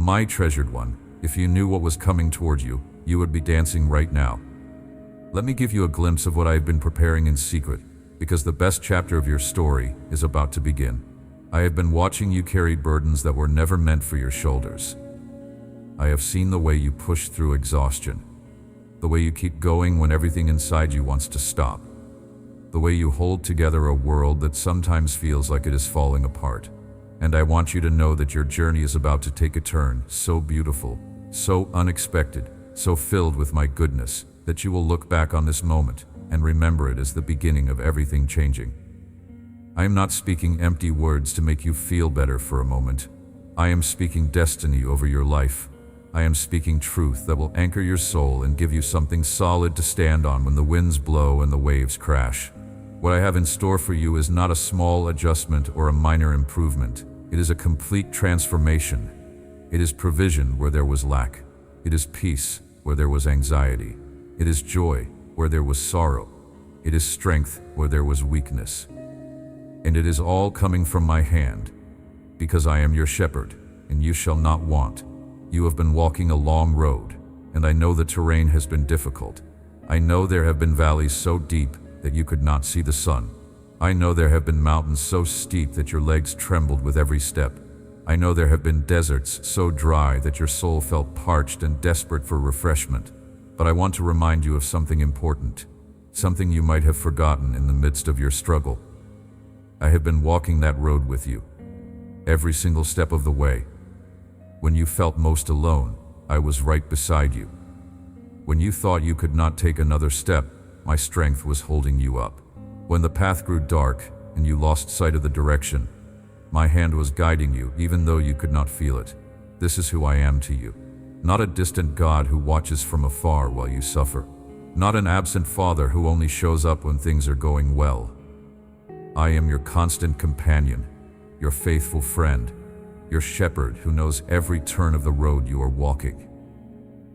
My treasured one, if you knew what was coming toward you, you would be dancing right now. Let me give you a glimpse of what I have been preparing in secret, because the best chapter of your story is about to begin. I have been watching you carry burdens that were never meant for your shoulders. I have seen the way you push through exhaustion, the way you keep going when everything inside you wants to stop, the way you hold together a world that sometimes feels like it is falling apart. And I want you to know that your journey is about to take a turn so beautiful, so unexpected, so filled with my goodness, that you will look back on this moment and remember it as the beginning of everything changing. I am not speaking empty words to make you feel better for a moment. I am speaking destiny over your life. I am speaking truth that will anchor your soul and give you something solid to stand on when the winds blow and the waves crash. What I have in store for you is not a small adjustment or a minor improvement. It is a complete transformation. It is provision where there was lack. It is peace where there was anxiety. It is joy where there was sorrow. It is strength where there was weakness. And it is all coming from my hand, because I am your shepherd, and you shall not want. You have been walking a long road, and I know the terrain has been difficult. I know there have been valleys so deep that you could not see the sun. I know there have been mountains so steep that your legs trembled with every step. I know there have been deserts so dry that your soul felt parched and desperate for refreshment. But I want to remind you of something important, something you might have forgotten in the midst of your struggle. I have been walking that road with you, every single step of the way. When you felt most alone, I was right beside you. When you thought you could not take another step, my strength was holding you up. When the path grew dark and you lost sight of the direction, my hand was guiding you even though you could not feel it. This is who I am to you. Not a distant God who watches from afar while you suffer. Not an absent father who only shows up when things are going well. I am your constant companion, your faithful friend, your shepherd who knows every turn of the road you are walking.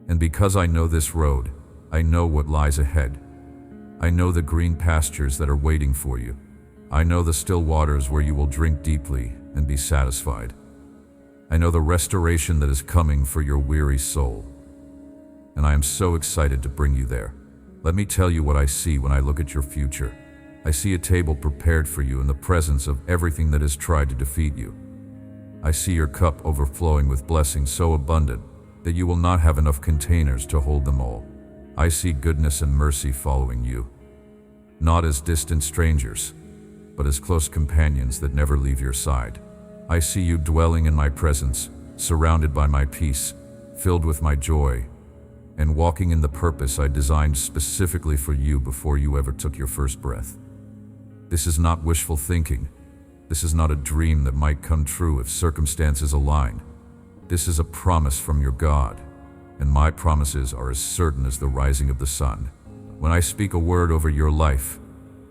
And because I know this road, I know what lies ahead. I know the green pastures that are waiting for you. I know the still waters where you will drink deeply and be satisfied. I know the restoration that is coming for your weary soul. And I am so excited to bring you there. Let me tell you what I see when I look at your future. I see a table prepared for you in the presence of everything that has tried to defeat you. I see your cup overflowing with blessings so abundant that you will not have enough containers to hold them all. I see goodness and mercy following you, not as distant strangers, but as close companions that never leave your side. I see you dwelling in my presence, surrounded by my peace, filled with my joy, and walking in the purpose I designed specifically for you before you ever took your first breath. This is not wishful thinking. This is not a dream that might come true if circumstances align. This is a promise from your God, and my promises are as certain as the rising of the sun. When I speak a word over your life,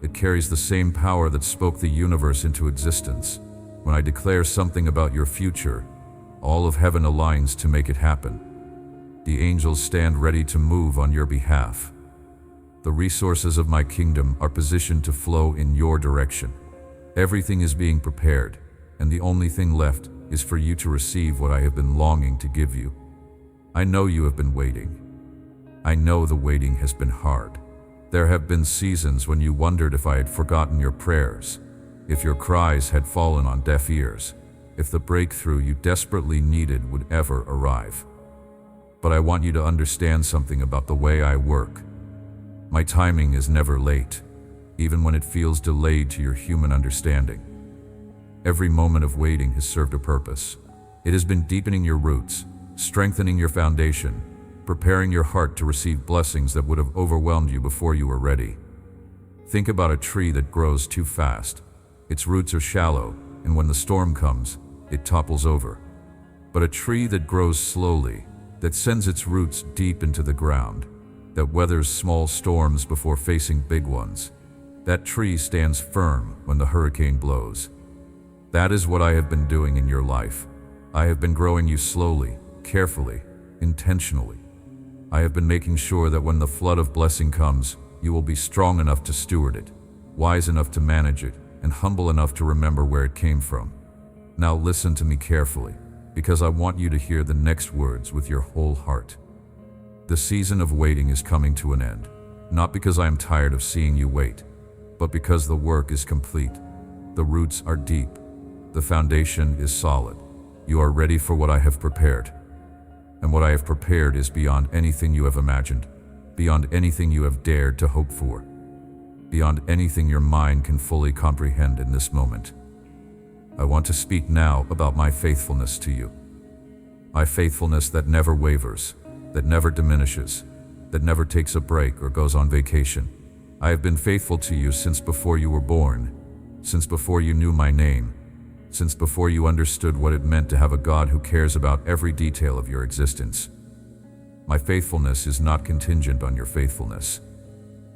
it carries the same power that spoke the universe into existence. When I declare something about your future, all of heaven aligns to make it happen. The angels stand ready to move on your behalf. The resources of my kingdom are positioned to flow in your direction. Everything is being prepared, and the only thing left is for you to receive what I have been longing to give you. I know you have been waiting. I know the waiting has been hard. There have been seasons when you wondered if I had forgotten your prayers, if your cries had fallen on deaf ears, if the breakthrough you desperately needed would ever arrive. But I want you to understand something about the way I work. My timing is never late, even when it feels delayed to your human understanding. Every moment of waiting has served a purpose. It has been deepening your roots, strengthening your foundation, preparing your heart to receive blessings that would have overwhelmed you before you were ready. Think about a tree that grows too fast. Its roots are shallow, and when the storm comes, it topples over. But a tree that grows slowly, that sends its roots deep into the ground, that weathers small storms before facing big ones, that tree stands firm when the hurricane blows. That is what I have been doing in your life. I have been growing you slowly, carefully, intentionally. I have been making sure that when the flood of blessing comes, you will be strong enough to steward it, wise enough to manage it, and humble enough to remember where it came from. Now listen to me carefully, because I want you to hear the next words with your whole heart. The season of waiting is coming to an end, not because I am tired of seeing you wait, but because the work is complete. The roots are deep. The foundation is solid. You are ready for what I have prepared. And what I have prepared is beyond anything you have imagined, beyond anything you have dared to hope for, beyond anything your mind can fully comprehend in this moment. I want to speak now about my faithfulness to you. My faithfulness that never wavers, that never diminishes, that never takes a break or goes on vacation. I have been faithful to you since before you were born, since before you knew my name, since before you understood what it meant to have a God who cares about every detail of your existence. My faithfulness is not contingent on your faithfulness.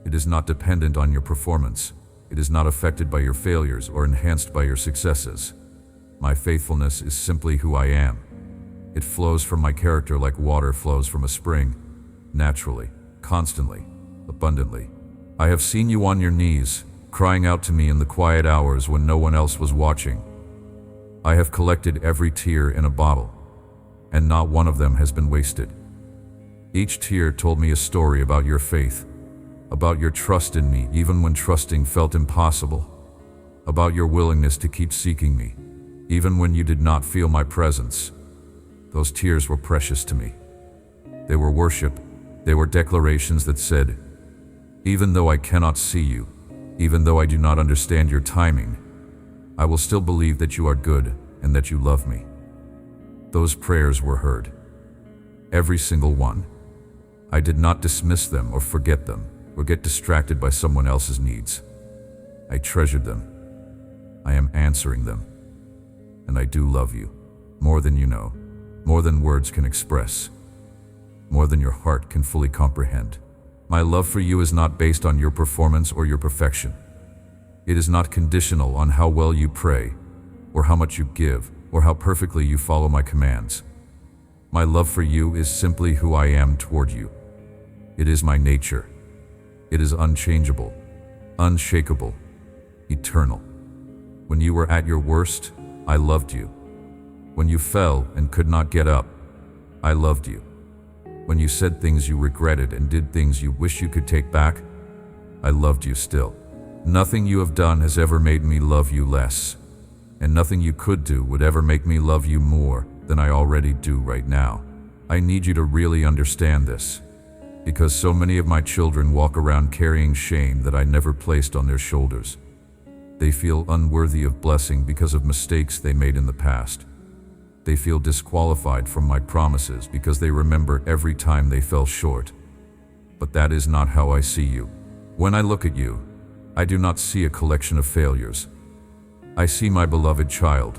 It is not dependent on your performance. It is not affected by your failures or enhanced by your successes. My faithfulness is simply who I am. It flows from my character like water flows from a spring, naturally, constantly, abundantly. I have seen you on your knees, crying out to me in the quiet hours when no one else was watching. I have collected every tear in a bottle, and not one of them has been wasted. Each tear told me a story about your faith, about your trust in me even when trusting felt impossible, about your willingness to keep seeking me, even when you did not feel my presence. Those tears were precious to me. They were worship. They were declarations that said, even though I cannot see you, even though I do not understand your timing, I will still believe that you are good and that you love me. Those prayers were heard. Every single one. I did not dismiss them or forget them or get distracted by someone else's needs. I treasured them. I am answering them. And I do love you, more than you know, more than words can express, more than your heart can fully comprehend. My love for you is not based on your performance or your perfection. It is not conditional on how well you pray, or how much you give, or how perfectly you follow my commands. My love for you is simply who I am toward you. It is my nature. It is unchangeable, unshakable, eternal. When you were at your worst, I loved you. When you fell and could not get up, I loved you. When you said things you regretted and did things you wish you could take back, I loved you still. Nothing you have done has ever made me love you less, and nothing you could do would ever make me love you more than I already do right now. I need you to really understand this, because so many of my children walk around carrying shame that I never placed on their shoulders. They feel unworthy of blessing because of mistakes they made in the past. They feel disqualified from my promises because they remember every time they fell short. But that is not how I see you. When I look at you, I do not see a collection of failures. I see my beloved child.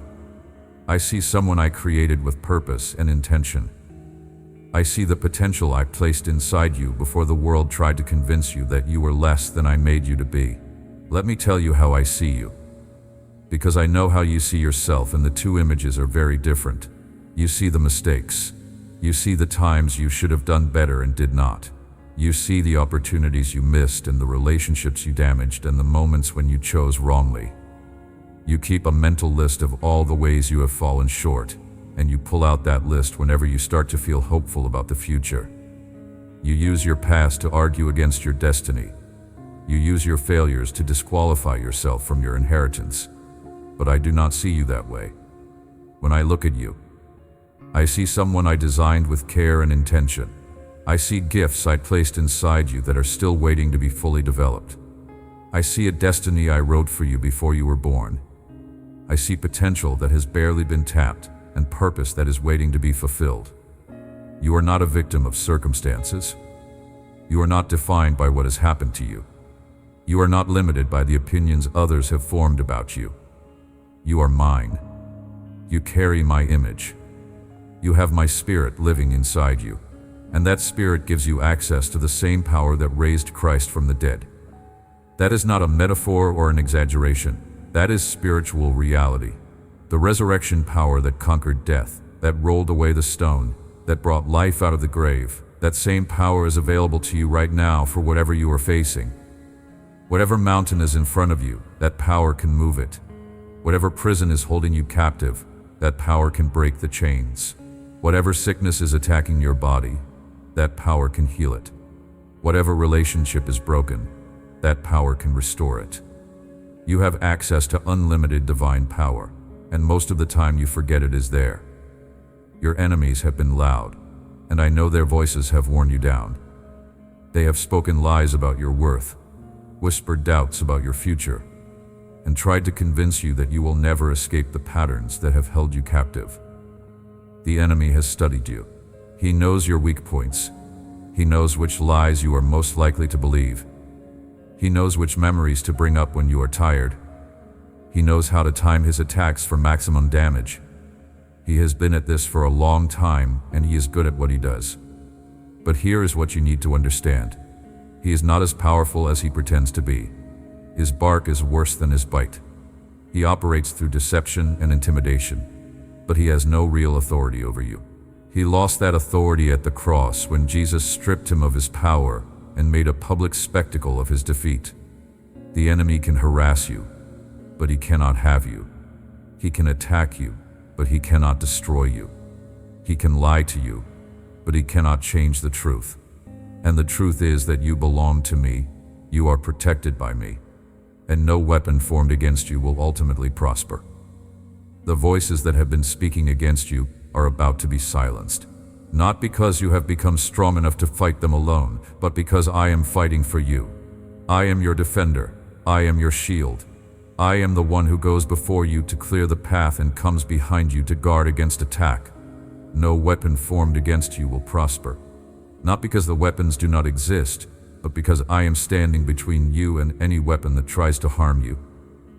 I see someone I created with purpose and intention. I see the potential I placed inside you before the world tried to convince you that you were less than I made you to be. Let me tell you how I see you. Because I know how you see yourself, and the two images are very different. You see the mistakes. You see the times you should have done better and did not. You see the opportunities you missed and the relationships you damaged and the moments when you chose wrongly. You keep a mental list of all the ways you have fallen short, and you pull out that list whenever you start to feel hopeful about the future. You use your past to argue against your destiny. You use your failures to disqualify yourself from your inheritance. But I do not see you that way. When I look at you, I see someone I designed with care and intention. I see gifts I placed inside you that are still waiting to be fully developed. I see a destiny I wrote for you before you were born. I see potential that has barely been tapped and purpose that is waiting to be fulfilled. You are not a victim of circumstances. You are not defined by what has happened to you. You are not limited by the opinions others have formed about you. You are mine. You carry my image. You have my spirit living inside you, and that spirit gives you access to the same power that raised Christ from the dead. That is not a metaphor or an exaggeration. That is spiritual reality. The resurrection power that conquered death, that rolled away the stone, that brought life out of the grave. That same power is available to you right now for whatever you are facing. Whatever mountain is in front of you, that power can move it. Whatever prison is holding you captive, that power can break the chains. Whatever sickness is attacking your body, that power can heal it. Whatever relationship is broken, that power can restore it. You have access to unlimited divine power, and most of the time you forget it is there. Your enemies have been loud, and I know their voices have worn you down. They have spoken lies about your worth, whispered doubts about your future, and tried to convince you that you will never escape the patterns that have held you captive. The enemy has studied you. He knows your weak points. He knows which lies you are most likely to believe. He knows which memories to bring up when you are tired. He knows how to time his attacks for maximum damage. He has been at this for a long time, and he is good at what he does. But here is what you need to understand. He is not as powerful as he pretends to be. His bark is worse than his bite. He operates through deception and intimidation, but he has no real authority over you. He lost that authority at the cross when Jesus stripped him of his power and made a public spectacle of his defeat. The enemy can harass you, but he cannot have you. He can attack you, but he cannot destroy you. He can lie to you, but he cannot change the truth. And the truth is that you belong to me, you are protected by me, and no weapon formed against you will ultimately prosper. The voices that have been speaking against you are about to be silenced, not because you have become strong enough to fight them alone, but because I am fighting for you. I am your defender. I am your shield. I am the one who goes before you to clear the path and comes behind you to guard against attack. No weapon formed against you will prosper. Not because the weapons do not exist, but because I am standing between you and any weapon that tries to harm you.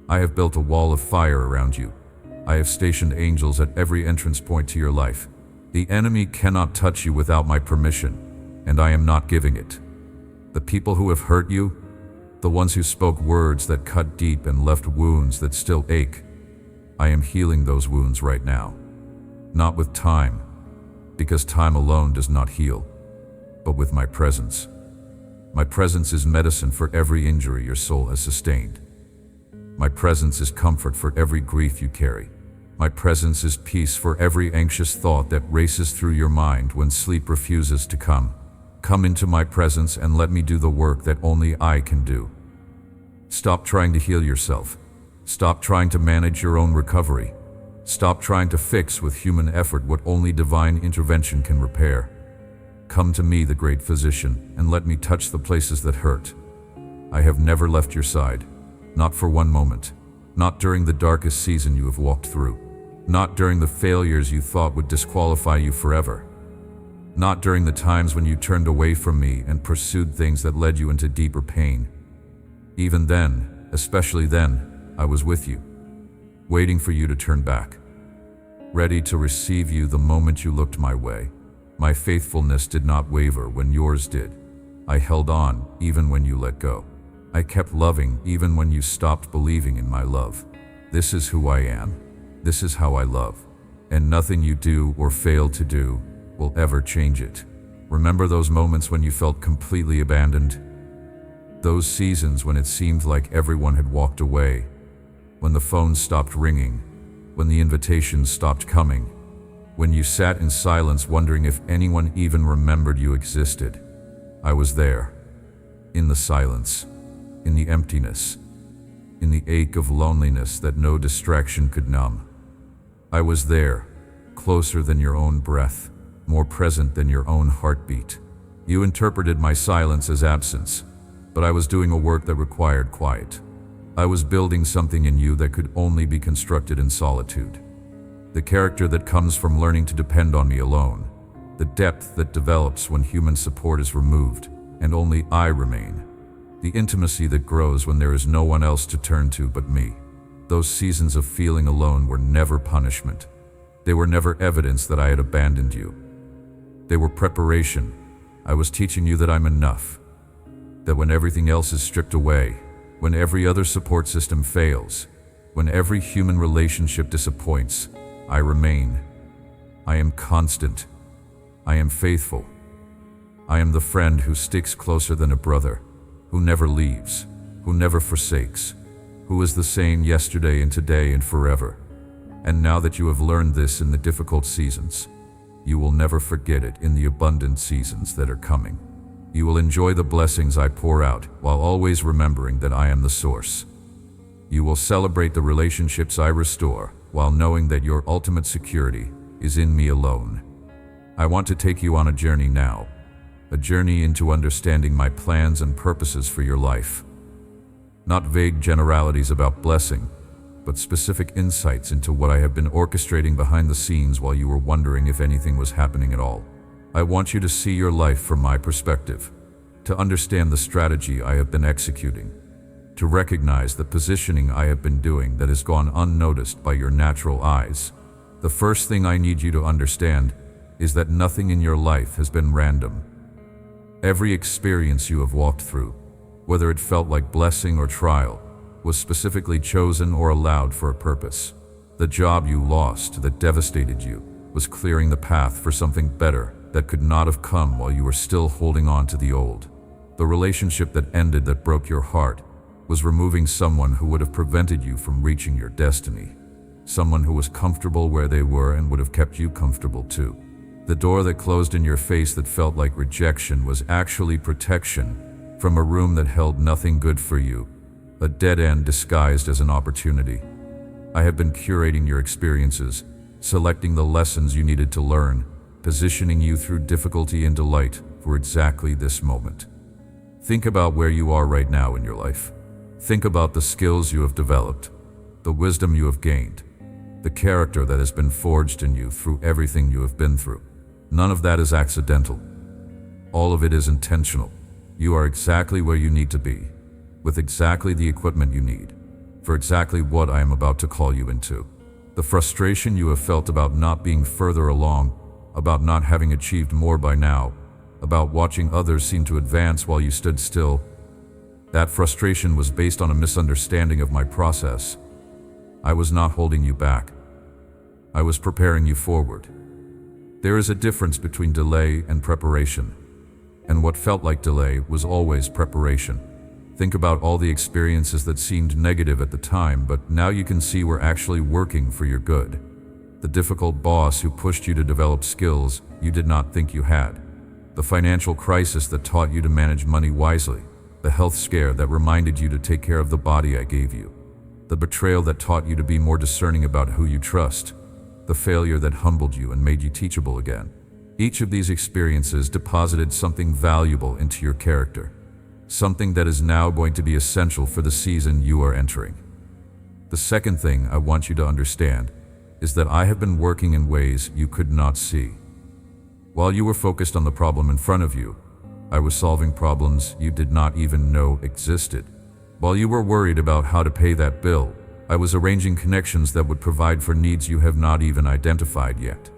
I have built a wall of fire around you. I have stationed angels at every entrance point to your life. The enemy cannot touch you without my permission, and I am not giving it. The people who have hurt you, the ones who spoke words that cut deep and left wounds that still ache, I am healing those wounds right now. Not with time, because time alone does not heal, but with my presence. My presence is medicine for every injury your soul has sustained. My presence is comfort for every grief you carry. My presence is peace for every anxious thought that races through your mind when sleep refuses to come. Come into my presence and let me do the work that only I can do. Stop trying to heal yourself. Stop trying to manage your own recovery. Stop trying to fix with human effort what only divine intervention can repair. Come to me, the great physician, and let me touch the places that hurt. I have never left your side, not for one moment, not during the darkest season you have walked through, not during the failures you thought would disqualify you forever, not during the times when you turned away from me and pursued things that led you into deeper pain. Even then, especially then, I was with you, waiting for you to turn back, ready to receive you the moment you looked my way. My faithfulness did not waver when yours did. I held on even when you let go. I kept loving even when you stopped believing in my love. This is who I am. This is how I love. And nothing you do or fail to do will ever change it. Remember those moments when you felt completely abandoned? Those seasons when it seemed like everyone had walked away, when the phone stopped ringing, when the invitations stopped coming, when you sat in silence wondering if anyone even remembered you existed. I was there, in the silence, in the emptiness, in the ache of loneliness that no distraction could numb. I was there, closer than your own breath, more present than your own heartbeat. You interpreted my silence as absence, but I was doing a work that required quiet. I was building something in you that could only be constructed in solitude. The character that comes from learning to depend on me alone. The depth that develops when human support is removed and only I remain. The intimacy that grows when there is no one else to turn to but me. Those seasons of feeling alone were never punishment. They were never evidence that I had abandoned you. They were preparation. I was teaching you that I'm enough. That when everything else is stripped away, when every other support system fails, when every human relationship disappoints, I remain. I am constant. I am faithful. I am the friend who sticks closer than a brother, who never leaves, who never forsakes, who is the same yesterday and today and forever. And now that you have learned this in the difficult seasons, you will never forget it in the abundant seasons that are coming. You will enjoy the blessings I pour out while always remembering that I am the source. You will celebrate the relationships I restore while knowing that your ultimate security is in me alone. I want to take you on a journey now, a journey into understanding my plans and purposes for your life. Not vague generalities about blessing, but specific insights into what I have been orchestrating behind the scenes while you were wondering if anything was happening at all. I want you to see your life from my perspective, to understand the strategy I have been executing, to recognize the positioning I have been doing that has gone unnoticed by your natural eyes. The first thing I need you to understand is that nothing in your life has been random. Every experience you have walked through, whether it felt like blessing or trial, was specifically chosen or allowed for a purpose. The job you lost that devastated you was clearing the path for something better that could not have come while you were still holding on to the old. The relationship that ended that broke your heart was removing someone who would have prevented you from reaching your destiny. Someone who was comfortable where they were and would have kept you comfortable too. The door that closed in your face that felt like rejection was actually protection from a room that held nothing good for you, a dead end disguised as an opportunity. I have been curating your experiences, selecting the lessons you needed to learn, positioning you through difficulty and delight for exactly this moment. Think about where you are right now in your life. Think about the skills you have developed, the wisdom you have gained, the character that has been forged in you through everything you have been through. None of that is accidental. All of it is intentional. You are exactly where you need to be, with exactly the equipment you need, for exactly what I am about to call you into. The frustration you have felt about not being further along, about not having achieved more by now, about watching others seem to advance while you stood still, that frustration was based on a misunderstanding of my process. I was not holding you back. I was preparing you forward. There is a difference between delay and preparation, and what felt like delay was always preparation. Think about all the experiences that seemed negative at the time, but now you can see were actually working for your good. The difficult boss who pushed you to develop skills you did not think you had. The financial crisis that taught you to manage money wisely. The health scare that reminded you to take care of the body I gave you. The betrayal that taught you to be more discerning about who you trust. The failure that humbled you and made you teachable again. Each of these experiences deposited something valuable into your character. Something that is now going to be essential for the season you are entering. The second thing I want you to understand is that I have been working in ways you could not see. While you were focused on the problem in front of you, I was solving problems you did not even know existed. While you were worried about how to pay that bill, I was arranging connections that would provide for needs you have not even identified yet.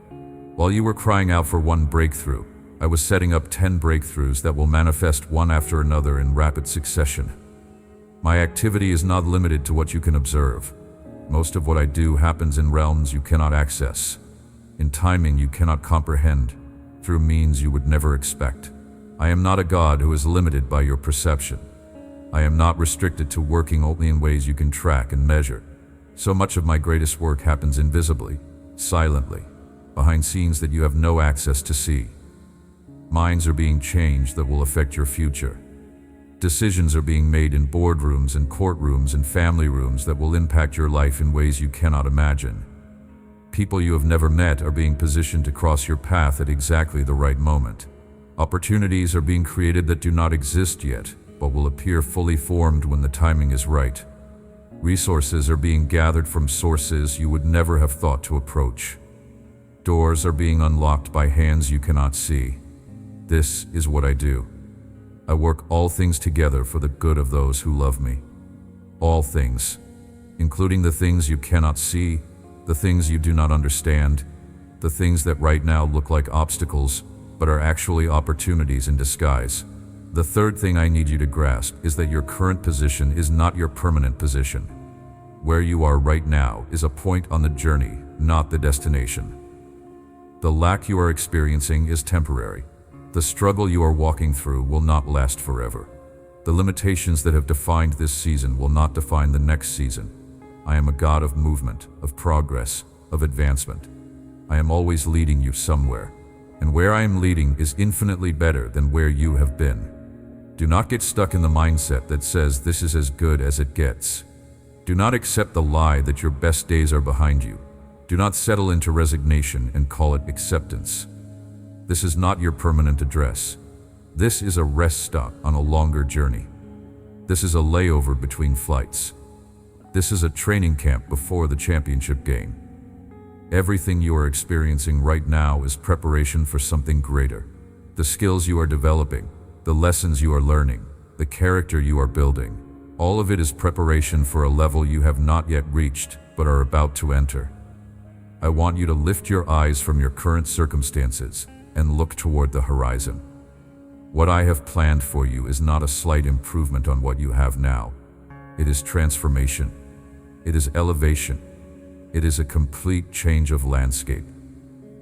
While you were crying out for one breakthrough, I was setting up 10 breakthroughs that will manifest one after another in rapid succession. My activity is not limited to what you can observe. Most of what I do happens in realms you cannot access, in timing you cannot comprehend, through means you would never expect. I am not a God who is limited by your perception. I am not restricted to working only in ways you can track and measure. So much of my greatest work happens invisibly, silently, behind scenes that you have no access to see. Minds are being changed that will affect your future. Decisions are being made in boardrooms and courtrooms and family rooms that will impact your life in ways you cannot imagine. People you have never met are being positioned to cross your path at exactly the right moment. Opportunities are being created that do not exist yet, but will appear fully formed when the timing is right. Resources are being gathered from sources you would never have thought to approach. Doors are being unlocked by hands you cannot see. This is what I do. I work all things together for the good of those who love me. All things, including the things you cannot see, the things you do not understand, the things that right now look like obstacles, but are actually opportunities in disguise. The third thing I need you to grasp is that your current position is not your permanent position. Where you are right now is a point on the journey, not the destination. The lack you are experiencing is temporary. The struggle you are walking through will not last forever. The limitations that have defined this season will not define the next season. I am a God of movement, of progress, of advancement. I am always leading you somewhere, and where I am leading is infinitely better than where you have been. Do not get stuck in the mindset that says this is as good as it gets. Do not accept the lie that your best days are behind you. Do not settle into resignation and call it acceptance. This is not your permanent address. This is a rest stop on a longer journey. This is a layover between flights. This is a training camp before the championship game. Everything you are experiencing right now is preparation for something greater. The skills you are developing, the lessons you are learning, the character you are building, all of it is preparation for a level you have not yet reached but are about to enter. I want you to lift your eyes from your current circumstances and look toward the horizon. What I have planned for you is not a slight improvement on what you have now. It is transformation. It is elevation. It is a complete change of landscape.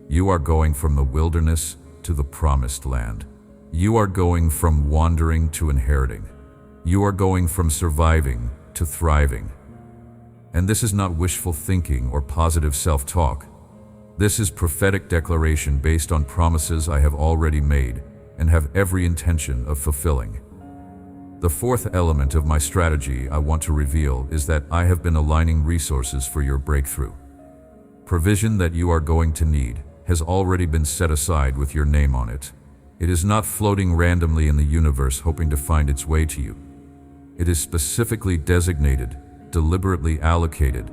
You are going from the wilderness to the promised land. You are going from wandering to inheriting. You are going from surviving to thriving. And this is not wishful thinking or positive self-talk. This is prophetic declaration based on promises I have already made and have every intention of fulfilling. The fourth element of my strategy I want to reveal is that I have been aligning resources for your breakthrough. Provision that you are going to need has already been set aside with your name on it. It is not floating randomly in the universe hoping to find its way to you. It is specifically designated, deliberately allocated,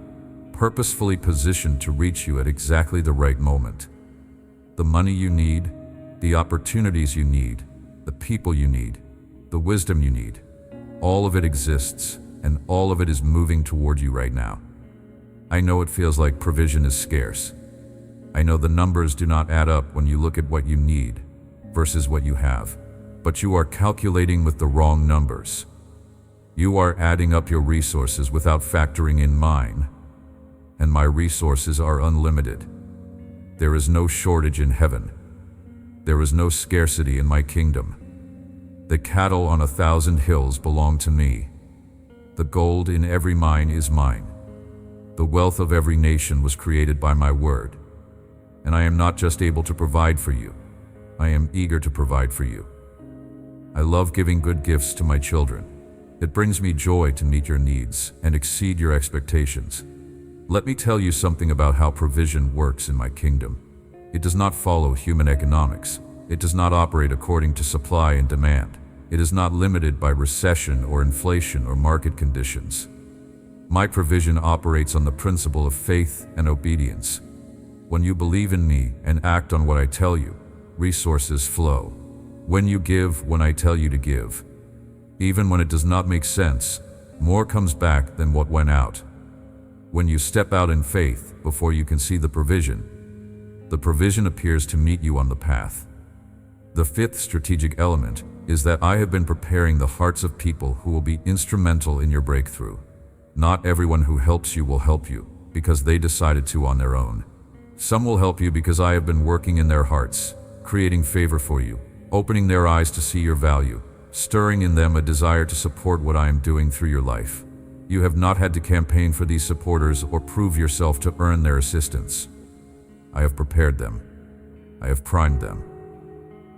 purposefully positioned to reach you at exactly the right moment. The money you need, the opportunities you need, the people you need, the wisdom you need, all of it exists, and all of it is moving toward you right now. I know it feels like provision is scarce. I know the numbers do not add up when you look at what you need versus what you have, but you are calculating with the wrong numbers. You are adding up your resources without factoring in mine, and my resources are unlimited. There is no shortage in heaven. There is no scarcity in my kingdom. The cattle on 1,000 hills belong to me. The gold in every mine is mine. The wealth of every nation was created by my word. And I am not just able to provide for you, I am eager to provide for you. I love giving good gifts to my children. It brings me joy to meet your needs and exceed your expectations. Let me tell you something about how provision works in my kingdom. It does not follow human economics. It does not operate according to supply and demand. It is not limited by recession or inflation or market conditions. My provision operates on the principle of faith and obedience. When you believe in me and act on what I tell you, resources flow. When you give when I tell you to give, even when it does not make sense, more comes back than what went out. When you step out in faith before you can see the provision appears to meet you on the path. The fifth strategic element is that I have been preparing the hearts of people who will be instrumental in your breakthrough. Not everyone who helps you will help you because they decided to on their own. Some will help you because I have been working in their hearts, creating favor for you, opening their eyes to see your value, stirring in them a desire to support what I am doing through your life. You have not had to campaign for these supporters or prove yourself to earn their assistance. I have prepared them. I have primed them.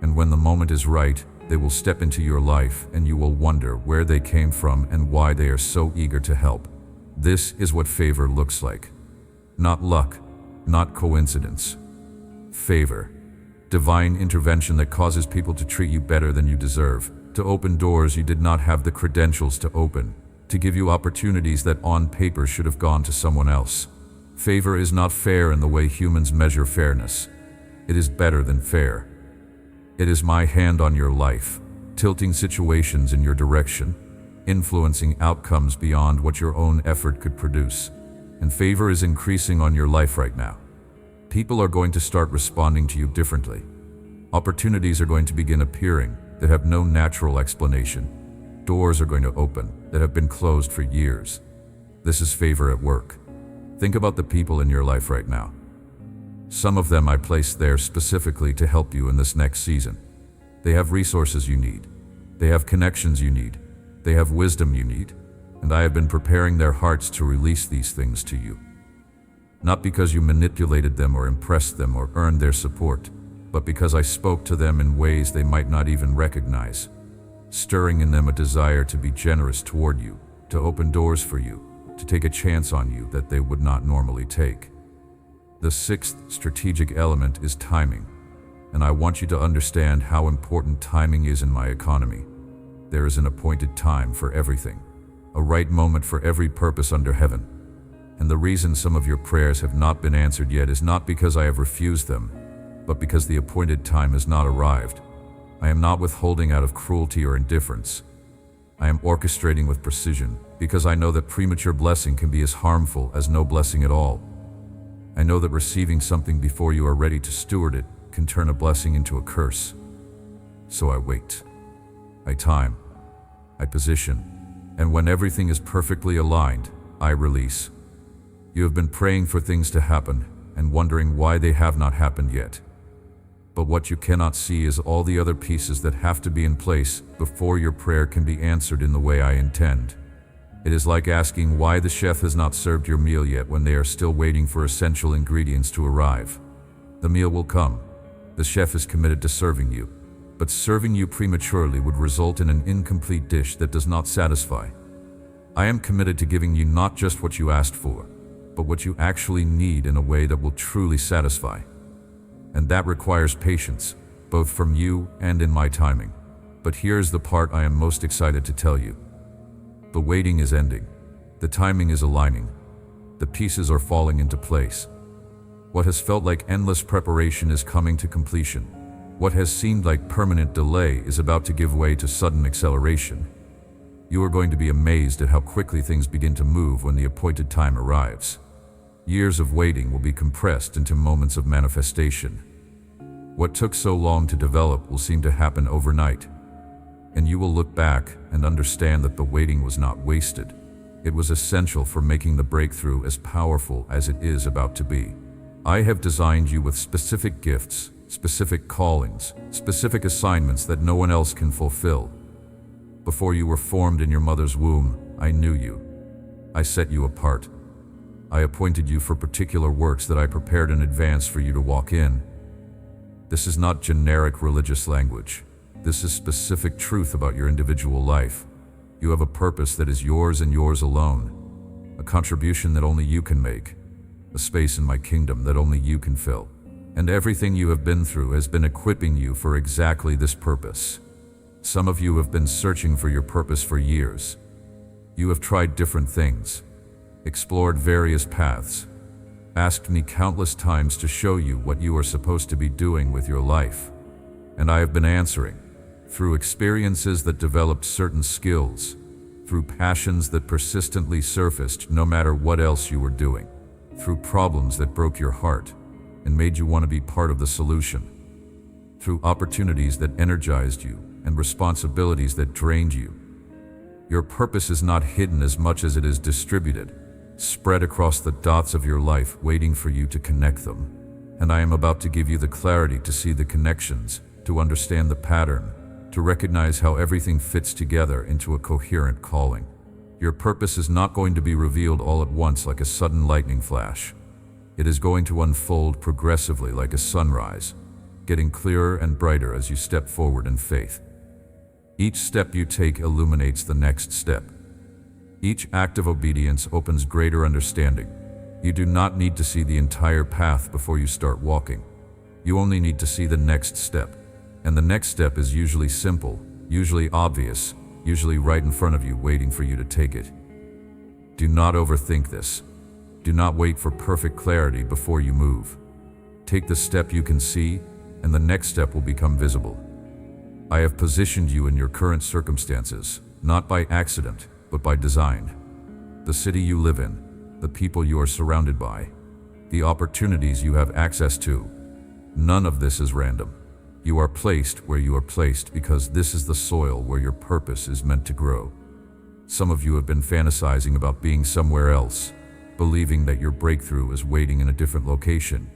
And when the moment is right, they will step into your life and you will wonder where they came from and why they are so eager to help. This is what favor looks like. Not luck, not coincidence. Favor. Divine intervention that causes people to treat you better than you deserve, to open doors you did not have the credentials to open, to give you opportunities that on paper should have gone to someone else. Favor is not fair in the way humans measure fairness. It is better than fair. It is my hand on your life, tilting situations in your direction, influencing outcomes beyond what your own effort could produce. And favor is increasing on your life right now. People are going to start responding to you differently. Opportunities are going to begin appearing that have no natural explanation. Doors are going to open that have been closed for years. This is favor at work. Think about the people in your life right now. Some of them I placed there specifically to help you in this next season. They have resources you need. They have connections you need. They have wisdom you need. And I have been preparing their hearts to release these things to you. Not because you manipulated them or impressed them or earned their support, but because I spoke to them in ways they might not even recognize, stirring in them a desire to be generous toward you, to open doors for you, to take a chance on you that they would not normally take. The sixth strategic element is timing, and I want you to understand how important timing is in my economy. There is an appointed time for everything, a right moment for every purpose under heaven. And the reason some of your prayers have not been answered yet is not because I have refused them, but because the appointed time has not arrived. I am not withholding out of cruelty or indifference. I am orchestrating with precision, because I know that premature blessing can be as harmful as no blessing at all. I know that receiving something before you are ready to steward it can turn a blessing into a curse. So I wait. I time. I position. And when everything is perfectly aligned, I release. You have been praying for things to happen and wondering why they have not happened yet. But what you cannot see is all the other pieces that have to be in place before your prayer can be answered in the way I intend. It is like asking why the chef has not served your meal yet when they are still waiting for essential ingredients to arrive. The meal will come. The chef is committed to serving you, but serving you prematurely would result in an incomplete dish that does not satisfy. I am committed to giving you not just what you asked for, but what you actually need in a way that will truly satisfy. And that requires patience, both from you and in my timing. But here's the part I am most excited to tell you. The waiting is ending. The timing is aligning. The pieces are falling into place. What has felt like endless preparation is coming to completion. What has seemed like permanent delay is about to give way to sudden acceleration. You are going to be amazed at how quickly things begin to move when the appointed time arrives. Years of waiting will be compressed into moments of manifestation. What took so long to develop will seem to happen overnight, and you will look back and understand that the waiting was not wasted. It was essential for making the breakthrough as powerful as it is about to be. I have designed you with specific gifts, specific callings, specific assignments that no one else can fulfill. Before you were formed in your mother's womb, I knew you. I set you apart. I appointed you for particular works that I prepared in advance for you to walk in. This is not generic religious language. This is specific truth about your individual life. You have a purpose that is yours and yours alone, a contribution that only you can make, a space in my kingdom that only you can fill. And everything you have been through has been equipping you for exactly this purpose. Some of you have been searching for your purpose for years. You have tried different things, explored various paths, asked me countless times to show you what you are supposed to be doing with your life. And I have been answering, through experiences that developed certain skills, through passions that persistently surfaced no matter what else you were doing, through problems that broke your heart and made you want to be part of the solution, through opportunities that energized you and responsibilities that drained you. Your purpose is not hidden as much as it is distributed, spread across the dots of your life, waiting for you to connect them. And I am about to give you the clarity to see the connections, to understand the pattern, to recognize how everything fits together into a coherent calling. Your purpose is not going to be revealed all at once like a sudden lightning flash. It is going to unfold progressively like a sunrise, getting clearer and brighter as you step forward in faith. Each step you take illuminates the next step. Each act of obedience opens greater understanding. You do not need to see the entire path before you start walking. You only need to see the next step. And the next step is usually simple, usually obvious, usually right in front of you, waiting for you to take it. Do not overthink this. Do not wait for perfect clarity before you move. Take the step you can see, and the next step will become visible. I have positioned you in your current circumstances, not by accident, but by design. The city you live in, the people you are surrounded by, the opportunities you have access to. None of this is random. You are placed where you are placed because this is the soil where your purpose is meant to grow. Some of you have been fantasizing about being somewhere else, believing that your breakthrough is waiting in a different location,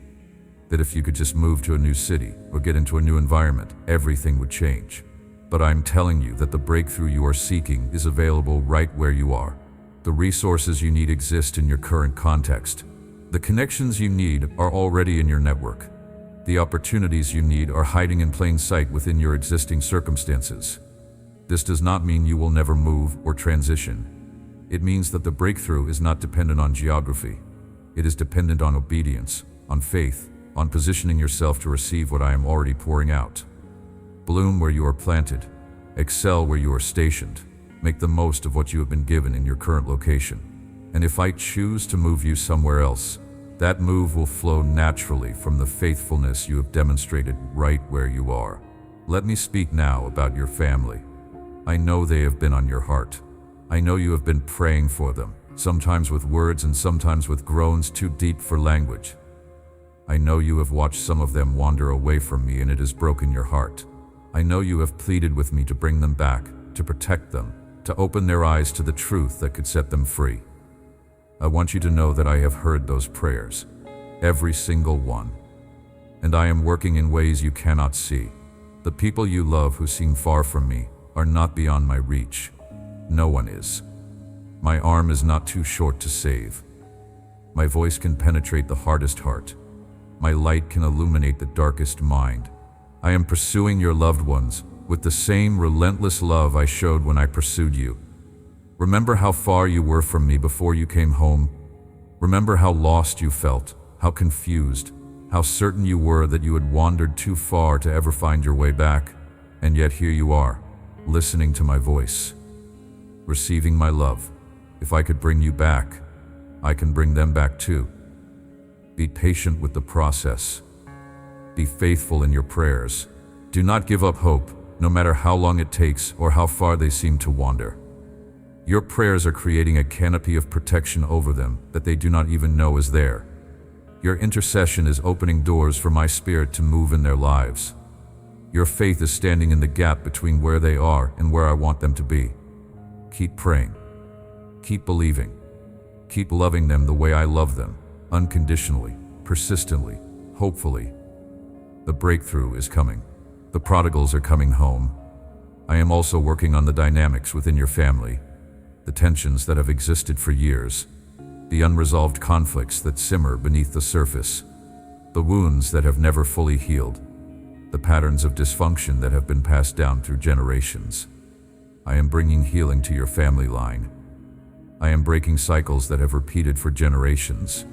that if you could just move to a new city or get into a new environment, everything would change. But I'm telling you that the breakthrough you are seeking is available right where you are. The resources you need exist in your current context. The connections you need are already in your network. The opportunities you need are hiding in plain sight within your existing circumstances. This does not mean you will never move or transition. It means that the breakthrough is not dependent on geography. It is dependent on obedience, on faith, on positioning yourself to receive what I am already pouring out. Bloom where you are planted. Excel where you are stationed. Make the most of what you have been given in your current location. And if I choose to move you somewhere else, that move will flow naturally from the faithfulness you have demonstrated right where you are. Let me speak now about your family. I know they have been on your heart. I know you have been praying for them, sometimes with words and sometimes with groans too deep for language. I know you have watched some of them wander away from me and it has broken your heart. I know you have pleaded with me to bring them back, to protect them, to open their eyes to the truth that could set them free. I want you to know that I have heard those prayers, every single one. And I am working in ways you cannot see. The people you love who seem far from me are not beyond my reach. No one is. My arm is not too short to save. My voice can penetrate the hardest heart. My light can illuminate the darkest mind. I am pursuing your loved ones with the same relentless love I showed when I pursued you. Remember how far you were from me before you came home. Remember how lost you felt, how confused, how certain you were that you had wandered too far to ever find your way back. And yet here you are, listening to my voice, receiving my love. If I could bring you back, I can bring them back too. Be patient with the process. Be faithful in your prayers. Do not give up hope, no matter how long it takes or how far they seem to wander. Your prayers are creating a canopy of protection over them that they do not even know is there. Your intercession is opening doors for my spirit to move in their lives. Your faith is standing in the gap between where they are and where I want them to be. Keep praying. Keep believing. Keep loving them the way I love them, unconditionally, persistently, hopefully. The breakthrough is coming. The prodigals are coming home. I am also working on the dynamics within your family. The tensions that have existed for years, the unresolved conflicts that simmer beneath the surface, the wounds that have never fully healed, the patterns of dysfunction that have been passed down through generations. I am bringing healing to your family line. I am breaking cycles that have repeated for generations.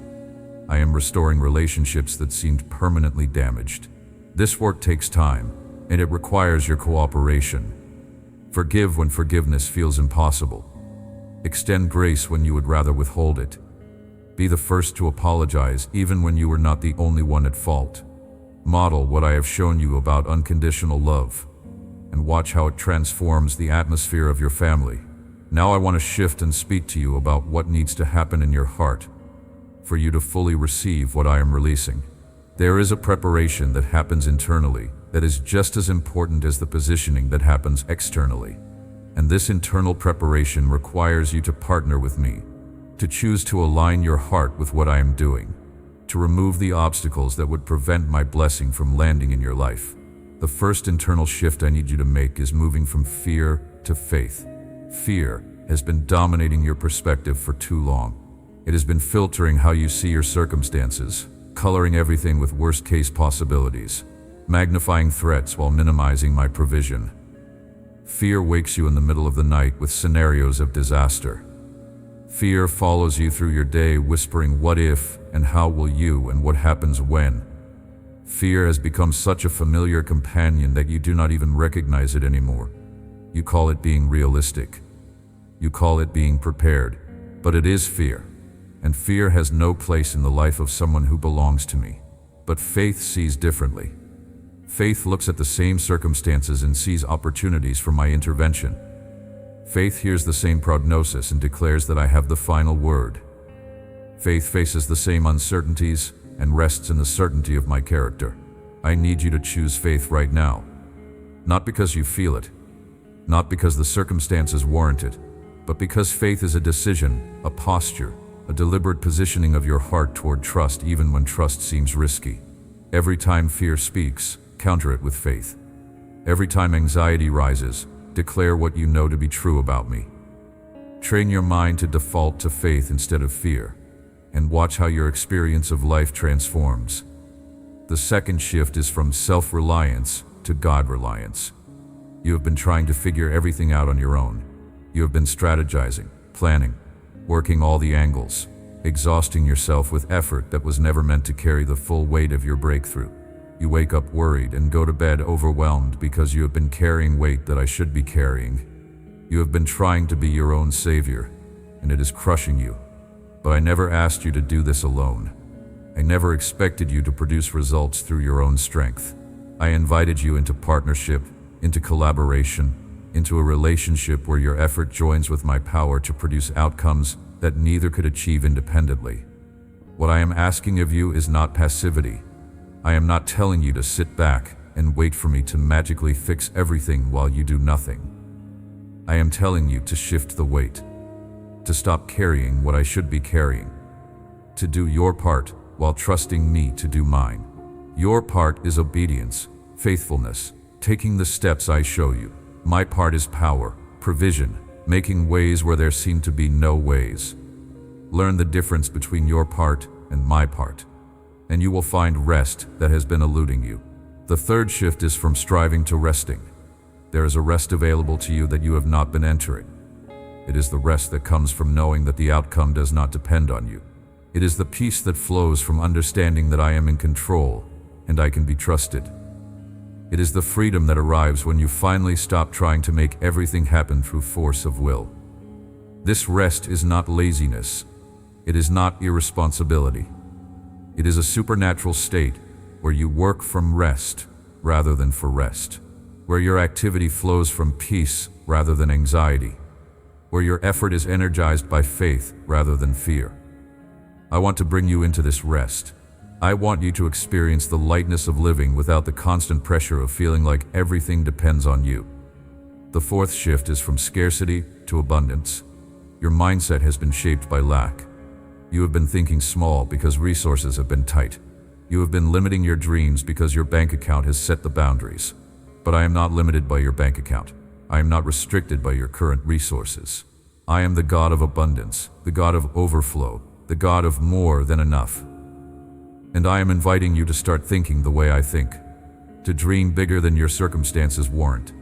I am restoring relationships that seemed permanently damaged. This work takes time, and it requires your cooperation. Forgive when forgiveness feels impossible. Extend grace when you would rather withhold it. Be the first to apologize even when you were not the only one at fault. Model what I have shown you about unconditional love, and watch how it transforms the atmosphere of your family. Now I want to shift and speak to you about what needs to happen in your heart for you to fully receive what I am releasing. There is a preparation that happens internally that is just as important as the positioning that happens externally. And this internal preparation requires you to partner with me, to choose to align your heart with what I am doing, to remove the obstacles that would prevent my blessing from landing in your life. The first internal shift I need you to make is moving from fear to faith. Fear has been dominating your perspective for too long. It has been filtering how you see your circumstances, coloring everything with worst-case possibilities, magnifying threats while minimizing my provision. Fear wakes you in the middle of the night with scenarios of disaster. Fear follows you through your day whispering what if and how will you and what happens when. Fear has become such a familiar companion that you do not even recognize it anymore. You call it being realistic. You call it being prepared. But it is fear. And fear has no place in the life of someone who belongs to me. But faith sees differently. Faith looks at the same circumstances and sees opportunities for my intervention. Faith hears the same prognosis and declares that I have the final word. Faith faces the same uncertainties and rests in the certainty of my character. I need you to choose faith right now. Not because you feel it, not because the circumstances warrant it, but because faith is a decision, a posture, a deliberate positioning of your heart toward trust even when trust seems risky. Every time fear speaks, counter it with faith. Every time anxiety rises, declare what you know to be true about me. Train your mind to default to faith instead of fear. and watch how your experience of life transforms. The second shift is from self-reliance to God-reliance. You have been trying to figure everything out on your own. You have been strategizing, planning, working all the angles, exhausting yourself with effort that was never meant to carry the full weight of your breakthrough. You wake up worried and go to bed overwhelmed because you have been carrying weight that I should be carrying. You have been trying to be your own savior, and it is crushing you. But I never asked you to do this alone. I never expected you to produce results through your own strength. I invited you into partnership, into collaboration, into a relationship where your effort joins with my power to produce outcomes that neither could achieve independently. What I am asking of you is not passivity. I am not telling you to sit back and wait for me to magically fix everything while you do nothing. I am telling you to shift the weight, to stop carrying what I should be carrying, to do your part while trusting me to do mine. Your part is obedience, faithfulness, taking the steps I show you. My part is power, provision, making ways where there seem to be no ways. Learn the difference between your part and my part, and you will find rest that has been eluding you. The third shift is from striving to resting. There is a rest available to you that you have not been entering. It is the rest that comes from knowing that the outcome does not depend on you. It is the peace that flows from understanding that I am in control and I can be trusted. It is the freedom that arrives when you finally stop trying to make everything happen through force of will. This rest is not laziness. It is not irresponsibility. It is a supernatural state where you work from rest rather than for rest, where your activity flows from peace rather than anxiety, where your effort is energized by faith rather than fear. I want to bring you into this rest. I want you to experience the lightness of living without the constant pressure of feeling like everything depends on you. The fourth shift is from scarcity to abundance. Your mindset has been shaped by lack. You have been thinking small because resources have been tight. You have been limiting your dreams because your bank account has set the boundaries. But I am not limited by your bank account. I am not restricted by your current resources. I am the God of abundance, the God of overflow, the God of more than enough. And I am inviting you to start thinking the way I think, to dream bigger than your circumstances warrant,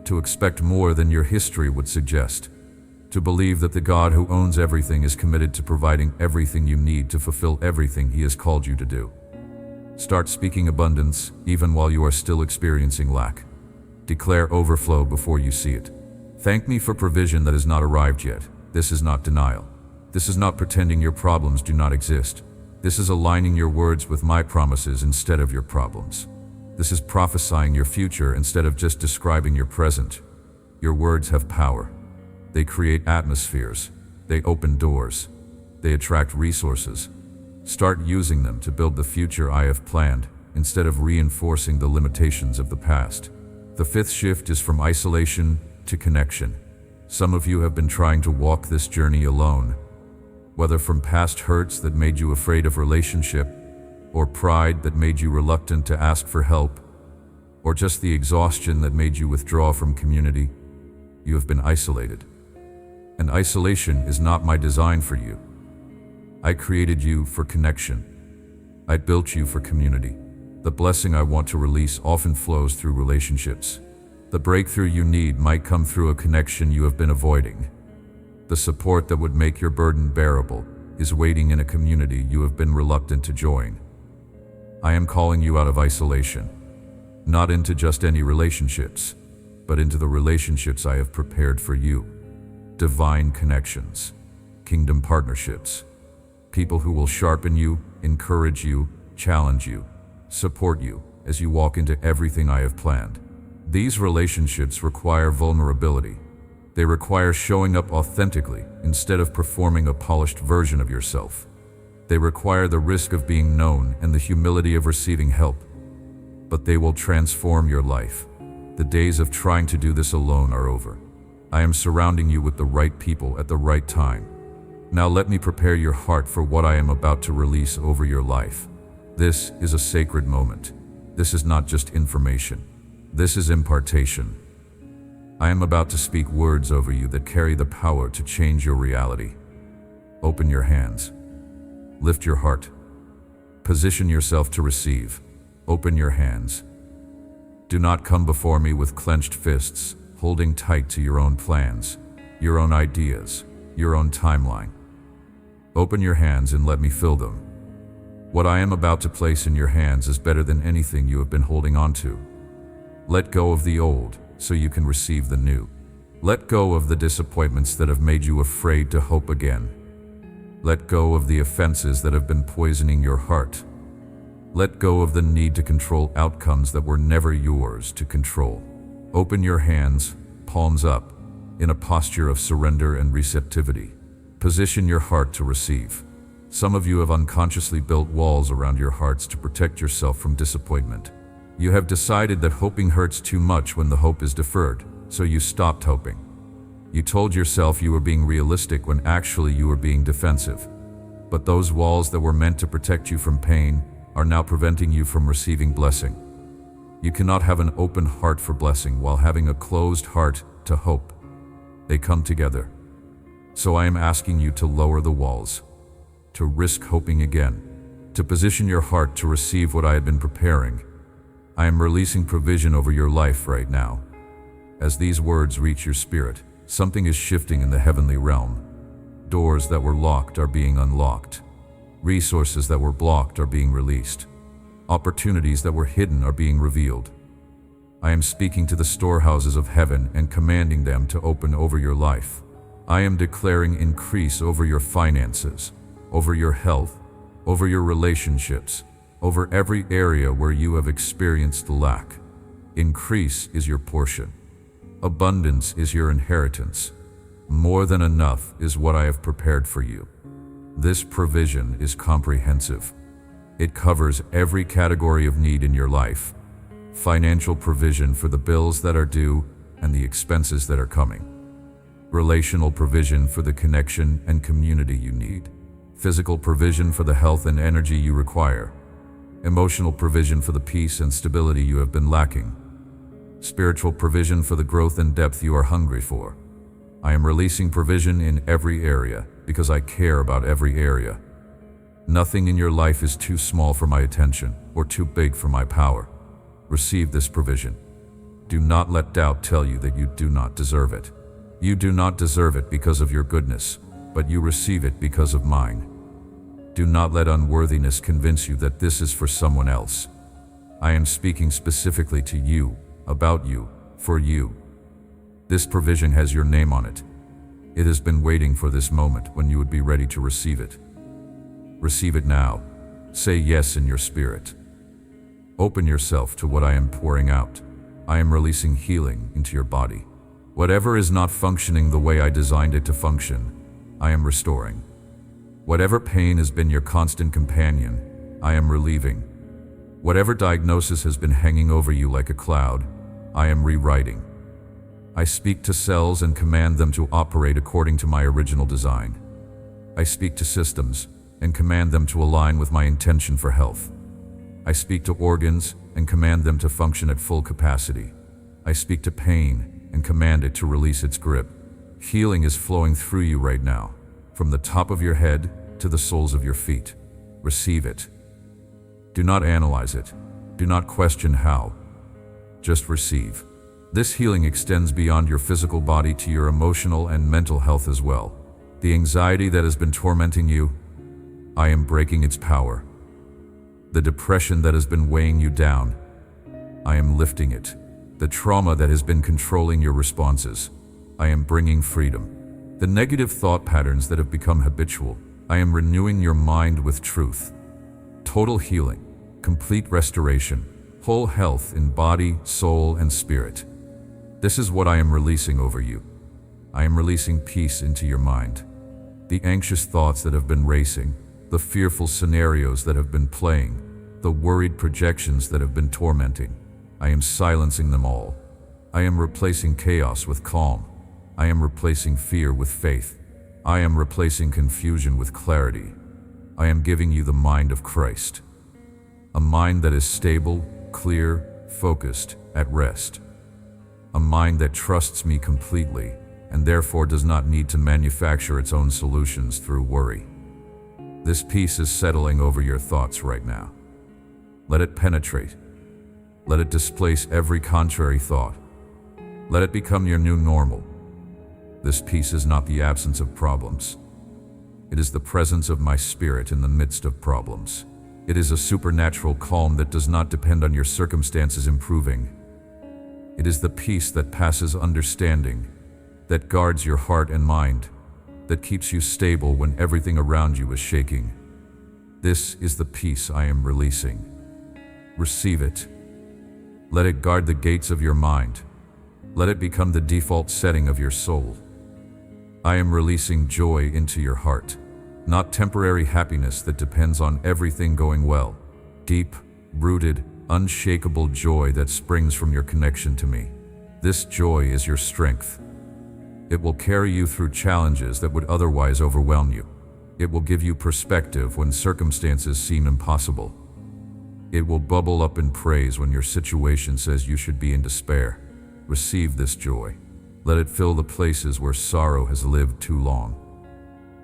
to expect more than your history would suggest, to believe that the God who owns everything is committed to providing everything you need to fulfill everything He has called you to do. Start speaking abundance even while you are still experiencing lack. Declare overflow before you see it. Thank me for provision that has not arrived yet. This is not denial. This is not pretending your problems do not exist. This is aligning your words with my promises instead of your problems. This is prophesying your future instead of just describing your present. Your words have power. They create atmospheres. They open doors. They attract resources. Start using them to build the future I have planned instead of reinforcing the limitations of the past. The fifth shift is from isolation to connection. Some of you have been trying to walk this journey alone, whether from past hurts that made you afraid of relationship, or pride that made you reluctant to ask for help, or just the exhaustion that made you withdraw from community. You have been isolated. And isolation is not my design for you. I created you for connection. I built you for community. The blessing I want to release often flows through relationships. The breakthrough you need might come through a connection you have been avoiding. The support that would make your burden bearable is waiting in a community you have been reluctant to join. I am calling you out of isolation, not into just any relationships, but into the relationships I have prepared for you. Divine connections, kingdom partnerships, people who will sharpen you, encourage you, challenge you, support you as you walk into everything I have planned. These relationships require vulnerability. They require showing up authentically instead of performing a polished version of yourself. They require the risk of being known and the humility of receiving help. But they will transform your life. The days of trying to do this alone are over. I am surrounding you with the right people at the right time. Now let me prepare your heart for what I am about to release over your life. This is a sacred moment. This is not just information. This is impartation. I am about to speak words over you that carry the power to change your reality. Open your hands. Lift your heart. Position yourself to receive. Open your hands. Do not come before me with clenched fists, holding tight to your own plans, your own ideas, your own timeline. Open your hands and let me fill them. What I am about to place in your hands is better than anything you have been holding on to. Let go of the old so you can receive the new. Let go of the disappointments that have made you afraid to hope again. Let go of the offenses that have been poisoning your heart. Let go of the need to control outcomes that were never yours to control. Open your hands, palms up, in a posture of surrender and receptivity. Position your heart to receive. Some of you have unconsciously built walls around your hearts to protect yourself from disappointment. You have decided that hoping hurts too much when the hope is deferred, so you stopped hoping. You told yourself you were being realistic when actually you were being defensive. But those walls that were meant to protect you from pain are now preventing you from receiving blessing. You cannot have an open heart for blessing while having a closed heart to hope. They come together. So I am asking you to lower the walls, to risk hoping again, to position your heart to receive what I have been preparing. I am releasing provision over your life right now. As these words reach your spirit, something is shifting in the heavenly realm. Doors that were locked are being unlocked. Resources that were blocked are being released. Opportunities that were hidden are being revealed. I am speaking to the storehouses of heaven and commanding them to open over your life. I am declaring increase over your finances, over your health, over your relationships, over every area where you have experienced lack. Increase is your portion. Abundance is your inheritance. More than enough is what I have prepared for you. This provision is comprehensive. It covers every category of need in your life. Financial provision for the bills that are due and the expenses that are coming. Relational provision for the connection and community you need. Physical provision for the health and energy you require. Emotional provision for the peace and stability you have been lacking. Spiritual provision for the growth and depth you are hungry for. I am releasing provision in every area because I care about every area. Nothing in your life is too small for my attention or too big for my power. Receive this provision. Do not let doubt tell you that you do not deserve it. You do not deserve it because of your goodness, but you receive it because of mine. Do not let unworthiness convince you that this is for someone else. I am speaking specifically to you, about you, for you. This provision has your name on it. It has been waiting for this moment when you would be ready to receive it. Receive it now. Say yes in your spirit. Open yourself to what I am pouring out. I am releasing healing into your body. Whatever is not functioning the way I designed it to function, I am restoring. Whatever pain has been your constant companion, I am relieving. Whatever diagnosis has been hanging over you like a cloud, I am rewriting. I speak to cells and command them to operate according to my original design. I speak to systems and command them to align with my intention for health. I speak to organs and command them to function at full capacity. I speak to pain and command it to release its grip. Healing is flowing through you right now, from the top of your head to the soles of your feet. Receive it. Do not analyze it. Do not question how. Just receive. This healing extends beyond your physical body to your emotional and mental health as well. The anxiety that has been tormenting you, I am breaking its power. The depression that has been weighing you down, I am lifting it. The trauma that has been controlling your responses, I am bringing freedom. The negative thought patterns that have become habitual, I am renewing your mind with truth. Total healing, complete restoration, whole health in body, soul, and spirit. This is what I am releasing over you. I am releasing peace into your mind. The anxious thoughts that have been racing, the fearful scenarios that have been playing, the worried projections that have been tormenting, I am silencing them all. I am replacing chaos with calm. I am replacing fear with faith. I am replacing confusion with clarity. I am giving you the mind of Christ. A mind that is stable, clear, focused, at rest. A mind that trusts me completely and therefore does not need to manufacture its own solutions through worry. This peace is settling over your thoughts right now. Let it penetrate. Let it displace every contrary thought. Let it become your new normal. This peace is not the absence of problems. It is the presence of my spirit in the midst of problems. It is a supernatural calm that does not depend on your circumstances improving. It is the peace that passes understanding, that guards your heart and mind, that keeps you stable when everything around you is shaking. This is the peace I am releasing. Receive it. Let it guard the gates of your mind. Let it become the default setting of your soul. I am releasing joy into your heart, not temporary happiness that depends on everything going well. Deep, rooted, unshakable joy that springs from your connection to me. This joy is your strength. It will carry you through challenges that would otherwise overwhelm you. It will give you perspective when circumstances seem impossible. It will bubble up in praise when your situation says you should be in despair. Receive this joy. Let it fill the places where sorrow has lived too long.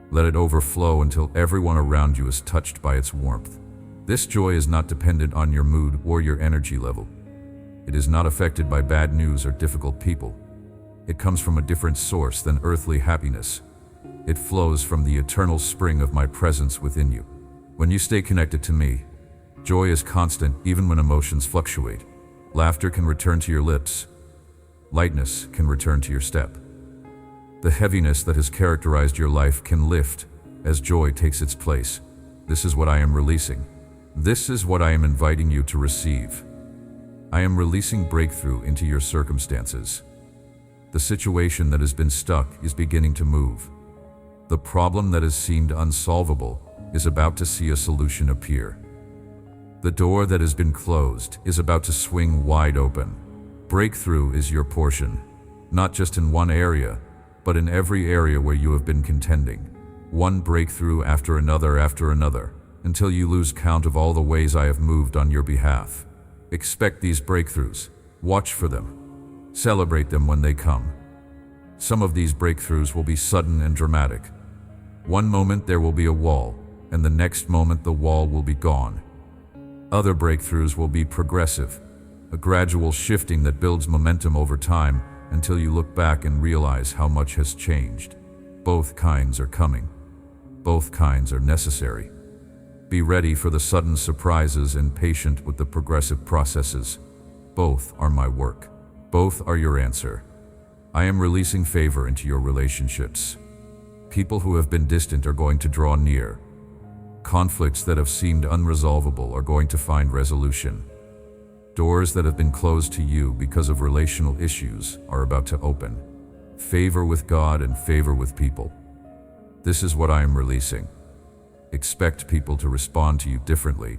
Let it overflow until everyone around you is touched by its warmth. This joy is not dependent on your mood or your energy level. It is not affected by bad news or difficult people. It comes from a different source than earthly happiness. It flows from the eternal spring of my presence within you. When you stay connected to me, joy is constant even when emotions fluctuate. Laughter can return to your lips. Lightness can return to your step. The heaviness that has characterized your life can lift as joy takes its place. This is what I am releasing. This is what I am inviting you to receive. I am releasing breakthrough into your circumstances. The situation that has been stuck is beginning to move. The problem that has seemed unsolvable is about to see a solution appear. The door that has been closed is about to swing wide open. Breakthrough is your portion, not just in one area, but in every area where you have been contending. One breakthrough after another, until you lose count of all the ways I have moved on your behalf. Expect these breakthroughs. Watch for them. Celebrate them when they come. Some of these breakthroughs will be sudden and dramatic. One moment there will be a wall, and the next moment the wall will be gone. Other breakthroughs will be progressive, a gradual shifting that builds momentum over time until you look back and realize how much has changed. Both kinds are coming. Both kinds are necessary. Be ready for the sudden surprises and patient with the progressive processes. Both are my work. Both are your answer. I am releasing favor into your relationships. People who have been distant are going to draw near. Conflicts that have seemed unresolvable are going to find resolution. Doors that have been closed to you because of relational issues are about to open. Favor with God and favor with people. This is what I am releasing. Expect people to respond to you differently.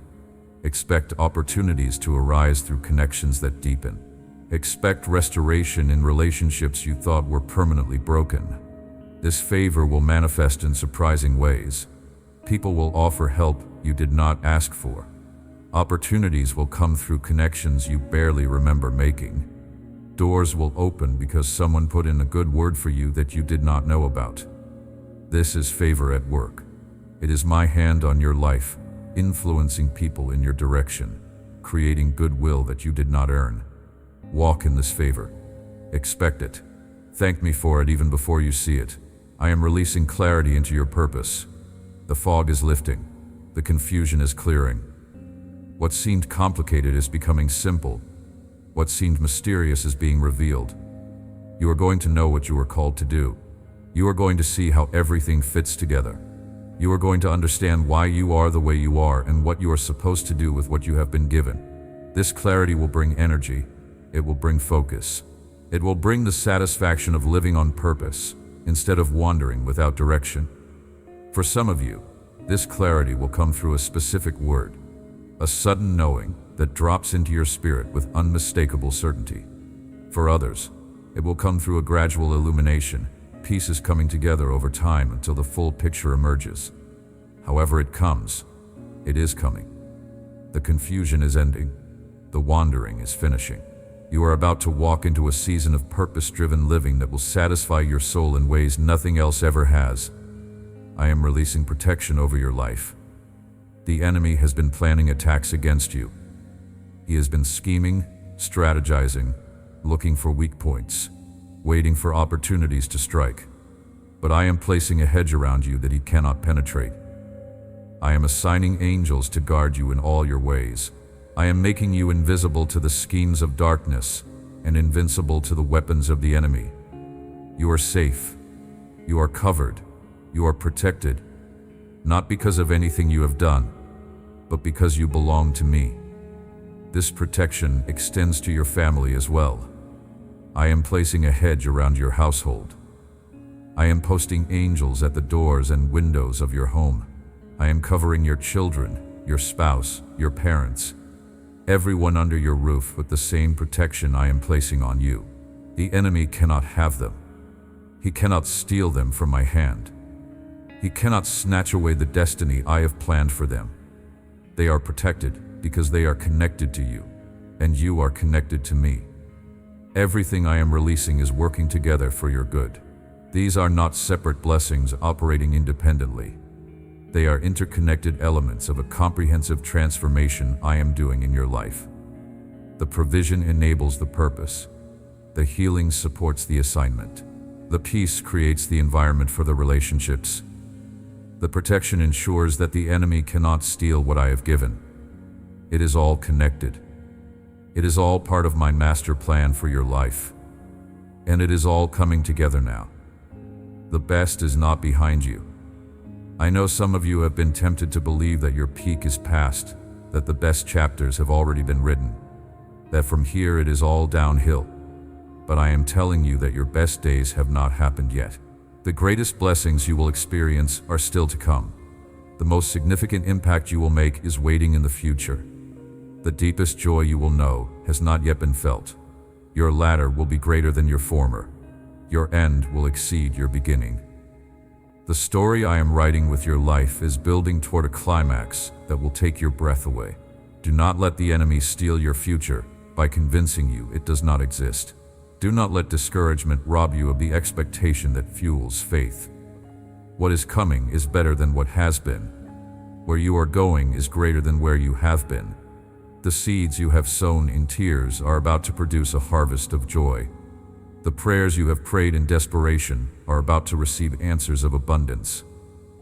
Expect opportunities to arise through connections that deepen. Expect restoration in relationships you thought were permanently broken. This favor will manifest in surprising ways. People will offer help you did not ask for. Opportunities will come through connections you barely remember making. Doors will open because someone put in a good word for you that you did not know about. This is favor at work. It is my hand on your life, influencing people in your direction, creating goodwill that you did not earn. Walk in this favor. Expect it. Thank me for it even before you see it. I am releasing clarity into your purpose. The fog is lifting. The confusion is clearing. What seemed complicated is becoming simple. What seemed mysterious is being revealed. You are going to know what you are called to do. You are going to see how everything fits together. You are going to understand why you are the way you are and what you are supposed to do with what you have been given. This clarity will bring energy. It will bring focus. It will bring the satisfaction of living on purpose instead of wandering without direction. For some of you, this clarity will come through a specific word, a sudden knowing that drops into your spirit with unmistakable certainty. For others, it will come through a gradual illumination, pieces coming together over time until the full picture emerges. However it comes, it is coming. The confusion is ending. The wandering is finishing. You are about to walk into a season of purpose-driven living that will satisfy your soul in ways nothing else ever has. I am releasing protection over your life. The enemy has been planning attacks against you. He has been scheming, strategizing, looking for weak points, waiting for opportunities to strike. But I am placing a hedge around you that he cannot penetrate. I am assigning angels to guard you in all your ways. I am making you invisible to the schemes of darkness and invincible to the weapons of the enemy. You are safe. You are covered. You are protected, not because of anything you have done, but because you belong to me. This protection extends to your family as well. I am placing a hedge around your household. I am posting angels at the doors and windows of your home. I am covering your children, your spouse, your parents, everyone under your roof with the same protection I am placing on you. The enemy cannot have them. He cannot steal them from my hand. He cannot snatch away the destiny I have planned for them. They are protected because they are connected to you, and you are connected to me. Everything I am releasing is working together for your good. These are not separate blessings operating independently. They are interconnected elements of a comprehensive transformation I am doing in your life. The provision enables the purpose. The healing supports the assignment. The peace creates the environment for the relationships. The protection ensures that the enemy cannot steal what I have given. It is all connected. It is all part of my master plan for your life. And it is all coming together now. The best is not behind you. I know some of you have been tempted to believe that your peak is past, that the best chapters have already been written, that from here it is all downhill. But I am telling you that your best days have not happened yet. The greatest blessings you will experience are still to come. The most significant impact you will make is waiting in the future. The deepest joy you will know has not yet been felt. Your latter will be greater than your former. Your end will exceed your beginning. The story I am writing with your life is building toward a climax that will take your breath away. Do not let the enemy steal your future by convincing you it does not exist. Do not let discouragement rob you of the expectation that fuels faith. What is coming is better than what has been. Where you are going is greater than where you have been. The seeds you have sown in tears are about to produce a harvest of joy. The prayers you have prayed in desperation are about to receive answers of abundance.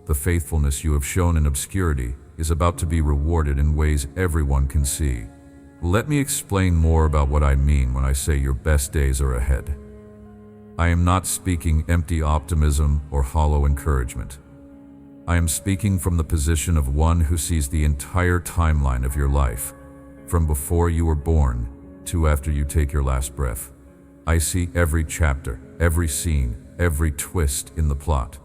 The faithfulness you have shown in obscurity is about to be rewarded in ways everyone can see. Let me explain more about what I mean when I say your best days are ahead. I am not speaking empty optimism or hollow encouragement. I am speaking from the position of one who sees the entire timeline of your life, from before you were born to after you take your last breath. I see every chapter, every scene, every twist in the plot.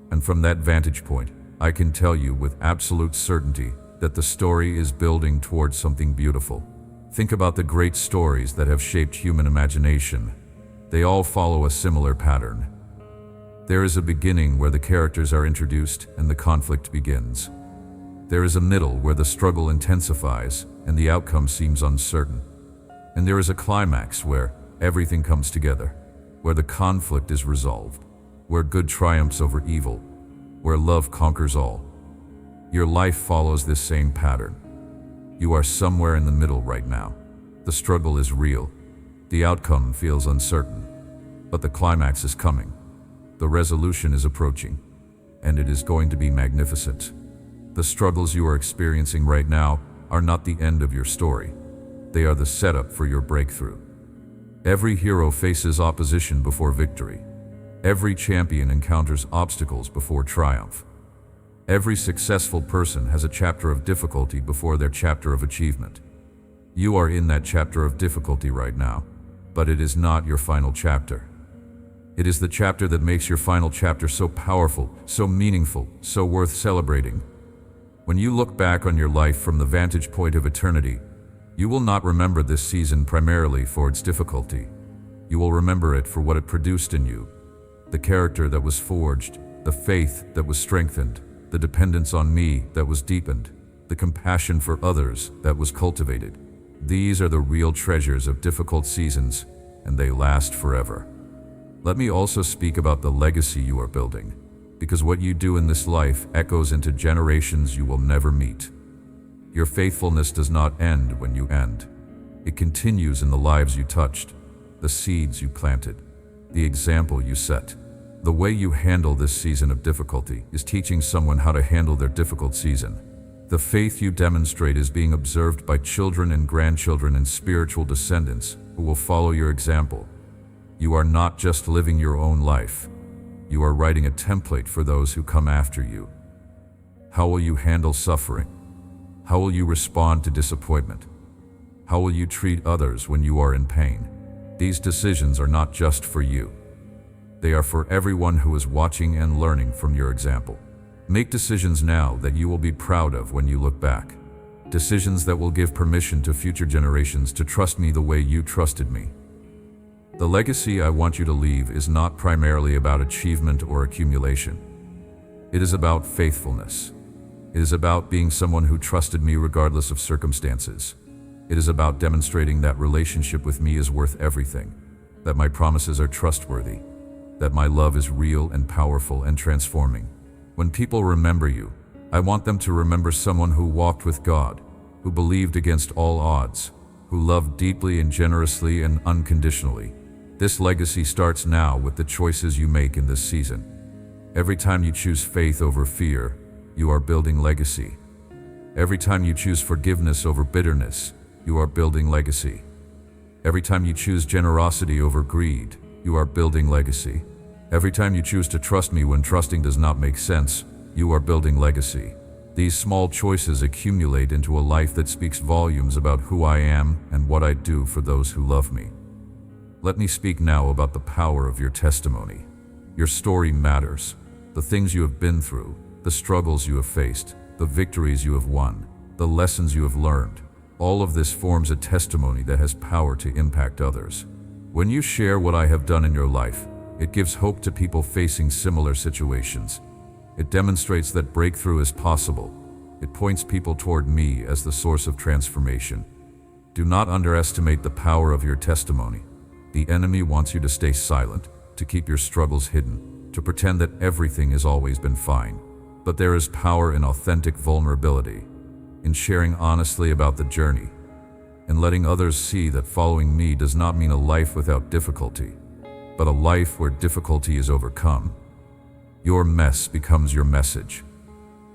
And from that vantage point, I can tell you with absolute certainty that the story is building towards something beautiful. Think about the great stories that have shaped human imagination. They all follow a similar pattern. There is a beginning where the characters are introduced and the conflict begins. There is a middle where the struggle intensifies and the outcome seems uncertain. And there is a climax where everything comes together, where the conflict is resolved, where good triumphs over evil, where love conquers all. Your life follows this same pattern. You are somewhere in the middle right now. The struggle is real. The outcome feels uncertain. But the climax is coming. The resolution is approaching. And it is going to be magnificent. The struggles you are experiencing right now are not the end of your story. They are the setup for your breakthrough. Every hero faces opposition before victory. Every champion encounters obstacles before triumph. Every successful person has a chapter of difficulty before their chapter of achievement. You are in that chapter of difficulty right now, but it is not your final chapter. It is the chapter that makes your final chapter so powerful, so meaningful, so worth celebrating. When you look back on your life from the vantage point of eternity, you will not remember this season primarily for its difficulty. You will remember it for what it produced in you. The character that was forged, the faith that was strengthened, the dependence on me that was deepened, the compassion for others that was cultivated. These are the real treasures of difficult seasons, and they last forever. Let me also speak about the legacy you are building. because what you do in this life echoes into generations you will never meet. Your faithfulness does not end when you end. It continues in the lives you touched, the seeds you planted, the example you set. The way you handle this season of difficulty is teaching someone how to handle their difficult season. The faith you demonstrate is being observed by children and grandchildren and spiritual descendants who will follow your example. You are not just living your own life. You are writing a template for those who come after you. How will you handle suffering? How will you respond to disappointment? How will you treat others when you are in pain? These decisions are not just for you. They are for everyone who is watching and learning from your example. Make decisions now that you will be proud of when you look back. Decisions that will give permission to future generations to trust me the way you trusted me. The legacy I want you to leave is not primarily about achievement or accumulation. It is about faithfulness. It is about being someone who trusted me regardless of circumstances. It is about demonstrating that relationship with me is worth everything, that my promises are trustworthy, that my love is real and powerful and transforming. When people remember you, I want them to remember someone who walked with God, who believed against all odds, who loved deeply and generously and unconditionally. This legacy starts now with the choices you make in this season. Every time you choose faith over fear, you are building legacy. Every time you choose forgiveness over bitterness, you are building legacy. Every time you choose generosity over greed, you are building legacy. Every time you choose to trust me when trusting does not make sense, you are building legacy. These small choices accumulate into a life that speaks volumes about who I am and what I do for those who love me. Let me speak now about the power of your testimony. Your story matters. The things you have been through, the struggles you have faced, the victories you have won, the lessons you have learned. All of this forms a testimony that has power to impact others. When you share what I have done in your life, it gives hope to people facing similar situations. It demonstrates that breakthrough is possible. It points people toward me as the source of transformation. Do not underestimate the power of your testimony. The enemy wants you to stay silent, to keep your struggles hidden, to pretend that everything has always been fine. But there is power in authentic vulnerability, in sharing honestly about the journey, and letting others see that following me does not mean a life without difficulty, but a life where difficulty is overcome. Your mess becomes your message.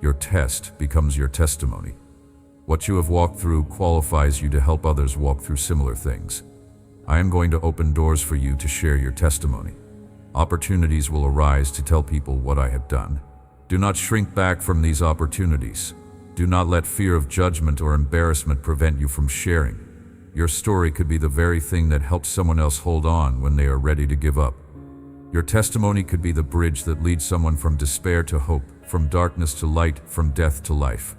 Your test becomes your testimony. What you have walked through qualifies you to help others walk through similar things. I am going to open doors for you to share your testimony. Opportunities will arise to tell people what I have done. Do not shrink back from these opportunities. Do not let fear of judgment or embarrassment prevent you from sharing. Your story could be the very thing that helps someone else hold on when they are ready to give up. Your testimony could be the bridge that leads someone from despair to hope, from darkness to light, from death to life.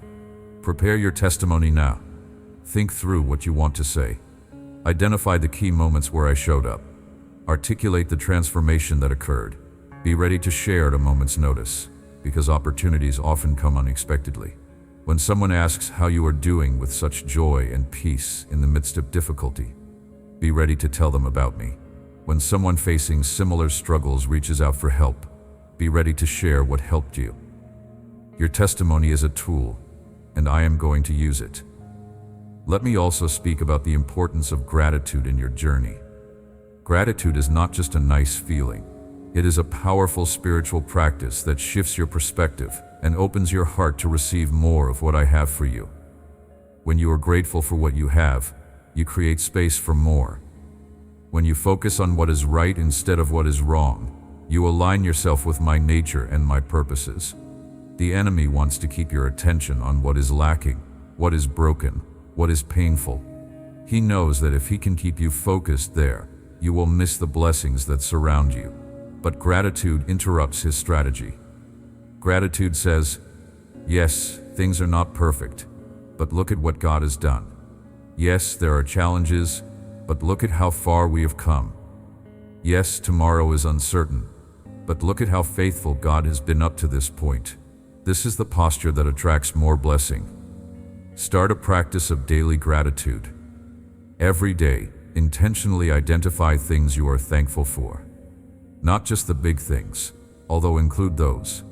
Prepare your testimony now. Think through what you want to say. Identify the key moments where I showed up. Articulate the transformation that occurred. Be ready to share at a moment's notice, because opportunities often come unexpectedly. When someone asks how you are doing with such joy and peace in the midst of difficulty, be ready to tell them about me. When someone facing similar struggles reaches out for help, be ready to share what helped you. Your testimony is a tool, and I am going to use it. Let me also speak about the importance of gratitude in your journey. Gratitude is not just a nice feeling. It is a powerful spiritual practice that shifts your perspective and opens your heart to receive more of what I have for you. When you are grateful for what you have, you create space for more. When you focus on what is right instead of what is wrong, you align yourself with my nature and my purposes. The enemy wants to keep your attention on what is lacking, what is broken, what is painful. He knows that if he can keep you focused there, you will miss the blessings that surround you. But gratitude interrupts his strategy. Gratitude says, yes, things are not perfect, but look at what God has done. Yes, there are challenges, but look at how far we have come. Yes, tomorrow is uncertain, but look at how faithful God has been up to this point. This is the posture that attracts more blessing. Start a practice of daily gratitude. Every day, intentionally identify things you are thankful for. Not just the big things, although include those.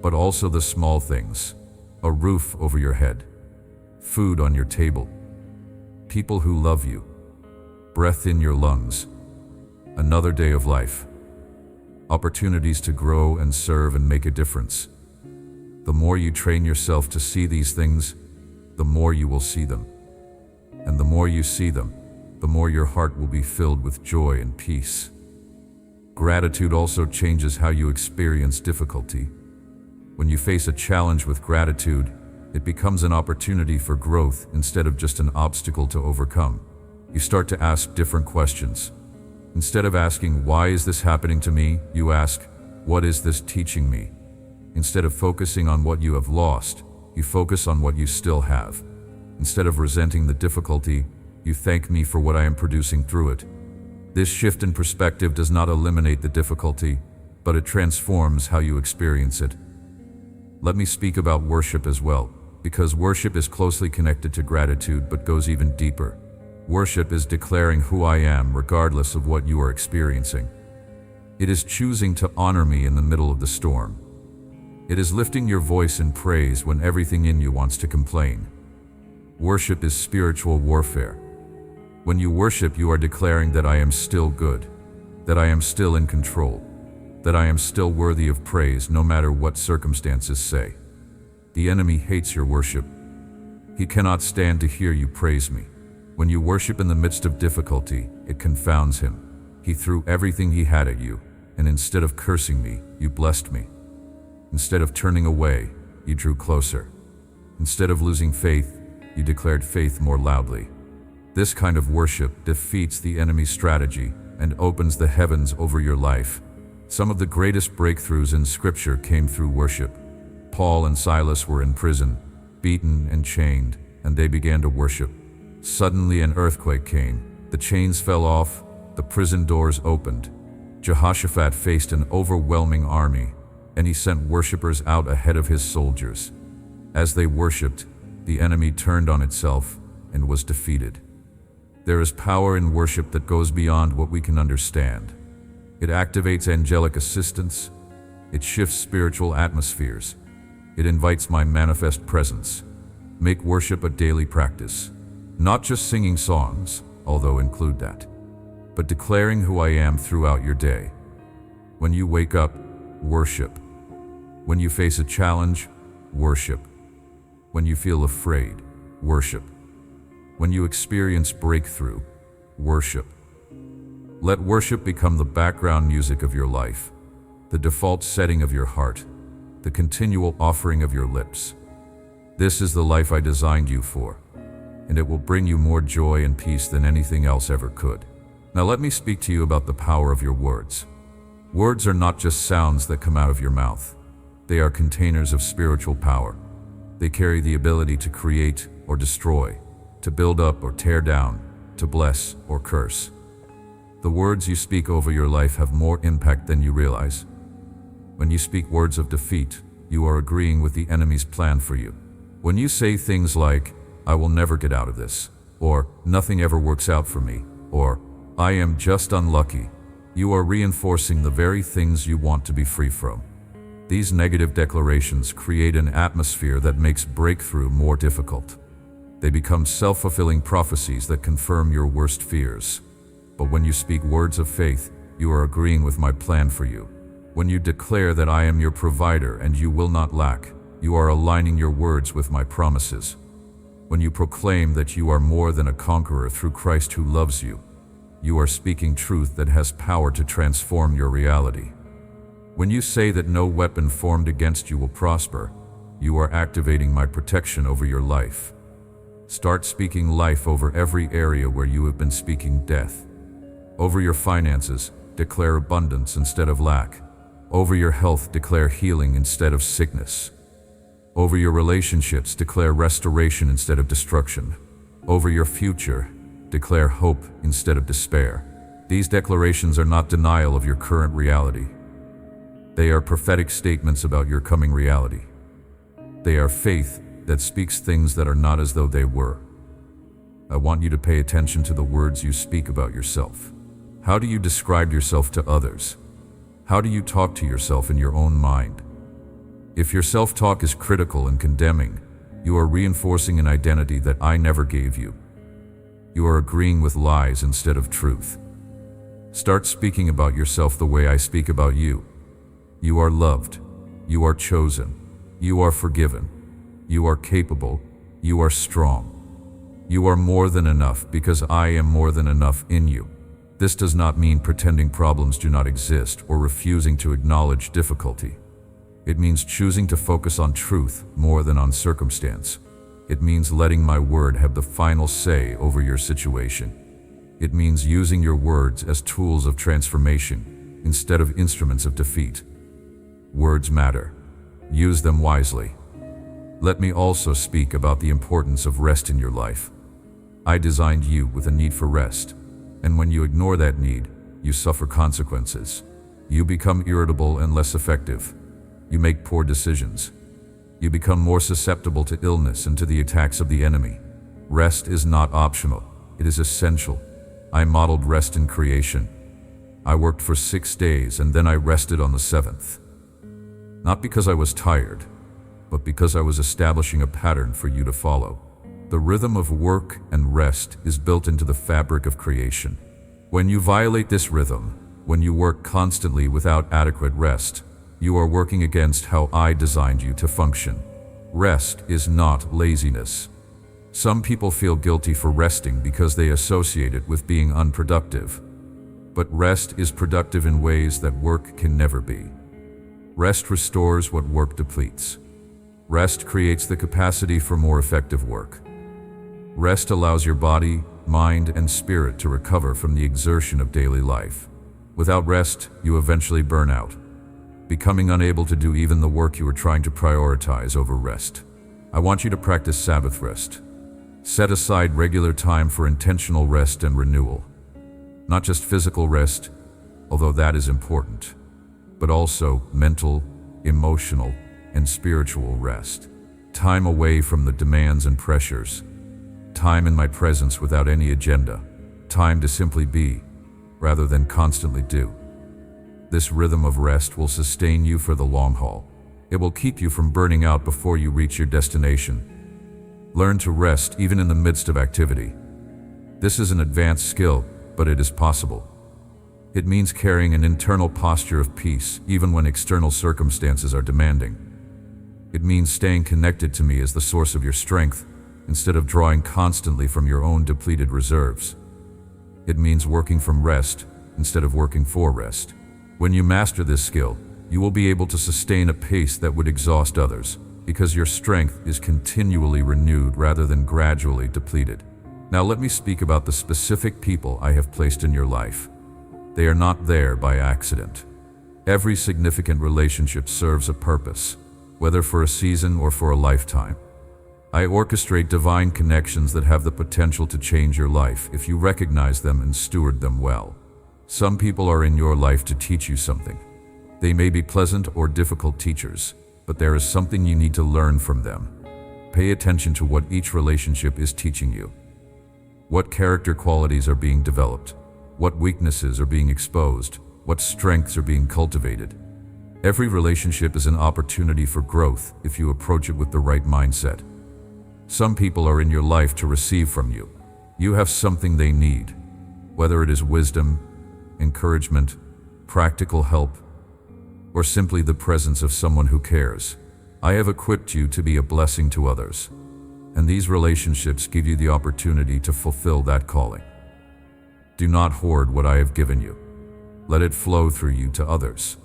but also the small things: a roof over your head, food on your table, people who love you, breath in your lungs, another day of life, opportunities to grow and serve and make a difference. The more you train yourself to see these things, the more you will see them. And the more you see them, the more your heart will be filled with joy and peace. Gratitude also changes how you experience difficulty. When you face a challenge with gratitude, it becomes an opportunity for growth instead of just an obstacle to overcome. You start to ask different questions. Instead of asking, "Why is this happening to me?" you ask, "What is this teaching me?" Instead of focusing on what you have lost, you focus on what you still have. Instead of resenting the difficulty, you thank me for what I am producing through it. This shift in perspective does not eliminate the difficulty, but it transforms how you experience it. Let me speak about worship as well, because worship is closely connected to gratitude but goes even deeper. Worship is declaring who I am regardless of what you are experiencing. It is choosing to honor me in the middle of the storm. It is lifting your voice in praise when everything in you wants to complain. Worship is spiritual warfare. When you worship, you are declaring that I am still good, that I am still in control, that I am still worthy of praise no matter what circumstances say. The enemy hates your worship. He cannot stand to hear you praise me. When you worship in the midst of difficulty, it confounds him. He threw everything he had at you, and instead of cursing me, you blessed me. Instead of turning away, you drew closer. Instead of losing faith, you declared faith more loudly. This kind of worship defeats the enemy's strategy and opens the heavens over your life. Some of the greatest breakthroughs in Scripture came through worship. Paul and Silas were in prison, beaten and chained, and they began to worship. Suddenly an earthquake came. The chains fell off, the prison doors opened. Jehoshaphat faced an overwhelming army, and he sent worshipers out ahead of his soldiers. As they worshiped, the enemy turned on itself and was defeated. There is power in worship that goes beyond what we can understand. It activates angelic assistance. It shifts spiritual atmospheres. It invites my manifest presence. Make worship a daily practice. Not just singing songs, although include that, but declaring who I am throughout your day. When you wake up, worship. When you face a challenge, worship. When you feel afraid, worship. When you experience breakthrough, worship. Let worship become the background music of your life, the default setting of your heart, the continual offering of your lips. This is the life I designed you for, and it will bring you more joy and peace than anything else ever could. Now let me speak to you about the power of your words. Words are not just sounds that come out of your mouth. They are containers of spiritual power. They carry the ability to create or destroy, to build up or tear down, to bless or curse. The words you speak over your life have more impact than you realize. When you speak words of defeat, you are agreeing with the enemy's plan for you. When you say things like, "I will never get out of this," or "Nothing ever works out for me," or "I am just unlucky," you are reinforcing the very things you want to be free from. These negative declarations create an atmosphere that makes breakthrough more difficult. They become self-fulfilling prophecies that confirm your worst fears. But when you speak words of faith, you are agreeing with my plan for you. When you declare that I am your provider and you will not lack, you are aligning your words with my promises. When you proclaim that you are more than a conqueror through Christ who loves you, you are speaking truth that has power to transform your reality. When you say that no weapon formed against you will prosper, you are activating my protection over your life. Start speaking life over every area where you have been speaking death. Over your finances, declare abundance instead of lack. Over your health, declare healing instead of sickness. Over your relationships, declare restoration instead of destruction. Over your future, declare hope instead of despair. These declarations are not denial of your current reality. They are prophetic statements about your coming reality. They are faith that speaks things that are not as though they were. I want you to pay attention to the words you speak about yourself. How do you describe yourself to others? How do you talk to yourself in your own mind? If your self-talk is critical and condemning, you are reinforcing an identity that I never gave you. You are agreeing with lies instead of truth. Start speaking about yourself the way I speak about you. You are loved. You are chosen. You are forgiven. You are capable. You are strong. You are more than enough because I am more than enough in you. This does not mean pretending problems do not exist or refusing to acknowledge difficulty. It means choosing to focus on truth more than on circumstance. It means letting my word have the final say over your situation. It means using your words as tools of transformation instead of instruments of defeat. Words matter. Use them wisely. Let me also speak about the importance of rest in your life. I designed you with a need for rest, and when you ignore that need, you suffer consequences. You become irritable and less effective. You make poor decisions. You become more susceptible to illness and to the attacks of the enemy. Rest is not optional. It is essential. I modeled rest in creation. I worked for 6 days and then I rested on the 7th. Not because I was tired, but because I was establishing a pattern for you to follow. The rhythm of work and rest is built into the fabric of creation. When you violate this rhythm, when you work constantly without adequate rest, you are working against how I designed you to function. Rest is not laziness. Some people feel guilty for resting because they associate it with being unproductive. But rest is productive in ways that work can never be. Rest restores what work depletes. Rest creates the capacity for more effective work. Rest allows your body, mind, and spirit to recover from the exertion of daily life. Without rest, you eventually burn out, becoming unable to do even the work you were trying to prioritize over rest. I want you to practice Sabbath rest. Set aside regular time for intentional rest and renewal. Not just physical rest, although that is important, but also mental, emotional, and spiritual rest. Time away from the demands and pressures. Time in my presence without any agenda. Time to simply be, rather than constantly do. This rhythm of rest will sustain you for the long haul. It will keep you from burning out before you reach your destination. Learn to rest even in the midst of activity. This is an advanced skill, but it is possible. It means carrying an internal posture of peace even when external circumstances are demanding. It means staying connected to me as the source of your strength instead of drawing constantly from your own depleted reserves. It means working from rest instead of working for rest. When you master this skill, you will be able to sustain a pace that would exhaust others, because your strength is continually renewed rather than gradually depleted. Now let me speak about the specific people I have placed in your life. They are not there by accident. Every significant relationship serves a purpose, whether for a season or for a lifetime. I orchestrate divine connections that have the potential to change your life if you recognize them and steward them well. Some people are in your life to teach you something. They may be pleasant or difficult teachers, but there is something you need to learn from them. Pay attention to what each relationship is teaching you. What character qualities are being developed? What weaknesses are being exposed? What strengths are being cultivated? Every relationship is an opportunity for growth if you approach it with the right mindset. Some people are in your life to receive from you. You have something they need, whether it is wisdom, encouragement, practical help, or simply the presence of someone who cares. I have equipped you to be a blessing to others, and these relationships give you the opportunity to fulfill that calling. Do not hoard what I have given you. Let it flow through you to others.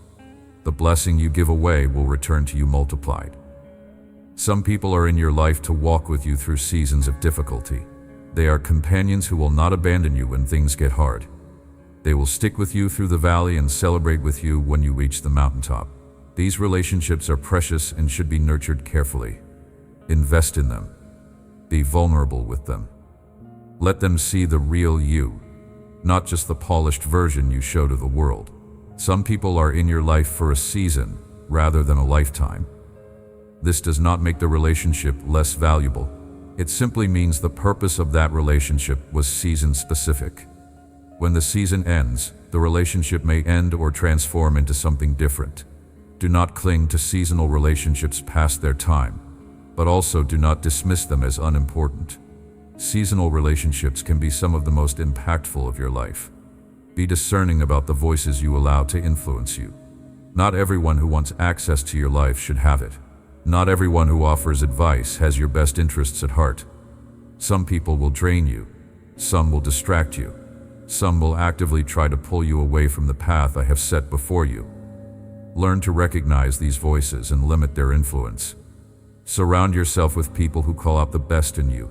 The blessing you give away will return to you multiplied. Some people are in your life to walk with you through seasons of difficulty. They are companions who will not abandon you when things get hard. They will stick with you through the valley and celebrate with you when you reach the mountaintop. These relationships are precious and should be nurtured carefully. Invest in them. Be vulnerable with them. Let them see the real you, not just the polished version you show to the world. Some people are in your life for a season rather than a lifetime. This does not make the relationship less valuable. It simply means the purpose of that relationship was season-specific. When the season ends, the relationship may end or transform into something different. Do not cling to seasonal relationships past their time, but also do not dismiss them as unimportant. Seasonal relationships can be some of the most impactful of your life. Be discerning about the voices you allow to influence you. Not everyone who wants access to your life should have it. Not everyone who offers advice has your best interests at heart. Some people will drain you. Some will distract you. Some will actively try to pull you away from the path I have set before you. Learn to recognize these voices and limit their influence. Surround yourself with people who call out the best in you,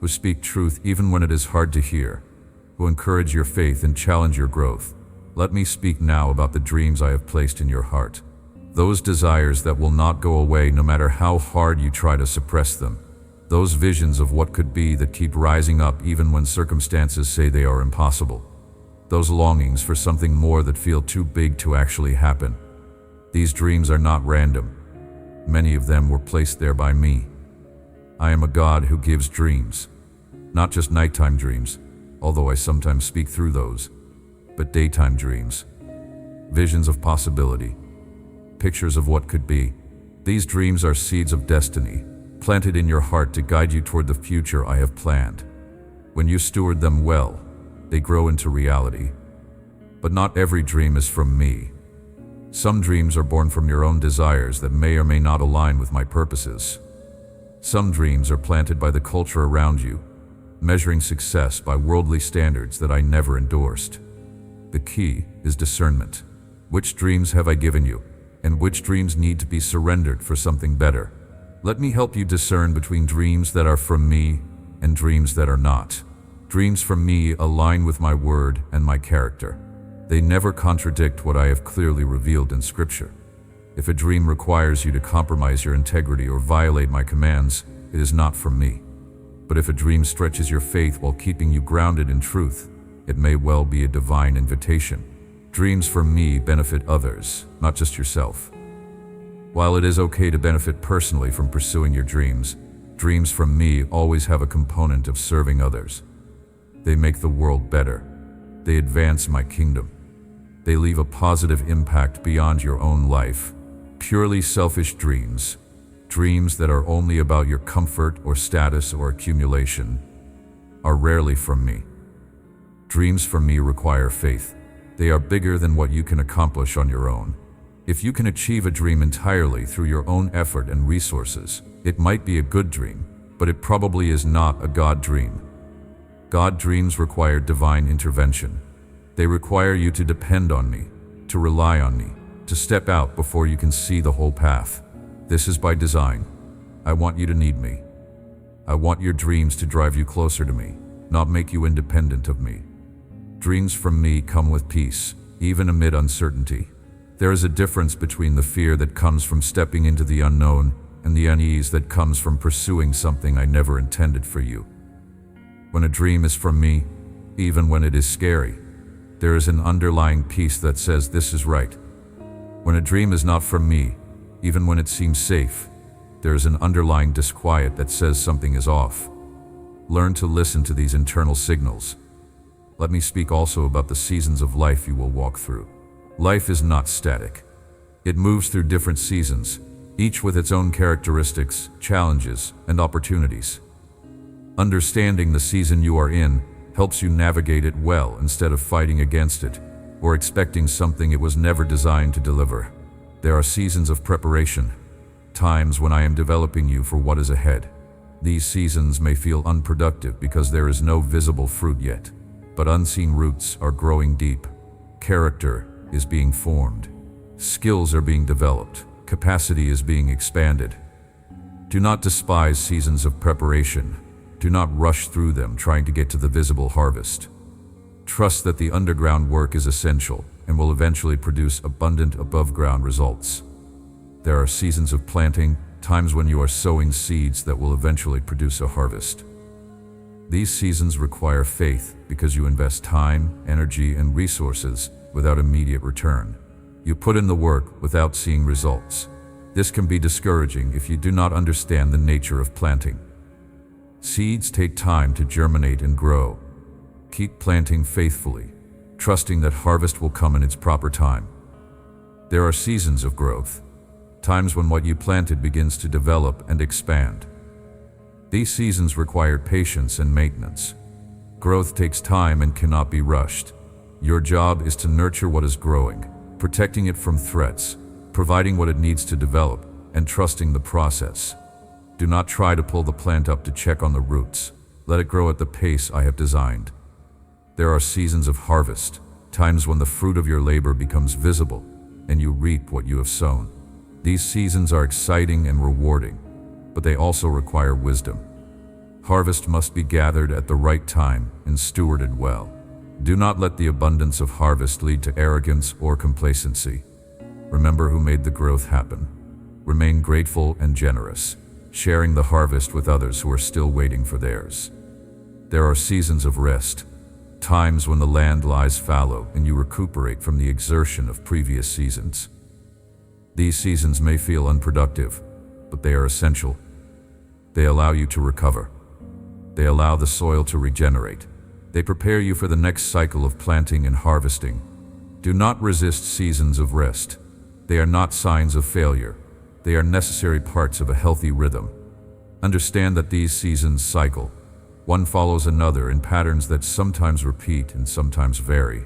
who speak truth even when it is hard to hear, who encourage your faith and challenge your growth. Let me speak now about the dreams I have placed in your heart. Those desires that will not go away no matter how hard you try to suppress them. Those visions of what could be that keep rising up even when circumstances say they are impossible. Those longings for something more that feel too big to actually happen. These dreams are not random. Many of them were placed there by me. I am a God who gives dreams. Not just nighttime dreams, although I sometimes speak through those, but daytime dreams. Visions of possibility. Pictures of what could be. These dreams are seeds of destiny, planted in your heart to guide you toward the future I have planned. When you steward them well, they grow into reality. But not every dream is from me. Some dreams are born from your own desires that may or may not align with my purposes. Some dreams are planted by the culture around you, measuring success by worldly standards that I never endorsed. The key is discernment. Which dreams have I given you, and which dreams need to be surrendered for something better? Let me help you discern between dreams that are from me and dreams that are not. Dreams from me align with my word and my character. They never contradict what I have clearly revealed in Scripture. If a dream requires you to compromise your integrity or violate my commands, it is not from me. But if a dream stretches your faith while keeping you grounded in truth, it may well be a divine invitation. Dreams from me benefit others, not just yourself. While it is okay to benefit personally from pursuing your dreams, dreams from me always have a component of serving others. They make the world better. They advance my kingdom. They leave a positive impact beyond your own life. Purely selfish dreams, dreams that are only about your comfort or status or accumulation, are rarely from me. Dreams from me require faith. They are bigger than what you can accomplish on your own. If you can achieve a dream entirely through your own effort and resources, it might be a good dream, but it probably is not a God dream. God dreams require divine intervention. They require you to depend on me, to rely on me, to step out before you can see the whole path. This is by design. I want you to need me. I want your dreams to drive you closer to me, not make you independent of me. Dreams from me come with peace, even amid uncertainty. There is a difference between the fear that comes from stepping into the unknown and the unease that comes from pursuing something I never intended for you. When a dream is from me, even when it is scary, there is an underlying peace that says this is right. When a dream is not from me, even when it seems safe, there is an underlying disquiet that says something is off. Learn to listen to these internal signals. Let me speak also about the seasons of life you will walk through. Life is not static. It moves through different seasons, each with its own characteristics, challenges, and opportunities. Understanding the season you are in helps you navigate it well instead of fighting against it or expecting something it was never designed to deliver. There are seasons of preparation, times when I am developing you for what is ahead. These seasons may feel unproductive because there is no visible fruit yet, but unseen roots are growing deep. Character is being formed. Skills are being developed. Capacity is being expanded. Do not despise seasons of preparation. Do not rush through them trying to get to the visible harvest. Trust that the underground work is essential and will eventually produce abundant above-ground results. There are seasons of planting, times when you are sowing seeds that will eventually produce a harvest. These seasons require faith because you invest time, energy, and resources without immediate return. You put in the work without seeing results. This can be discouraging if you do not understand the nature of planting. Seeds take time to germinate and grow. Keep planting faithfully, trusting that harvest will come in its proper time. There are seasons of growth, times when what you planted begins to develop and expand. These seasons require patience and maintenance. Growth takes time and cannot be rushed. Your job is to nurture what is growing, protecting it from threats, providing what it needs to develop, and trusting the process. Do not try to pull the plant up to check on the roots. Let it grow at the pace I have designed. There are seasons of harvest, times when the fruit of your labor becomes visible, and you reap what you have sown. These seasons are exciting and rewarding, but they also require wisdom. Harvest must be gathered at the right time and stewarded well. Do not let the abundance of harvest lead to arrogance or complacency. Remember who made the growth happen. Remain grateful and generous, sharing the harvest with others who are still waiting for theirs. There are seasons of rest, times when the land lies fallow and you recuperate from the exertion of previous seasons. These seasons may feel unproductive, but they are essential. They allow you to recover. They allow the soil to regenerate. They prepare you for the next cycle of planting and harvesting. Do not resist seasons of rest. They are not signs of failure. They are necessary parts of a healthy rhythm. Understand that these seasons cycle. One follows another in patterns that sometimes repeat and sometimes vary.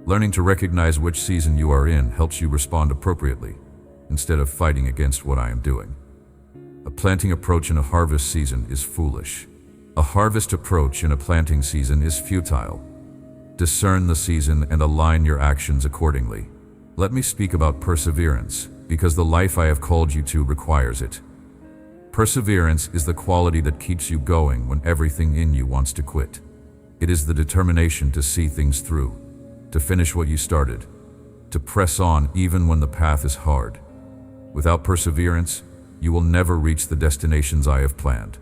Learning to recognize which season you are in helps you respond appropriately, instead of fighting against what I am doing. A planting approach in a harvest season is foolish. A harvest approach in a planting season is futile. Discern the season and align your actions accordingly. Let me speak about perseverance, because the life I have called you to requires it. Perseverance is the quality that keeps you going when everything in you wants to quit. It is the determination to see things through, to finish what you started, to press on even when the path is hard. Without perseverance, you will never reach the destinations I have planned.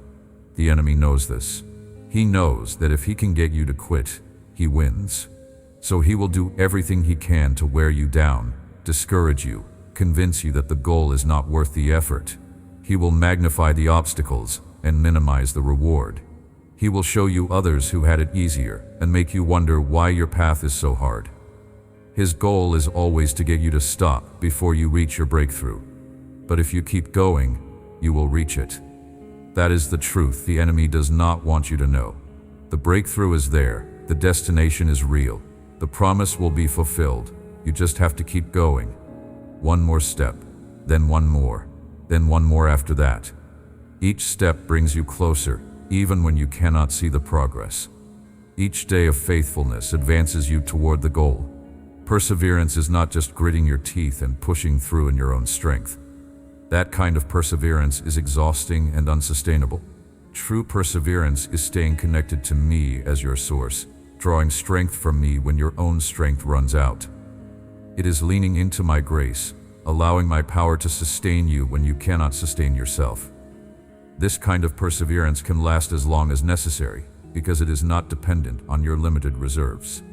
The enemy knows this. He knows that if he can get you to quit, he wins. So he will do everything he can to wear you down, discourage you, convince you that the goal is not worth the effort. He will magnify the obstacles and minimize the reward. He will show you others who had it easier and make you wonder why your path is so hard. His goal is always to get you to stop before you reach your breakthrough. But if you keep going, you will reach it. That is the truth the enemy does not want you to know. The breakthrough is there, the destination is real, the promise will be fulfilled. You just have to keep going. One more step, then one more after that. Each step brings you closer, even when you cannot see the progress. Each day of faithfulness advances you toward the goal. Perseverance is not just gritting your teeth and pushing through in your own strength. That kind of perseverance is exhausting and unsustainable. True perseverance is staying connected to me as your source, drawing strength from me when your own strength runs out. It is leaning into my grace, allowing my power to sustain you when you cannot sustain yourself. This kind of perseverance can last as long as necessary, because it is not dependent on your limited reserves.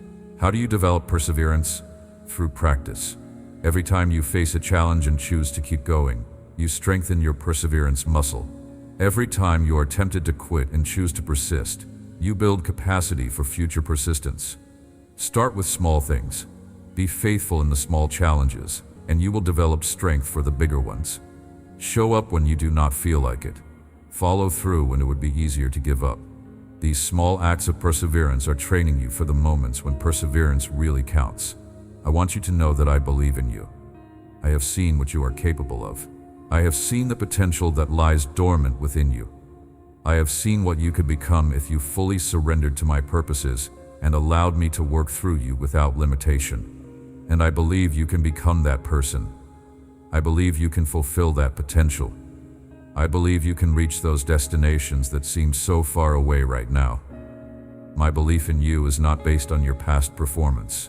How do you develop perseverance? Through practice. Every time you face a challenge and choose to keep going, you strengthen your perseverance muscle. Every time you are tempted to quit and choose to persist, you build capacity for future persistence. Start with small things. Be faithful in the small challenges, and you will develop strength for the bigger ones. Show up when you do not feel like it. Follow through when it would be easier to give up. These small acts of perseverance are training you for the moments when perseverance really counts. I want you to know that I believe in you. I have seen what you are capable of. I have seen the potential that lies dormant within you. I have seen what you could become if you fully surrendered to my purposes and allowed me to work through you without limitation. And I believe you can become that person. I believe you can fulfill that potential. I believe you can reach those destinations that seem so far away right now. My belief in you is not based on your past performance.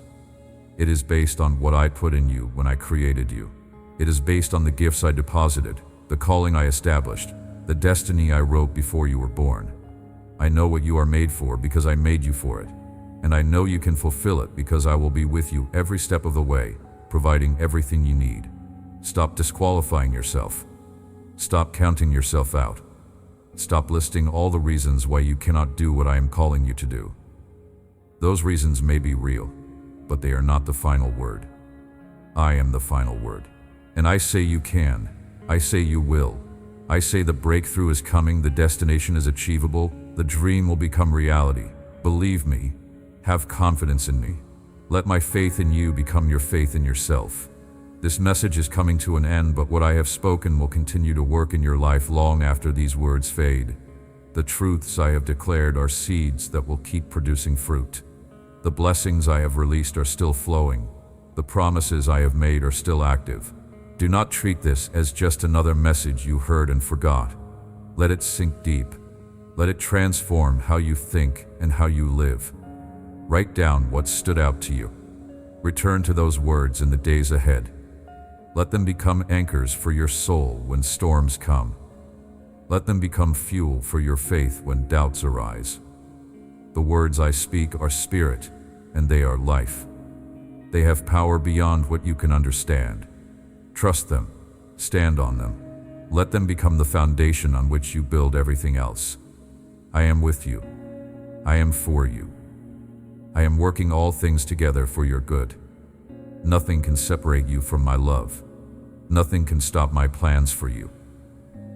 It is based on what I put in you when I created you. It is based on the gifts I deposited, the calling I established, the destiny I wrote before you were born. I know what you are made for because I made you for it. And I know you can fulfill it because I will be with you every step of the way, providing everything you need. Stop disqualifying yourself. Stop counting yourself out. Stop listing all the reasons why you cannot do what I am calling you to do. Those reasons may be real, but they are not the final word. I am the final word. And I say you can. I say you will. I say the breakthrough is coming, the destination is achievable, the dream will become reality. Believe me. Have confidence in me. Let my faith in you become your faith in yourself. This message is coming to an end, but what I have spoken will continue to work in your life long after these words fade. The truths I have declared are seeds that will keep producing fruit. The blessings I have released are still flowing. The promises I have made are still active. Do not treat this as just another message you heard and forgot. Let it sink deep. Let it transform how you think and how you live. Write down what stood out to you. Return to those words in the days ahead. Let them become anchors for your soul when storms come. Let them become fuel for your faith when doubts arise. The words I speak are spirit, and they are life. They have power beyond what you can understand. Trust them. Stand on them. Let them become the foundation on which you build everything else. I am with you. I am for you. I am working all things together for your good. Nothing can separate you from my love. Nothing can stop my plans for you.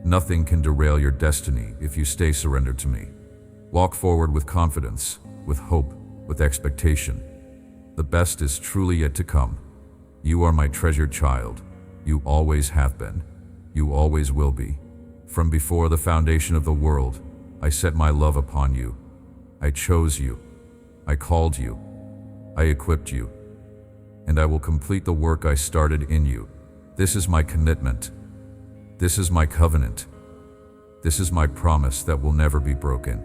Nothing can derail your destiny if you stay surrendered to me. Walk forward with confidence, with hope, with expectation. The best is truly yet to come. You are my treasured child. You always have been. You always will be. From before the foundation of the world, I set my love upon you. I chose you. I called you. I equipped you. And I will complete the work I started in you. This is my commitment. This is my covenant. This is my promise that will never be broken.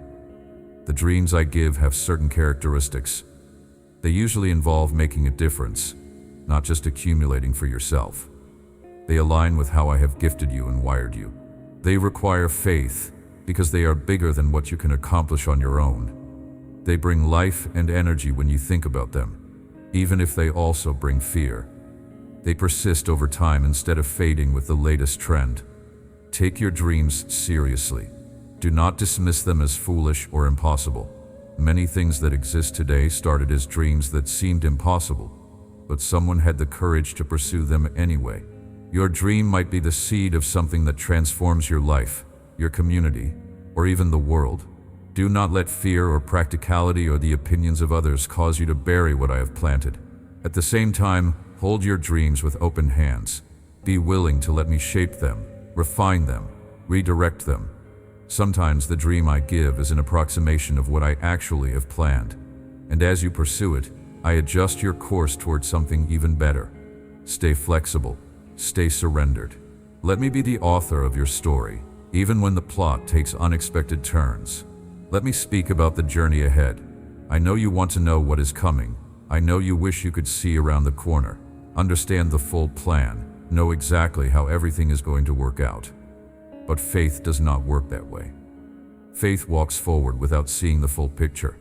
The dreams I give have certain characteristics. They usually involve making a difference, not just accumulating for yourself. They align with how I have gifted you and wired you. They require faith because they are bigger than what you can accomplish on your own. They bring life and energy when you think about them, even if they also bring fear. They persist over time instead of fading with the latest trend. Take your dreams seriously. Do not dismiss them as foolish or impossible. Many things that exist today started as dreams that seemed impossible, but someone had the courage to pursue them anyway. Your dream might be the seed of something that transforms your life, your community, or even the world. Do not let fear or practicality or the opinions of others cause you to bury what I have planted. At the same time, hold your dreams with open hands. Be willing to let me shape them, refine them, redirect them. Sometimes the dream I give is an approximation of what I actually have planned. And as you pursue it, I adjust your course towards something even better. Stay flexible. Stay surrendered. Let me be the author of your story, even when the plot takes unexpected turns. Let me speak about the journey ahead. I know you want to know what is coming. I know you wish you could see around the corner, understand the full plan, know exactly how everything is going to work out. But faith does not work that way. Faith walks forward without seeing the full picture,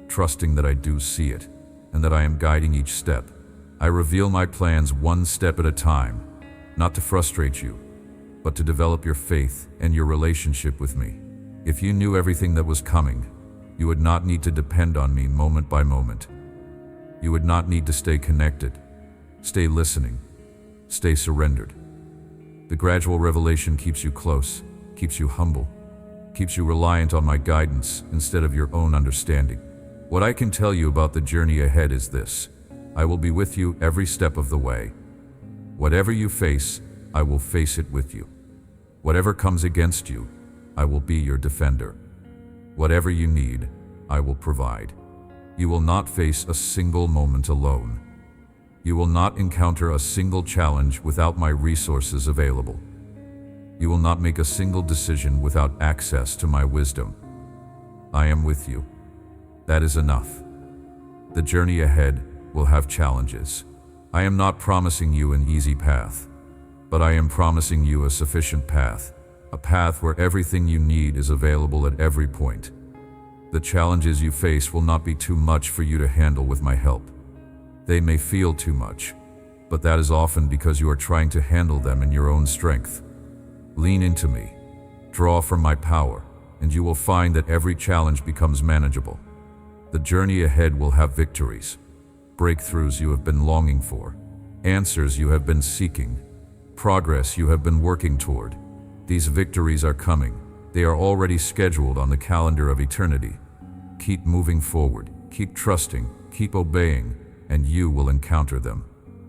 trusting that I do see it, and that I am guiding each step. I reveal my plans one step at a time, not to frustrate you, but to develop your faith and your relationship with me. If you knew everything that was coming, you would not need to depend on me moment by moment. You would not need to stay connected, stay listening, stay surrendered. The gradual revelation keeps you close, keeps you humble, keeps you reliant on my guidance instead of your own understanding. What I can tell you about the journey ahead is this: I will be with you every step of the way. Whatever you face, I will face it with you. Whatever comes against you, I will be your defender. Whatever you need, I will provide. You will not face a single moment alone. You will not encounter a single challenge without my resources available. You will not make a single decision without access to my wisdom. I am with you. That is enough. The journey ahead will have challenges. I am not promising you an easy path, but I am promising you a sufficient path, a path where everything you need is available at every point. The challenges you face will not be too much for you to handle with my help. They may feel too much, but that is often because you are trying to handle them in your own strength. Lean into me, draw from my power, and you will find that every challenge becomes manageable. The journey ahead will have victories, breakthroughs you have been longing for, answers you have been seeking, progress you have been working toward. These victories are coming. They are already scheduled on the calendar of eternity. Keep moving forward, keep trusting, keep obeying, and you will encounter them.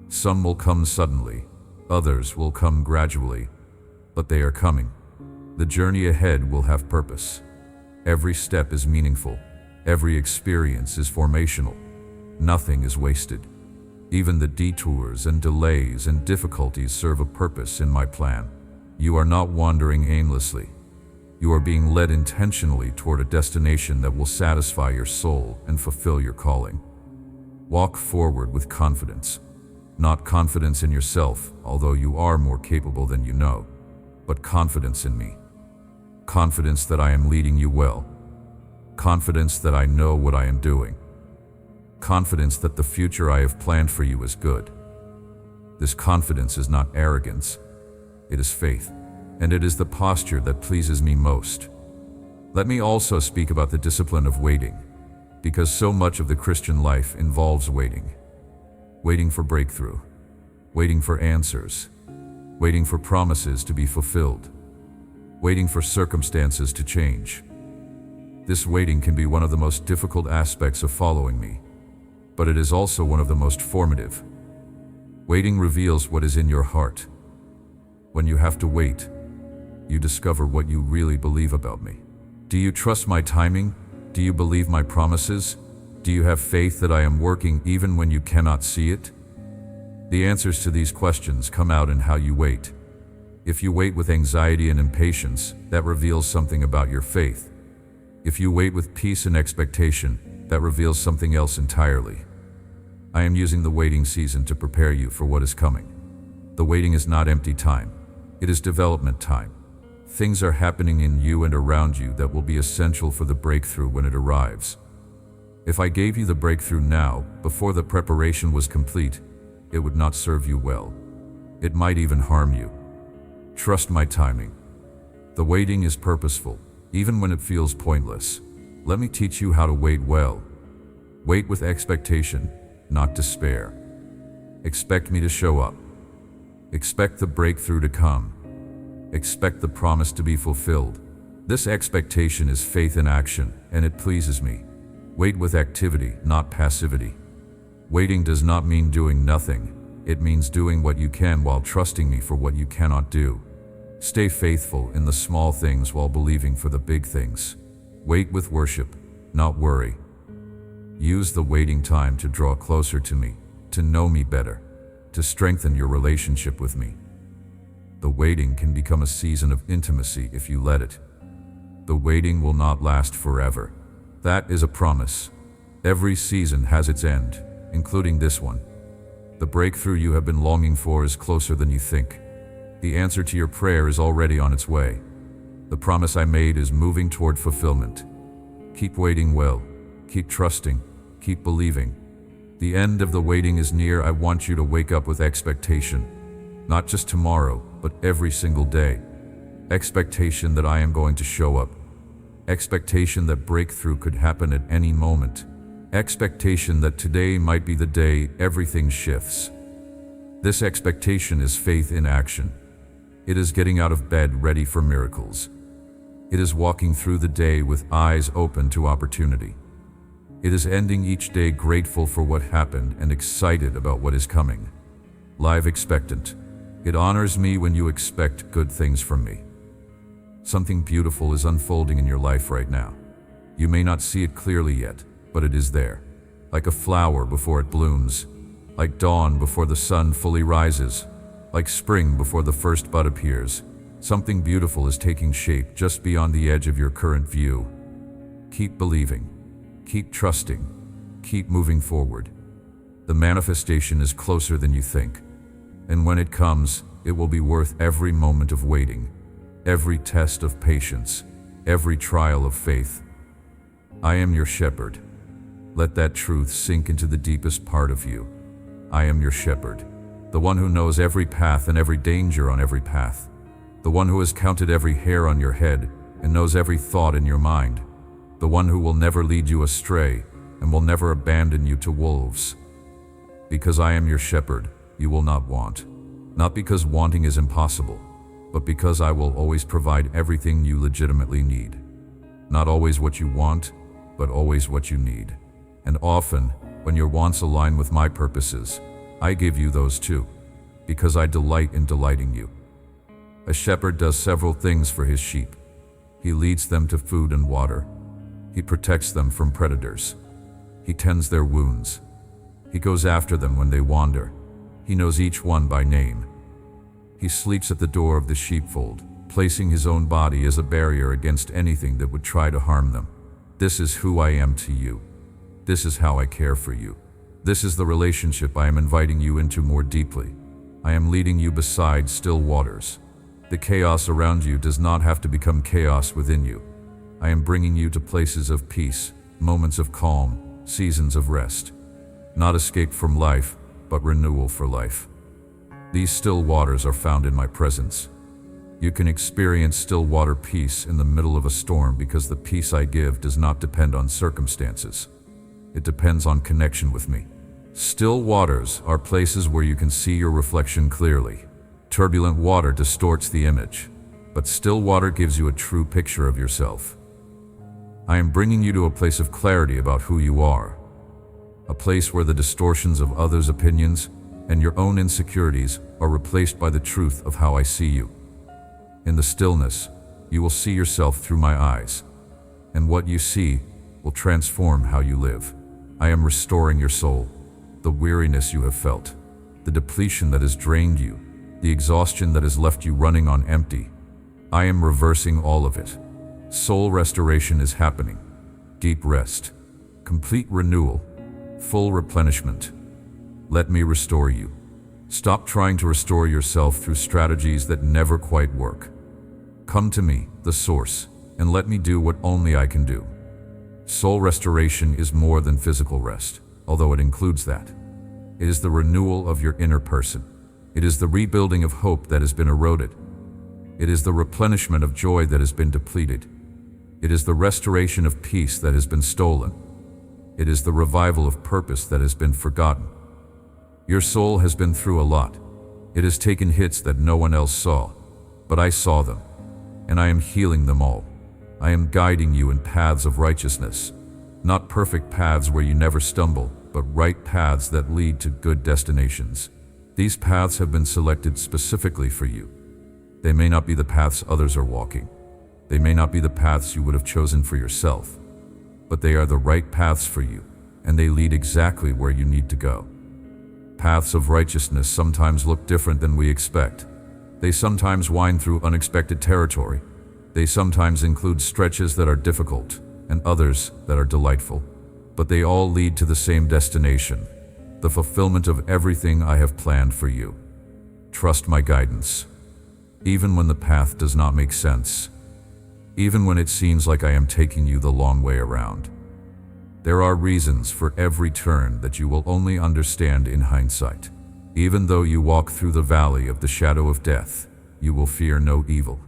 Some will come suddenly, others will come gradually, but they are coming. The journey ahead will have purpose. Every step is meaningful. Every experience is formational. Nothing is wasted. Even the detours and delays and difficulties serve a purpose in my plan. You are not wandering aimlessly. You are being led intentionally toward a destination that will satisfy your soul and fulfill your calling. Walk forward with confidence. Not confidence in yourself, although you are more capable than you know, but confidence in me. Confidence that I am leading you well. Confidence that I know what I am doing. Confidence that the future I have planned for you is good. This confidence is not arrogance. It is faith, and it is the posture that pleases me most. Let me also speak about the discipline of waiting, because so much of the Christian life involves waiting. Waiting for breakthrough, waiting for answers, waiting for promises to be fulfilled, waiting for circumstances to change. This waiting can be one of the most difficult aspects of following me, but it is also one of the most formative. Waiting reveals what is in your heart. When you have to wait, you discover what you really believe about me. Do you trust my timing? Do you believe my promises? Do you have faith that I am working even when you cannot see it? The answers to these questions come out in how you wait. If you wait with anxiety and impatience, that reveals something about your faith. If you wait with peace and expectation, that reveals something else entirely. I am using the waiting season to prepare you for what is coming. The waiting is not empty time. It is development time. Things are happening in you and around you that will be essential for the breakthrough when it arrives. If I gave you the breakthrough now, before the preparation was complete, it would not serve you well. It might even harm you. Trust my timing. The waiting is purposeful, even when it feels pointless. Let me teach you how to wait well. Wait with expectation, not despair. Expect me to show up. Expect the breakthrough to come. Expect the promise to be fulfilled. This expectation is faith in action, and it pleases me. Wait with activity, not passivity. Waiting does not mean doing nothing. It means doing what you can while trusting me for what you cannot do. Stay faithful in the small things while believing for the big things. Wait with worship, not worry. Use the waiting time to draw closer to me, to know me better, to strengthen your relationship with me. The waiting can become a season of intimacy if you let it. The waiting will not last forever. That is a promise. Every season has its end, including this one. The breakthrough you have been longing for is closer than you think. The answer to your prayer is already on its way. The promise I made is moving toward fulfillment. Keep waiting well. Keep trusting. Keep believing. The end of the waiting is near. I want you to wake up with expectation. Not just tomorrow, but every single day. Expectation that I am going to show up. Expectation that breakthrough could happen at any moment. Expectation that today might be the day everything shifts. This expectation is faith in action. It is getting out of bed ready for miracles. It is walking through the day with eyes open to opportunity. It is ending each day grateful for what happened and excited about what is coming. Live expectant. It honors me when you expect good things from me. Something beautiful is unfolding in your life right now. You may not see it clearly yet, but it is there. Like a flower before it blooms, like dawn before the sun fully rises, like spring before the first bud appears. Something beautiful is taking shape just beyond the edge of your current view. Keep believing, keep trusting, keep moving forward. The manifestation is closer than you think. And when it comes, it will be worth every moment of waiting, every test of patience, every trial of faith. I am your shepherd. Let that truth sink into the deepest part of you. I am your shepherd, the one who knows every path and every danger on every path, the one who has counted every hair on your head and knows every thought in your mind, the one who will never lead you astray and will never abandon you to wolves. Because I am your shepherd, you will not want. Not because wanting is impossible, but because I will always provide everything you legitimately need. Not always what you want, but always what you need. And often, when your wants align with my purposes, I give you those too, because I delight in delighting you. A shepherd does several things for his sheep. He leads them to food and water. He protects them from predators. He tends their wounds. He goes after them when they wander. He knows each one by name. He sleeps at the door of the sheepfold, placing his own body as a barrier against anything that would try to harm them. This is who I am to you. This is how I care for you. This is the relationship I am inviting you into more deeply. I am leading you beside still waters. The chaos around you does not have to become chaos within you. I am bringing you to places of peace, moments of calm, seasons of rest. Not escape from life, but renewal for life. These still waters are found in my presence. You can experience still water peace in the middle of a storm because the peace I give does not depend on circumstances. It depends on connection with me. Still waters are places where you can see your reflection clearly. Turbulent water distorts the image, but still water gives you a true picture of yourself. I am bringing you to a place of clarity about who you are, a place where the distortions of others' opinions and your own insecurities are replaced by the truth of how I see you. In the stillness, you will see yourself through my eyes, and what you see will transform how you live. I am restoring your soul, the weariness you have felt, the depletion that has drained you, the exhaustion that has left you running on empty. I am reversing all of it. Soul restoration is happening. Deep rest, complete renewal, full replenishment. Let me restore you. Stop trying to restore yourself through strategies that never quite work. Come to me, the source, and let me do what only I can do. Soul restoration is more than physical rest, although it includes that. It is the renewal of your inner person. It is the rebuilding of hope that has been eroded. It is the replenishment of joy that has been depleted. It is the restoration of peace that has been stolen. It is the revival of purpose that has been forgotten. Your soul has been through a lot. It has taken hits that no one else saw, but I saw them, and I am healing them all. I am guiding you in paths of righteousness, not perfect paths where you never stumble, but right paths that lead to good destinations. These paths have been selected specifically for you. They may not be the paths others are walking. They may not be the paths you would have chosen for yourself, but they are the right paths for you, and they lead exactly where you need to go. Paths of righteousness sometimes look different than we expect. They sometimes wind through unexpected territory. They sometimes include stretches that are difficult and others that are delightful, but they all lead to the same destination, the fulfillment of everything I have planned for you. Trust my guidance, even when the path does not make sense, even when it seems like I am taking you the long way around. There are reasons for every turn that you will only understand in hindsight. Even though you walk through the valley of the shadow of death, you will fear no evil.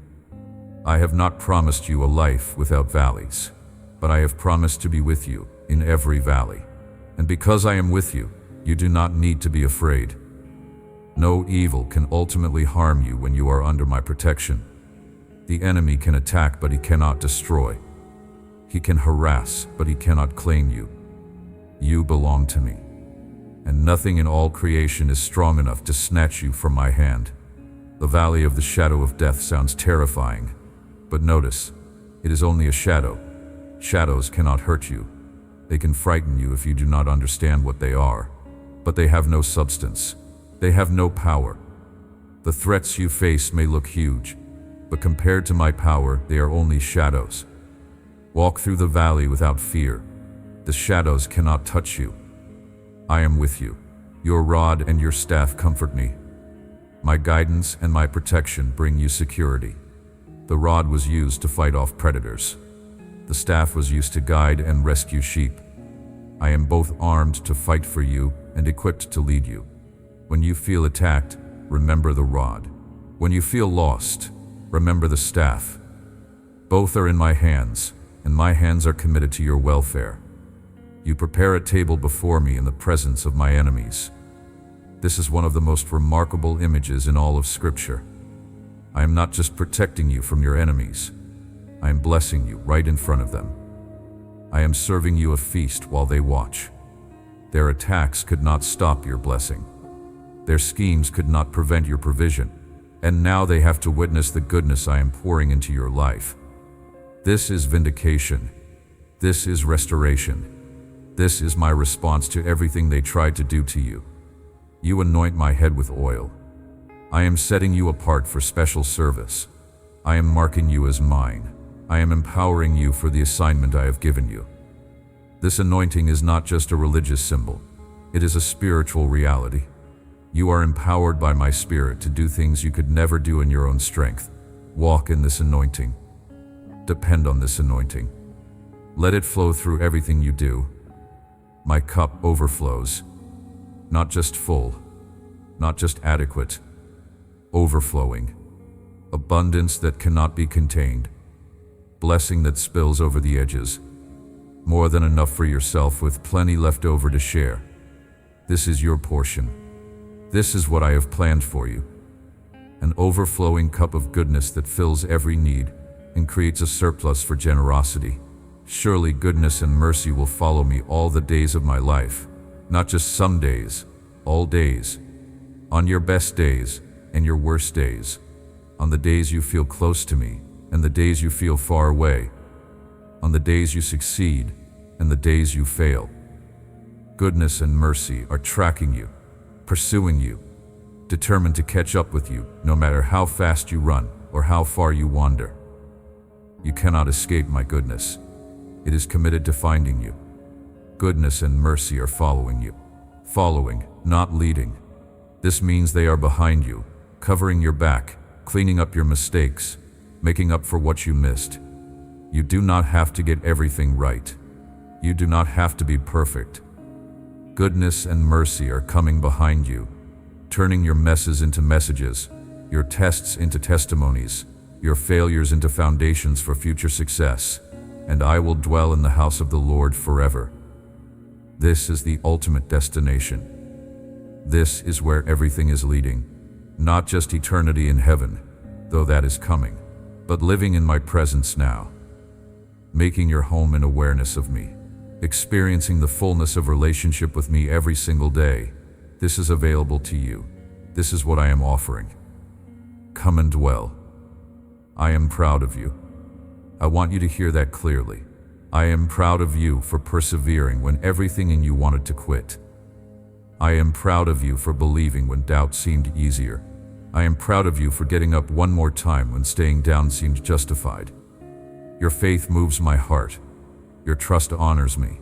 I have not promised you a life without valleys, but I have promised to be with you in every valley. And because I am with you, you do not need to be afraid. No evil can ultimately harm you when you are under my protection. The enemy can attack, but he cannot destroy. He can harass, but he cannot claim you. You belong to me, and nothing in all creation is strong enough to snatch you from my hand. The valley of the shadow of death sounds terrifying, but notice, it is only a shadow. Shadows cannot hurt you. They can frighten you if you do not understand what they are, but they have no substance. They have no power. The threats you face may look huge, but compared to my power, they are only shadows. Walk through the valley without fear. The shadows cannot touch you. I am with you. Your rod and your staff comfort me. My guidance and my protection bring you security. The rod was used to fight off predators. The staff was used to guide and rescue sheep. I am both armed to fight for you and equipped to lead you. When you feel attacked, remember the rod. When you feel lost, remember the staff. Both are in my hands, and my hands are committed to your welfare. You prepare a table before me in the presence of my enemies. This is one of the most remarkable images in all of Scripture. I am not just protecting you from your enemies. I am blessing you right in front of them. I am serving you a feast while they watch. Their attacks could not stop your blessing. Their schemes could not prevent your provision. And now they have to witness the goodness I am pouring into your life. This is vindication. This is restoration. This is my response to everything they tried to do to you. You anoint my head with oil. I am setting you apart for special service. I am marking you as mine. I am empowering you for the assignment I have given you. This anointing is not just a religious symbol. It is a spiritual reality. You are empowered by my Spirit to do things you could never do in your own strength. Walk in this anointing. Depend on this anointing. Let it flow through everything you do. My cup overflows. Not just full, not just adequate, overflowing. Abundance that cannot be contained. Blessing that spills over the edges. More than enough for yourself with plenty left over to share. This is your portion. This is what I have planned for you. An overflowing cup of goodness that fills every need and creates a surplus for generosity. Surely goodness and mercy will follow me all the days of my life. Not just some days, all days. On your best days and your worst days. On the days you feel close to me and the days you feel far away. On the days you succeed and the days you fail. Goodness and mercy are tracking you, pursuing you, determined to catch up with you no matter how fast you run or how far you wander. You cannot escape my goodness. It is committed to finding you. Goodness and mercy are following you. Following, not leading. This means they are behind you, covering your back, cleaning up your mistakes, making up for what you missed. You do not have to get everything right. You do not have to be perfect. Goodness and mercy are coming behind you, turning your messes into messages, your tests into testimonies, your failures into foundations for future success. And I will dwell in the house of the Lord forever. This is the ultimate destination. This is where everything is leading. Not just eternity in heaven, though that is coming, but living in my presence now. Making your home in awareness of me. Experiencing the fullness of relationship with me every single day. This is available to you. This is what I am offering. Come and dwell. I am proud of you. I want you to hear that clearly. I am proud of you for persevering when everything in you wanted to quit. I am proud of you for believing when doubt seemed easier. I am proud of you for getting up one more time when staying down seemed justified. Your faith moves my heart. Your trust honors me.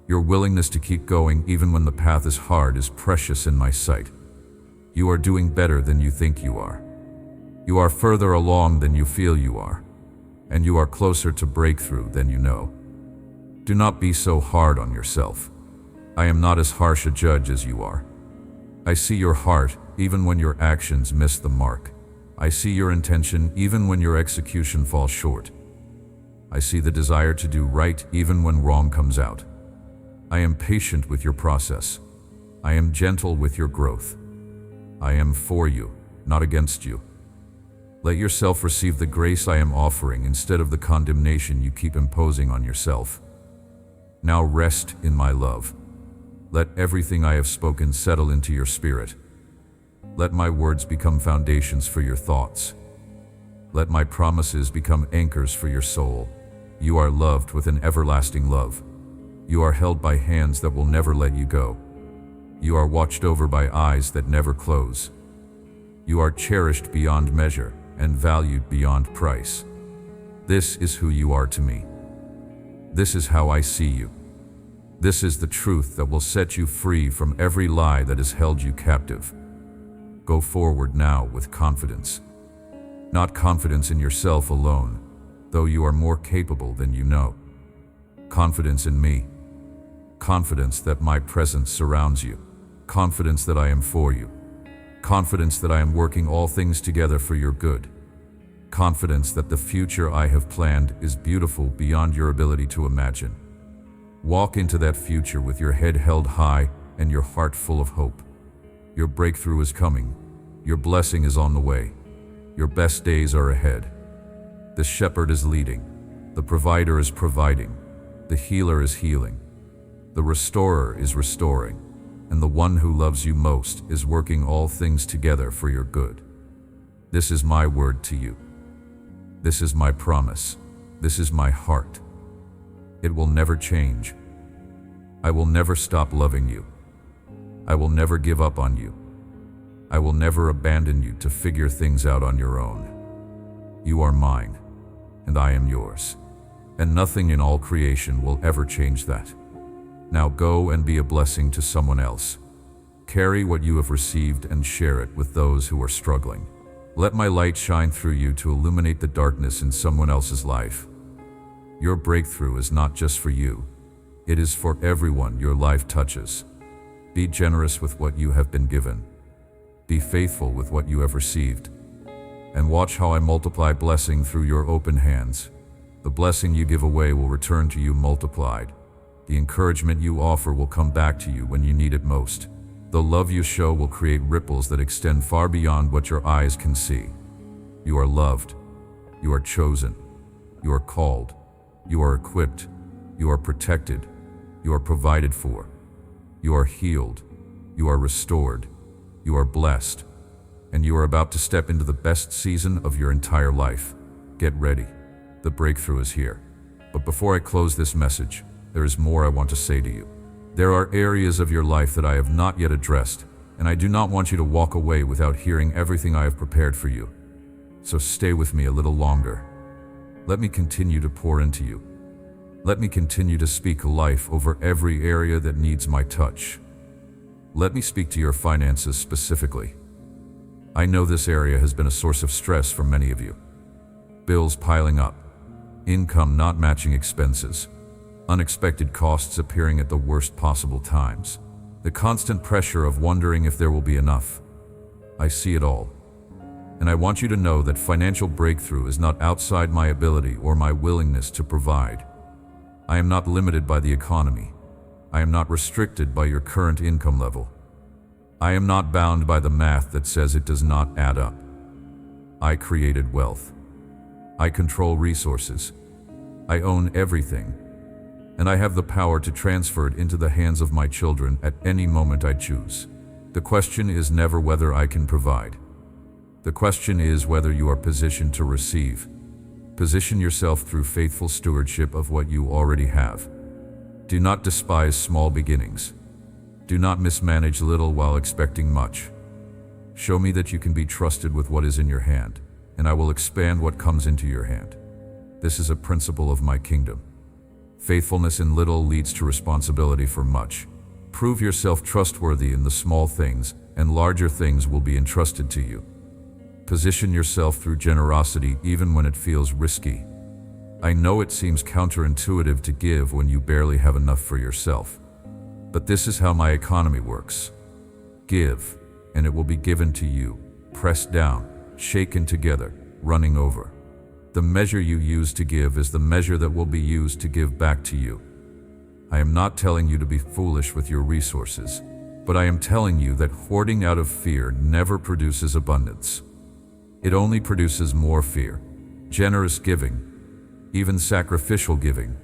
Your willingness to keep going even when the path is hard is precious in my sight. You are doing better than you think you are. You are further along than you feel you are. And you are closer to breakthrough than you know. Do not be so hard on yourself. I am not as harsh a judge as you are. I see your heart even when your actions miss the mark. I see your intention even when your execution falls short. I see the desire to do right even when wrong comes out. I am patient with your process. I am gentle with your growth. I am for you, not against you. Let yourself receive the grace I am offering instead of the condemnation you keep imposing on yourself. Now rest in my love. Let everything I have spoken settle into your spirit. Let my words become foundations for your thoughts. Let my promises become anchors for your soul. You are loved with an everlasting love. You are held by hands that will never let you go. You are watched over by eyes that never close. You are cherished beyond measure and valued beyond price. This is who you are to me. This is how I see you. This is the truth that will set you free from every lie that has held you captive. Go forward now with confidence. Not confidence in yourself alone, though you are more capable than you know. Confidence in me. Confidence that my presence surrounds you. Confidence that I am for you. Confidence that I am working all things together for your good. Confidence that the future I have planned is beautiful beyond your ability to imagine. Walk into that future with your head held high and your heart full of hope. Your breakthrough is coming. Your blessing is on the way. Your best days are ahead. The shepherd is leading. The provider is providing. The healer is healing. The restorer is restoring. And the one who loves you most is working all things together for your good. This is my word to you. This is my promise. This is my heart. It will never change. I will never stop loving you. I will never give up on you. I will never abandon you to figure things out on your own. You are mine, and I am yours. And nothing in all creation will ever change that. Now go and be a blessing to someone else. Carry what you have received and share it with those who are struggling. Let my light shine through you to illuminate the darkness in someone else's life. Your breakthrough is not just for you. It is for everyone your life touches. Be generous with what you have been given. Be faithful with what you have received. And watch how I multiply blessing through your open hands. The blessing you give away will return to you multiplied. The encouragement you offer will come back to you when you need it most. The love you show will create ripples that extend far beyond what your eyes can see. You are loved. You are chosen. You are called. You are equipped. You are protected. You are provided for. You are healed. You are restored. You are blessed. And you are about to step into the best season of your entire life. Get ready. The breakthrough is here. But before I close this message, there is more I want to say to you. There are areas of your life that I have not yet addressed, and I do not want you to walk away without hearing everything I have prepared for you. So stay with me a little longer. Let me continue to pour into you. Let me continue to speak life over every area that needs my touch. Let me speak to your finances specifically. I know this area has been a source of stress for many of you. Bills piling up, income not matching expenses, unexpected costs appearing at the worst possible times, the constant pressure of wondering if there will be enough. I see it all. And I want you to know that financial breakthrough is not outside my ability or my willingness to provide. I am not limited by the economy. I am not restricted by your current income level. I am not bound by the math that says it does not add up. I created wealth. I control resources. I own everything. And I have the power to transfer it into the hands of my children at any moment I choose. The question is never whether I can provide. The question is whether you are positioned to receive. Position yourself through faithful stewardship of what you already have. Do not despise small beginnings. Do not mismanage little while expecting much. Show me that you can be trusted with what is in your hand, and I will expand what comes into your hand. This is a principle of my kingdom. Faithfulness in little leads to responsibility for much. Prove yourself trustworthy in the small things, and larger things will be entrusted to you. Position yourself through generosity even when it feels risky. I know it seems counterintuitive to give when you barely have enough for yourself. But this is how my economy works. Give, and it will be given to you, pressed down, shaken together, running over. The measure you use to give is the measure that will be used to give back to you. I am not telling you to be foolish with your resources, but I am telling you that hoarding out of fear never produces abundance. It only produces more fear. Generous giving, even sacrificial giving,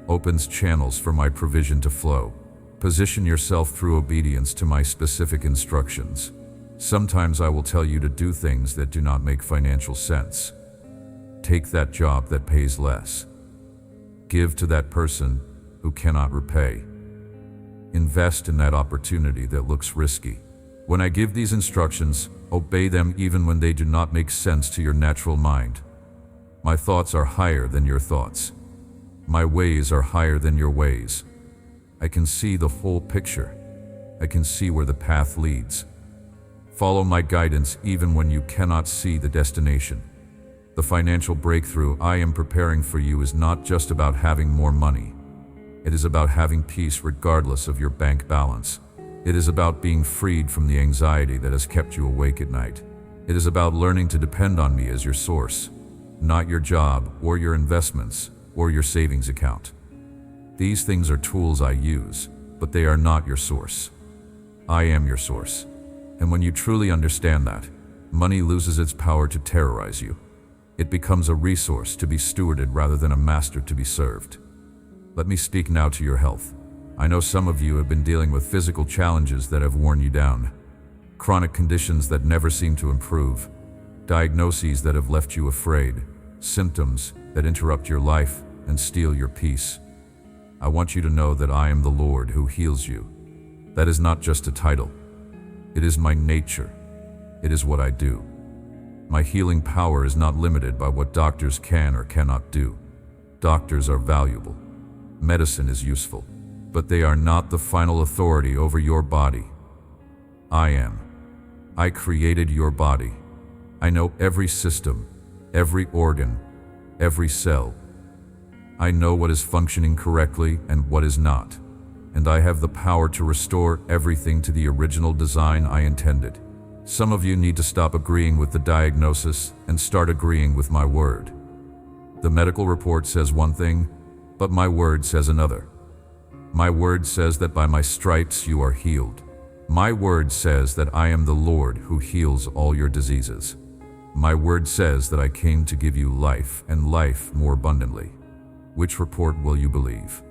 opens channels for my provision to flow. Position yourself through obedience to my specific instructions. Sometimes I will tell you to do things that do not make financial sense. Take that job that pays less. Give to that person who cannot repay. Invest in that opportunity that looks risky. When I give these instructions, obey them even when they do not make sense to your natural mind. My thoughts are higher than your thoughts. My ways are higher than your ways. I can see the whole picture. I can see where the path leads. Follow my guidance even when you cannot see the destination. The financial breakthrough I am preparing for you is not just about having more money. It is about having peace regardless of your bank balance. It is about being freed from the anxiety that has kept you awake at night. It is about learning to depend on me as your source, not your job or your investments or your savings account. These things are tools I use, but they are not your source. I am your source. And when you truly understand that, money loses its power to terrorize you. It becomes a resource to be stewarded rather than a master to be served. Let me speak now to your health. I know some of you have been dealing with physical challenges that have worn you down, chronic conditions that never seem to improve, diagnoses that have left you afraid, symptoms that interrupt your life and steal your peace. I want you to know that I am the Lord who heals you. That is not just a title. It is my nature. It is what I do. My healing power is not limited by what doctors can or cannot do. Doctors are valuable. Medicine is useful, but they are not the final authority over your body. I am. I created your body. I know every system, every organ, every cell. I know what is functioning correctly and what is not, and I have the power to restore everything to the original design I intended. Some of you need to stop agreeing with the diagnosis and start agreeing with my word. The medical report says one thing, but my word says another. My word says that by my stripes you are healed. My word says that I am the Lord who heals all your diseases. My word says that I came to give you life and life more abundantly. Which report will you believe?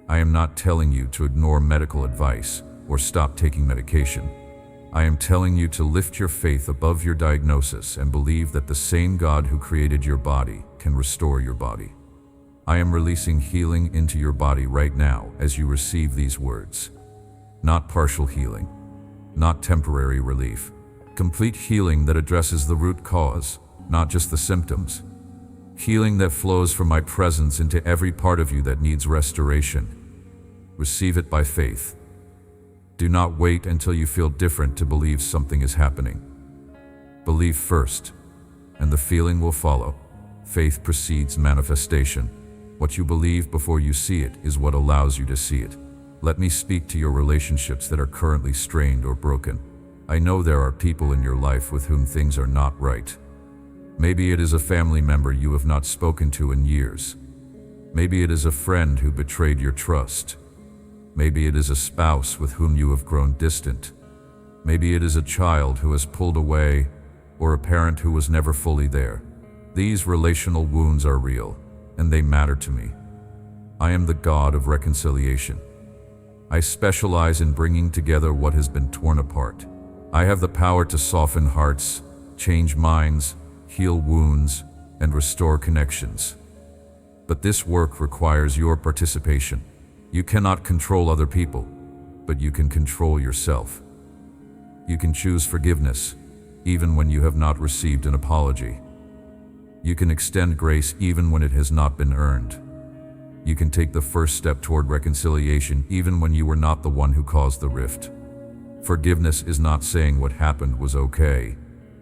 I am not telling you to ignore medical advice or stop taking medication. I am telling you to lift your faith above your diagnosis and believe that the same God who created your body can restore your body. I am releasing healing into your body right now as you receive these words. Not partial healing, not temporary relief. Complete healing that addresses the root cause, not just the symptoms. Healing that flows from my presence into every part of you that needs restoration. Receive it by faith. Do not wait until you feel different to believe something is happening. Believe first, and the feeling will follow. Faith precedes manifestation. What you believe before you see it is what allows you to see it. Let me speak to your relationships that are currently strained or broken. I know there are people in your life with whom things are not right. Maybe it is a family member you have not spoken to in years. Maybe it is a friend who betrayed your trust. Maybe it is a spouse with whom you have grown distant. Maybe it is a child who has pulled away, or a parent who was never fully there. These relational wounds are real, and they matter to me. I am the God of reconciliation. I specialize in bringing together what has been torn apart. I have the power to soften hearts, change minds, heal wounds, and restore connections. But this work requires your participation. You cannot control other people, but you can control yourself. You can choose forgiveness, even when you have not received an apology. You can extend grace even when it has not been earned. You can take the first step toward reconciliation even when you were not the one who caused the rift. Forgiveness is not saying what happened was okay.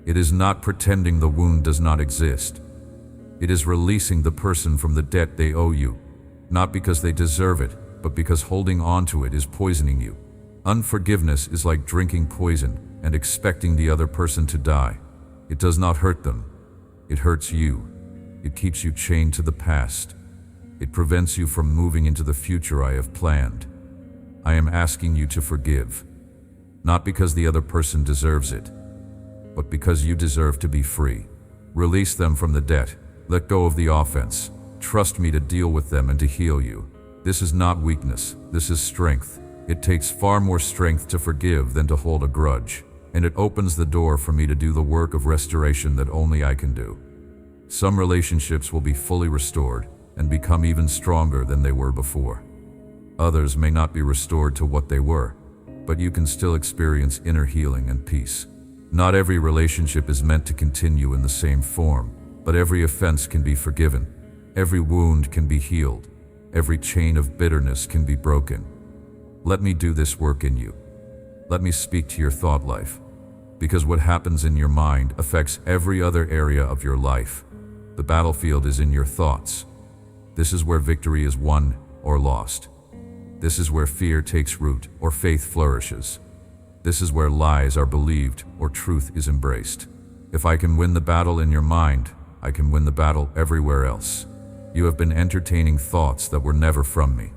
It is not pretending the wound does not exist. It is releasing the person from the debt they owe you, not because they deserve it, but because holding on to it is poisoning you. Unforgiveness is like drinking poison and expecting the other person to die. It does not hurt them. It hurts you. It keeps you chained to the past. It prevents you from moving into the future I have planned. I am asking you to forgive, not because the other person deserves it, but because you deserve to be free. Release them from the debt. Let go of the offense. Trust me to deal with them and to heal you. This is not weakness. This is strength. It takes far more strength to forgive than to hold a grudge, and it opens the door for me to do the work of restoration that only I can do. Some relationships will be fully restored and become even stronger than they were before. Others may not be restored to what they were, but you can still experience inner healing and peace. Not every relationship is meant to continue in the same form, but every offense can be forgiven. Every wound can be healed. Every chain of bitterness can be broken. Let me do this work in you. Let me speak to your thought life, because what happens in your mind affects every other area of your life. The battlefield is in your thoughts. This is where victory is won or lost. This is where fear takes root or faith flourishes. This is where lies are believed or truth is embraced. If I can win the battle in your mind, I can win the battle everywhere else. You have been entertaining thoughts that were never from me.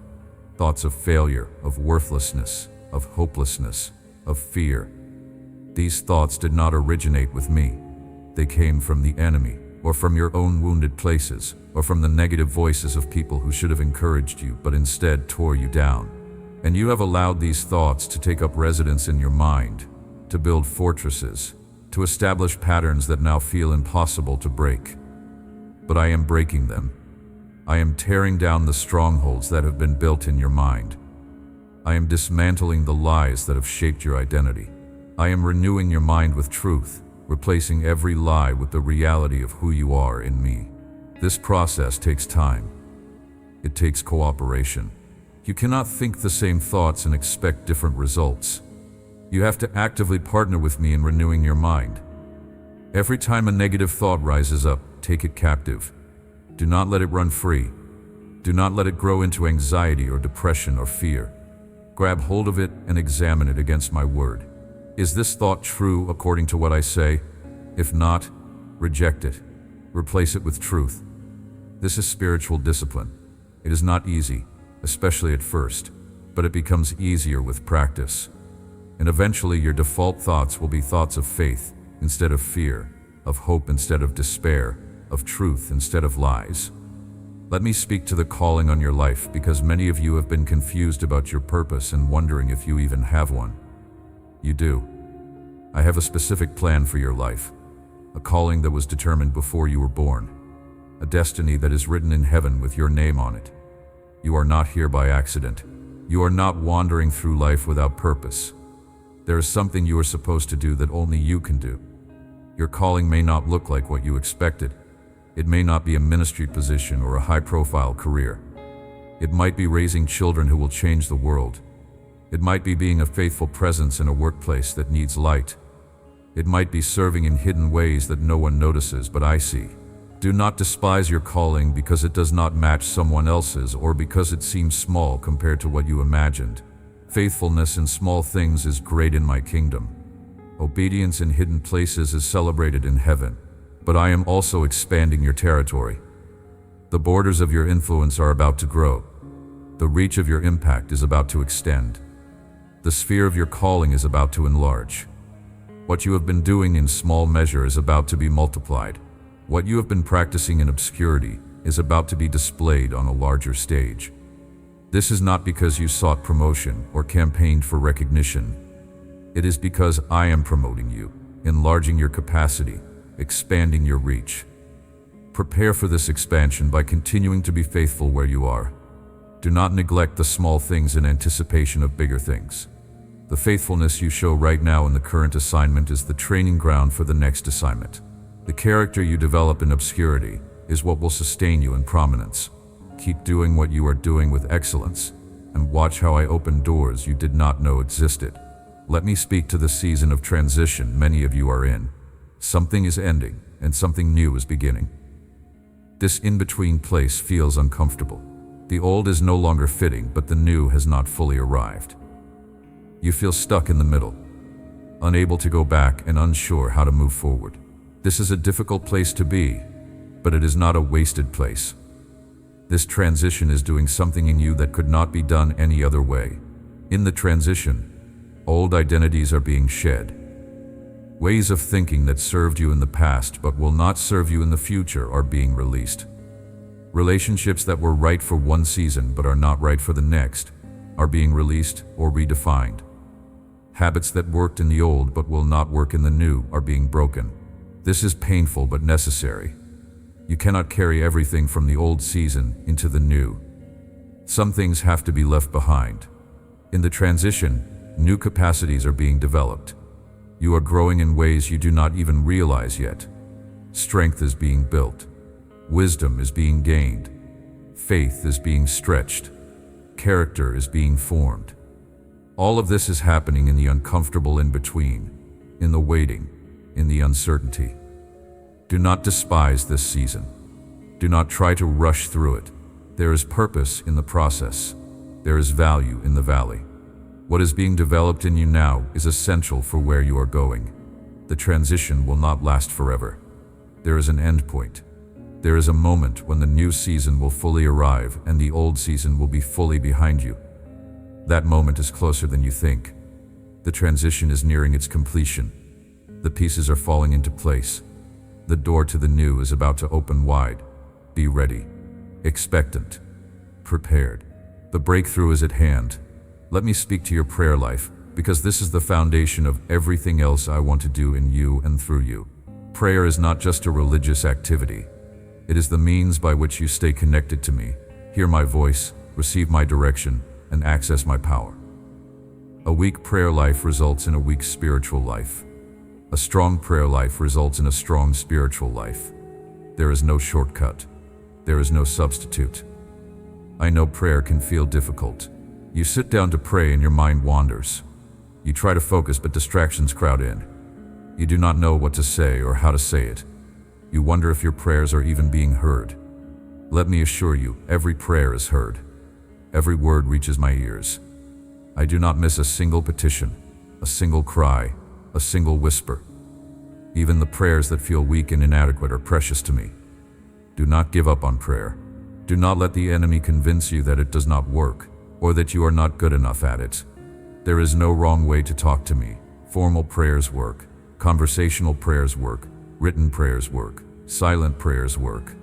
Thoughts of failure, of worthlessness, of hopelessness, of fear. These thoughts did not originate with me. They came from the enemy, or from your own wounded places, or from the negative voices of people who should have encouraged you but instead tore you down. And you have allowed these thoughts to take up residence in your mind, to build fortresses, to establish patterns that now feel impossible to break. But I am breaking them. I am tearing down the strongholds that have been built in your mind. I am dismantling the lies that have shaped your identity. I am renewing your mind with truth, replacing every lie with the reality of who you are in me. This process takes time. It takes cooperation. You cannot think the same thoughts and expect different results. You have to actively partner with me in renewing your mind. Every time a negative thought rises up, take it captive. Do not let it run free. Do not let it grow into anxiety or depression or fear. Grab hold of it and examine it against my word. Is this thought true according to what I say? If not, reject it. Replace it with truth. This is spiritual discipline. It is not easy, especially at first, but it becomes easier with practice. And eventually your default thoughts will be thoughts of faith instead of fear, of hope instead of despair, of truth instead of lies. Let me speak to the calling on your life, because many of you have been confused about your purpose and wondering if you even have one. You do. I have a specific plan for your life, a calling that was determined before you were born, a destiny that is written in heaven with your name on it. You are not here by accident. You are not wandering through life without purpose. There is something you are supposed to do that only you can do. Your calling may not look like what you expected. It may not be a ministry position or a high-profile career. It might be raising children who will change the world. It might be being a faithful presence in a workplace that needs light. It might be serving in hidden ways that no one notices but I see. Do not despise your calling because it does not match someone else's or because it seems small compared to what you imagined. Faithfulness in small things is great in my kingdom. Obedience in hidden places is celebrated in heaven. But I am also expanding your territory. The borders of your influence are about to grow. The reach of your impact is about to extend. The sphere of your calling is about to enlarge. What you have been doing in small measure is about to be multiplied. What you have been practicing in obscurity is about to be displayed on a larger stage. This is not because you sought promotion or campaigned for recognition. It is because I am promoting you, enlarging your capacity, expanding your reach. Prepare for this expansion by continuing to be faithful where you are. Do not neglect the small things in anticipation of bigger things. The faithfulness you show right now in the current assignment is the training ground for the next assignment. The character you develop in obscurity is what will sustain you in prominence. Keep doing what you are doing with excellence, and watch how I open doors you did not know existed. Let me speak to the season of transition many of you are in. Something is ending, and something new is beginning. This in-between place feels uncomfortable. The old is no longer fitting, but the new has not fully arrived. You feel stuck in the middle, unable to go back and unsure how to move forward. This is a difficult place to be, but it is not a wasted place. This transition is doing something in you that could not be done any other way. In the transition, old identities are being shed. Ways of thinking that served you in the past but will not serve you in the future are being released. Relationships that were right for one season but are not right for the next are being released or redefined. Habits that worked in the old but will not work in the new are being broken. This is painful but necessary. You cannot carry everything from the old season into the new. Some things have to be left behind. In the transition, new capacities are being developed. You are growing in ways you do not even realize yet. Strength is being built. Wisdom is being gained. Faith is being stretched. Character is being formed. All of this is happening in the uncomfortable in-between, in the waiting, in the uncertainty. Do not despise this season. Do not try to rush through it. There is purpose in the process. There is value in the valley. What is being developed in you now is essential for where you are going. The transition will not last forever. There is an end point. There is a moment when the new season will fully arrive and the old season will be fully behind you. That moment is closer than you think. The transition is nearing its completion. The pieces are falling into place. The door to the new is about to open wide. Be ready, expectant, prepared. The breakthrough is at hand. Let me speak to your prayer life, because this is the foundation of everything else I want to do in you and through you. Prayer is not just a religious activity. It is the means by which you stay connected to me, hear my voice, receive my direction, and access my power. A weak prayer life results in a weak spiritual life. A strong prayer life results in a strong spiritual life. There is no shortcut. There is no substitute. I know prayer can feel difficult. You sit down to pray and your mind wanders. You try to focus, but distractions crowd in. You do not know what to say or how to say it. You wonder if your prayers are even being heard. Let me assure you, every prayer is heard. Every word reaches my ears. I do not miss a single petition, a single cry, a single whisper. Even the prayers that feel weak and inadequate are precious to me. Do not give up on prayer. Do not let the enemy convince you that it does not work, or that you are not good enough at it. There is no wrong way to talk to me. Formal prayers work. Conversational prayers work. Written prayers work. Silent prayers work.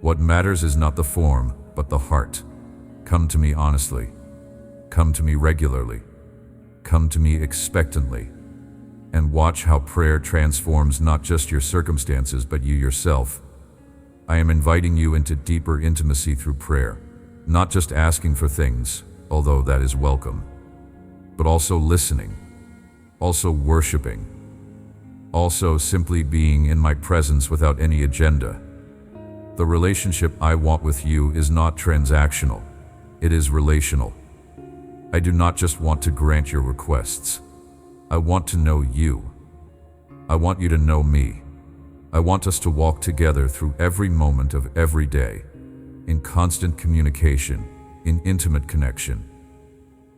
What matters is not the form, but the heart. Come to me honestly. Come to me regularly. Come to me expectantly. And watch how prayer transforms not just your circumstances, but you yourself. I am inviting you into deeper intimacy through prayer, not just asking for things, although that is welcome, but also listening, also worshiping, also simply being in my presence without any agenda. The relationship I want with you is not transactional, it is relational. I do not just want to grant your requests. I want to know you. I want you to know me. I want us to walk together through every moment of every day, in constant communication, in intimate connection.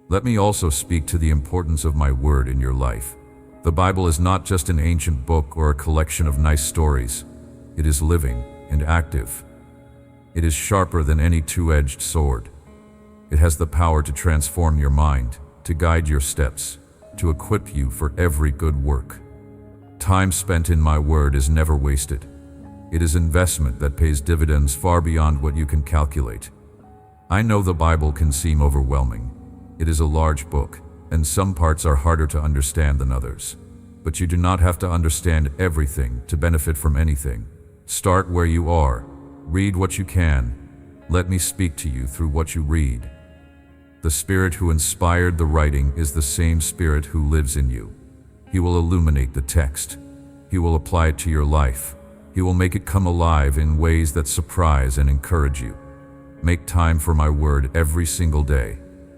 Let me also speak to the importance of my word in your life. The Bible is not just an ancient book or a collection of nice stories. It is living and active. It is sharper than any two-edged sword. It has the power to transform your mind, to guide your steps, to equip you for every good work. Time spent in my word is never wasted. It is investment that pays dividends far beyond what you can calculate. I know the Bible can seem overwhelming. It is a large book, and some parts are harder to understand than others. But you do not have to understand everything to benefit from anything. Start where you are. Read what you can. Let me speak to you through what you read. The Spirit who inspired the writing is the same Spirit who lives in you. He will illuminate the text. He will apply it to your life. He will make it come alive in ways that surprise and encourage you. Make time for my word every single day,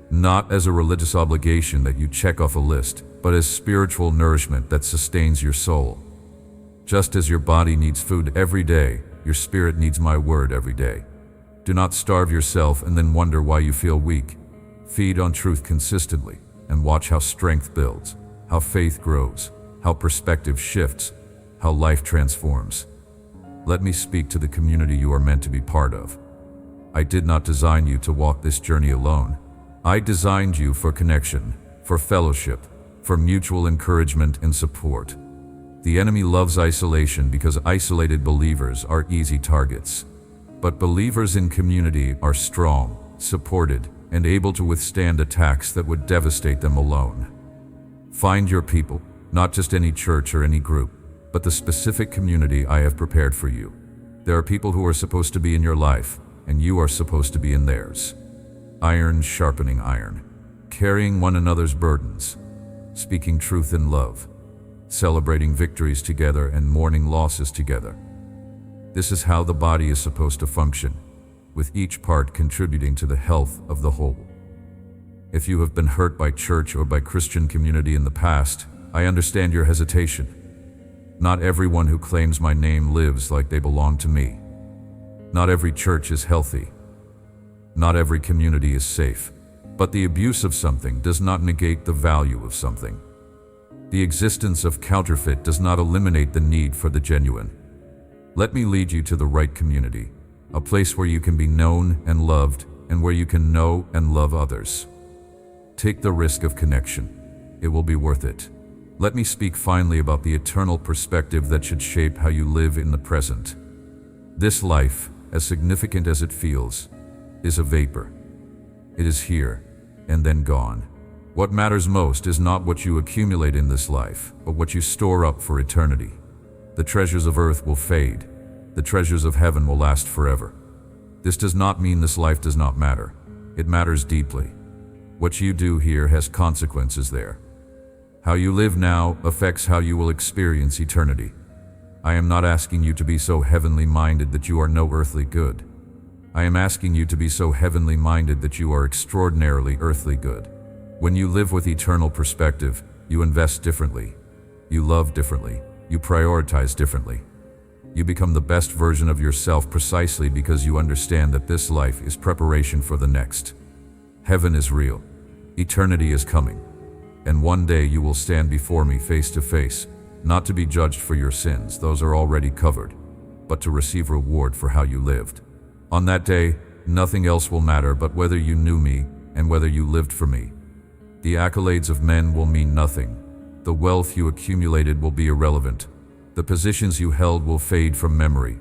not as a religious obligation that you check off a list, but as spiritual nourishment that sustains your soul. Just as your body needs food every day, your spirit needs my word every day. Do not starve yourself and then wonder why you feel weak. Feed on truth consistently and watch how strength builds, how faith grows, how perspective shifts, how life transforms. Let me speak to the community you are meant to be part of. I did not design you to walk this journey alone. I designed you for connection, for fellowship, for mutual encouragement and support. The enemy loves isolation because isolated believers are easy targets. But believers in community are strong, supported, and able to withstand attacks that would devastate them alone. Find your people, not just any church or any group, but the specific community I have prepared for you. There are people who are supposed to be in your life, and you are supposed to be in theirs. Iron sharpening iron, carrying one another's burdens, speaking truth in love, celebrating victories together and mourning losses together. This is how the body is supposed to function, with each part contributing to the health of the whole. If you have been hurt by church or by Christian community in the past, I understand your hesitation. Not everyone who claims my name lives like they belong to me. Not every church is healthy. Not every community is safe. But the abuse of something does not negate the value of something. The existence of counterfeit does not eliminate the need for the genuine. Let me lead you to the right community, a place where you can be known and loved, and where you can know and love others. Take the risk of connection. It will be worth it. Let me speak finally about the eternal perspective that should shape how you live in the present. This life, as significant as it feels, is a vapor. It is here, and then gone. What matters most is not what you accumulate in this life, but what you store up for eternity. The treasures of earth will fade. The treasures of heaven will last forever. This does not mean this life does not matter. It matters deeply. What you do here has consequences there. How you live now affects how you will experience eternity. I am not asking you to be so heavenly minded that you are no earthly good. I am asking you to be so heavenly minded that you are extraordinarily earthly good. When you live with eternal perspective, you invest differently. You love differently. You prioritize differently. You become the best version of yourself precisely because you understand that this life is preparation for the next. Heaven is real. Eternity is coming. And one day you will stand before me face to face, not to be judged for your sins, those are already covered, but to receive reward for how you lived. On that day, nothing else will matter but whether you knew me and whether you lived for me. The accolades of men will mean nothing. The wealth you accumulated will be irrelevant. The positions you held will fade from memory.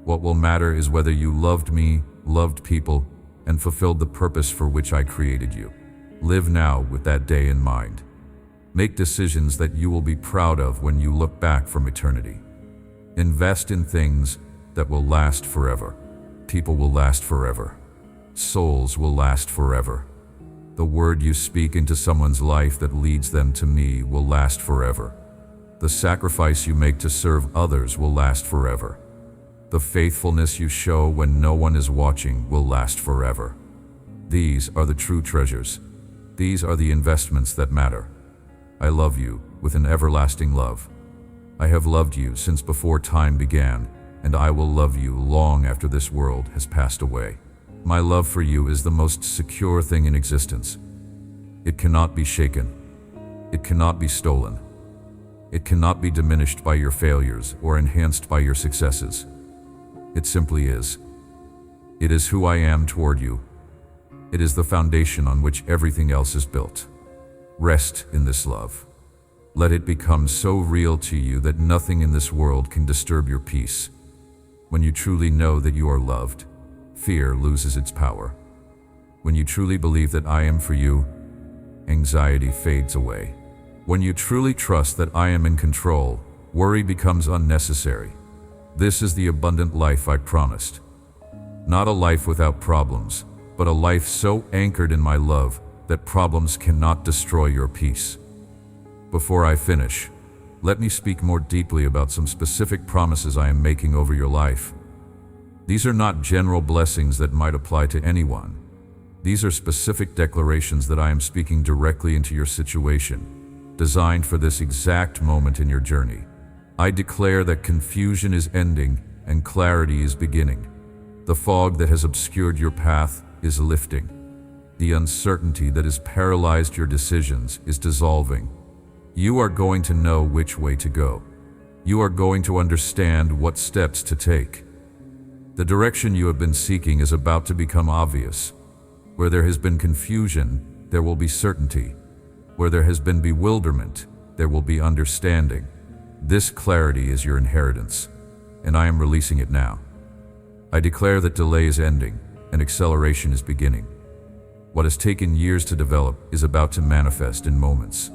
What will matter is whether you loved me, loved people, and fulfilled the purpose for which I created you. Live now with that day in mind. Make decisions that you will be proud of when you look back from eternity. Invest in things that will last forever. People will last forever. Souls will last forever. The word you speak into someone's life that leads them to me will last forever. The sacrifice you make to serve others will last forever. The faithfulness you show when no one is watching will last forever. These are the true treasures. These are the investments that matter. I love you with an everlasting love. I have loved you since before time began, and I will love you long after this world has passed away. My love for you is the most secure thing in existence. It cannot be shaken. It cannot be stolen. It cannot be diminished by your failures or enhanced by your successes. It simply is. It is who I am toward you. It is the foundation on which everything else is built. Rest in this love. Let it become so real to you that nothing in this world can disturb your peace. When you truly know that you are loved, fear loses its power. When you truly believe that I am for you, anxiety fades away. When you truly trust that I am in control, worry becomes unnecessary. This is the abundant life I promised. Not a life without problems, but a life so anchored in my love that problems cannot destroy your peace. Before I finish, let me speak more deeply about some specific promises I am making over your life. These are not general blessings that might apply to anyone. These are specific declarations that I am speaking directly into your situation, designed for this exact moment in your journey. I declare that confusion is ending and clarity is beginning. The fog that has obscured your path is lifting. The uncertainty that has paralyzed your decisions is dissolving. You are going to know which way to go. You are going to understand what steps to take. The direction you have been seeking is about to become obvious. Where there has been confusion, there will be certainty. Where there has been bewilderment, there will be understanding. This clarity is your inheritance, and I am releasing it now. I declare that delay is ending, and acceleration is beginning. What has taken years to develop is about to manifest in moments.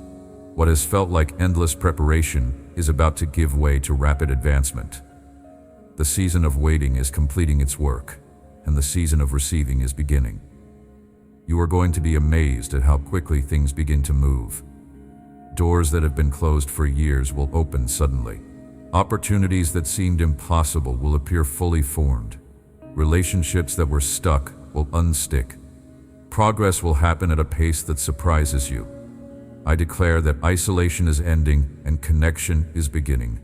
What has felt like endless preparation is about to give way to rapid advancement. The season of waiting is completing its work, and the season of receiving is beginning. You are going to be amazed at how quickly things begin to move. Doors that have been closed for years will open suddenly. Opportunities that seemed impossible will appear fully formed. Relationships that were stuck will unstick. Progress will happen at a pace that surprises you. I declare that isolation is ending and connection is beginning.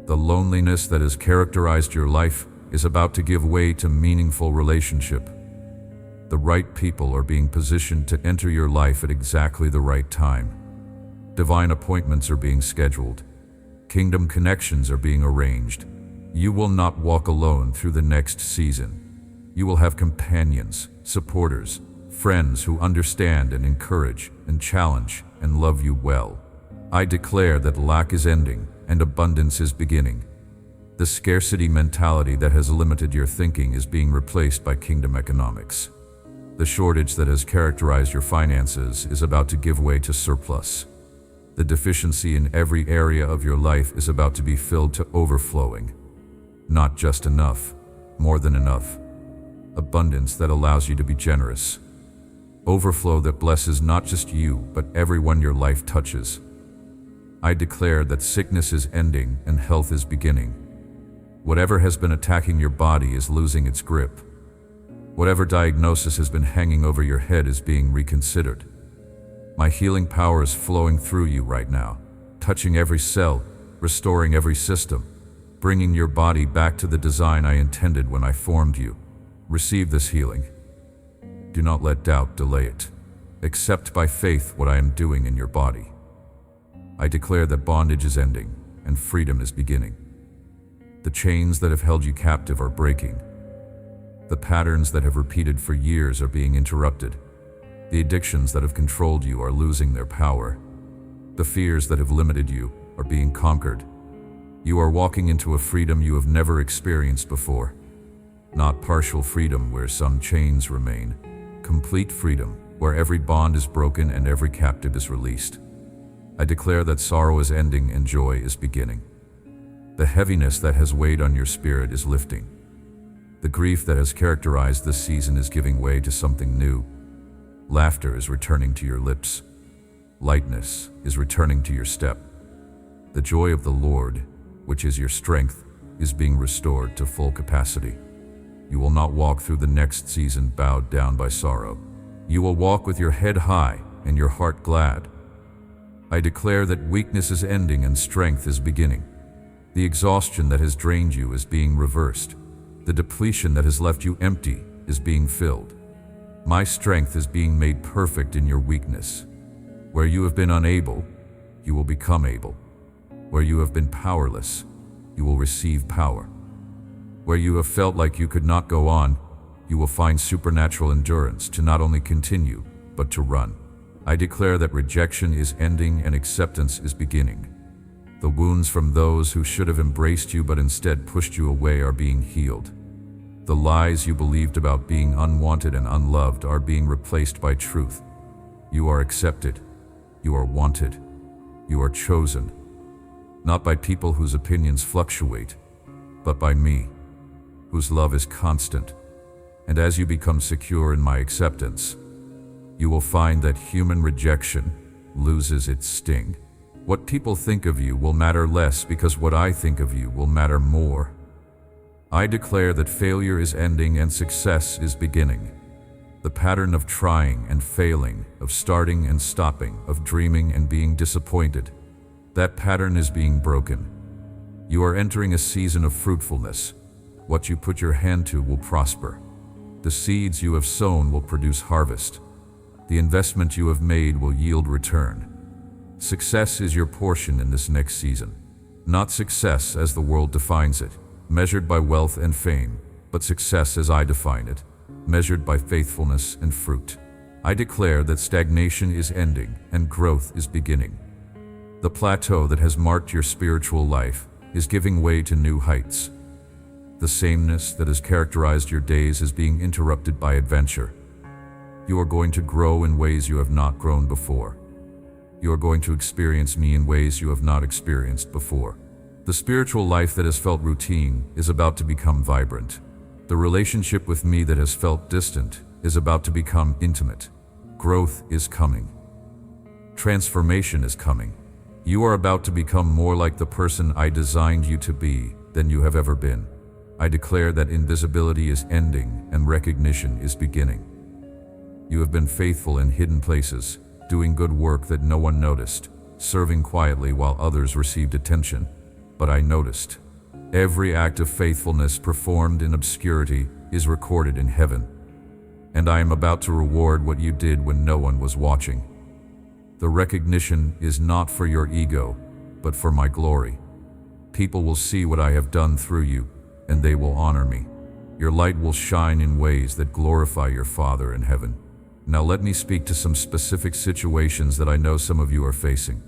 The loneliness that has characterized your life is about to give way to meaningful relationship. The right people are being positioned to enter your life at exactly the right time. Divine appointments are being scheduled. Kingdom connections are being arranged. You will not walk alone through the next season. You will have companions, supporters, friends who understand and encourage and challenge and love you well. I declare that lack is ending and abundance is beginning. The scarcity mentality that has limited your thinking is being replaced by kingdom economics. The shortage that has characterized your finances is about to give way to surplus. The deficiency in every area of your life is about to be filled to overflowing. Not just enough, more than enough. Abundance that allows you to be generous. Overflow that blesses not just you, but everyone your life touches. I declare that sickness is ending and health is beginning. Whatever has been attacking your body is losing its grip. Whatever diagnosis has been hanging over your head is being reconsidered. My healing power is flowing through you right now, touching every cell, restoring every system, bringing your body back to the design I intended when I formed you. Receive this healing. Do not let doubt delay it. Accept by faith what I am doing in your body. I declare that bondage is ending and freedom is beginning. The chains that have held you captive are breaking. The patterns that have repeated for years are being interrupted. The addictions that have controlled you are losing their power. The fears that have limited you are being conquered. You are walking into a freedom you have never experienced before. Not partial freedom where some chains remain. Complete freedom where every bond is broken and every captive is released. I declare that sorrow is ending and joy is beginning. The heaviness that has weighed on your spirit is lifting. The grief that has characterized this season is giving way to something new. Laughter is returning to your lips. Lightness is returning to your step. The joy of the Lord, which is your strength, is being restored to full capacity. You will not walk through the next season bowed down by sorrow. You will walk with your head high and your heart glad. I declare that weakness is ending and strength is beginning. The exhaustion that has drained you is being reversed. The depletion that has left you empty is being filled. My strength is being made perfect in your weakness. Where you have been unable, you will become able. Where you have been powerless, you will receive power. Where you have felt like you could not go on, you will find supernatural endurance to not only continue, but to run. I declare that rejection is ending and acceptance is beginning. The wounds from those who should have embraced you but instead pushed you away are being healed. The lies you believed about being unwanted and unloved are being replaced by truth. You are accepted. You are wanted. You are chosen. Not by people whose opinions fluctuate, but by me, whose love is constant. And as you become secure in my acceptance, you will find that human rejection loses its sting. What people think of you will matter less because what I think of you will matter more. I declare that failure is ending and success is beginning. The pattern of trying and failing, of starting and stopping, of dreaming and being disappointed, that pattern is being broken. You are entering a season of fruitfulness. What you put your hand to will prosper. The seeds you have sown will produce harvest. The investment you have made will yield return. Success is your portion in this next season. Not success as the world defines it, measured by wealth and fame, but success as I define it, measured by faithfulness and fruit. I declare that stagnation is ending and growth is beginning. The plateau that has marked your spiritual life is giving way to new heights. The sameness that has characterized your days is being interrupted by adventure. You are going to grow in ways you have not grown before. You are going to experience me in ways you have not experienced before. The spiritual life that has felt routine is about to become vibrant. The relationship with me that has felt distant is about to become intimate. Growth is coming. Transformation is coming. You are about to become more like the person I designed you to be than you have ever been. I declare that invisibility is ending and recognition is beginning. You have been faithful in hidden places, doing good work that no one noticed, serving quietly while others received attention. But I noticed. Every act of faithfulness performed in obscurity is recorded in heaven. And I am about to reward what you did when no one was watching. The recognition is not for your ego, but for my glory. People will see what I have done through you, and they will honor me. Your light will shine in ways that glorify your Father in heaven. Now let me speak to some specific situations that I know some of you are facing.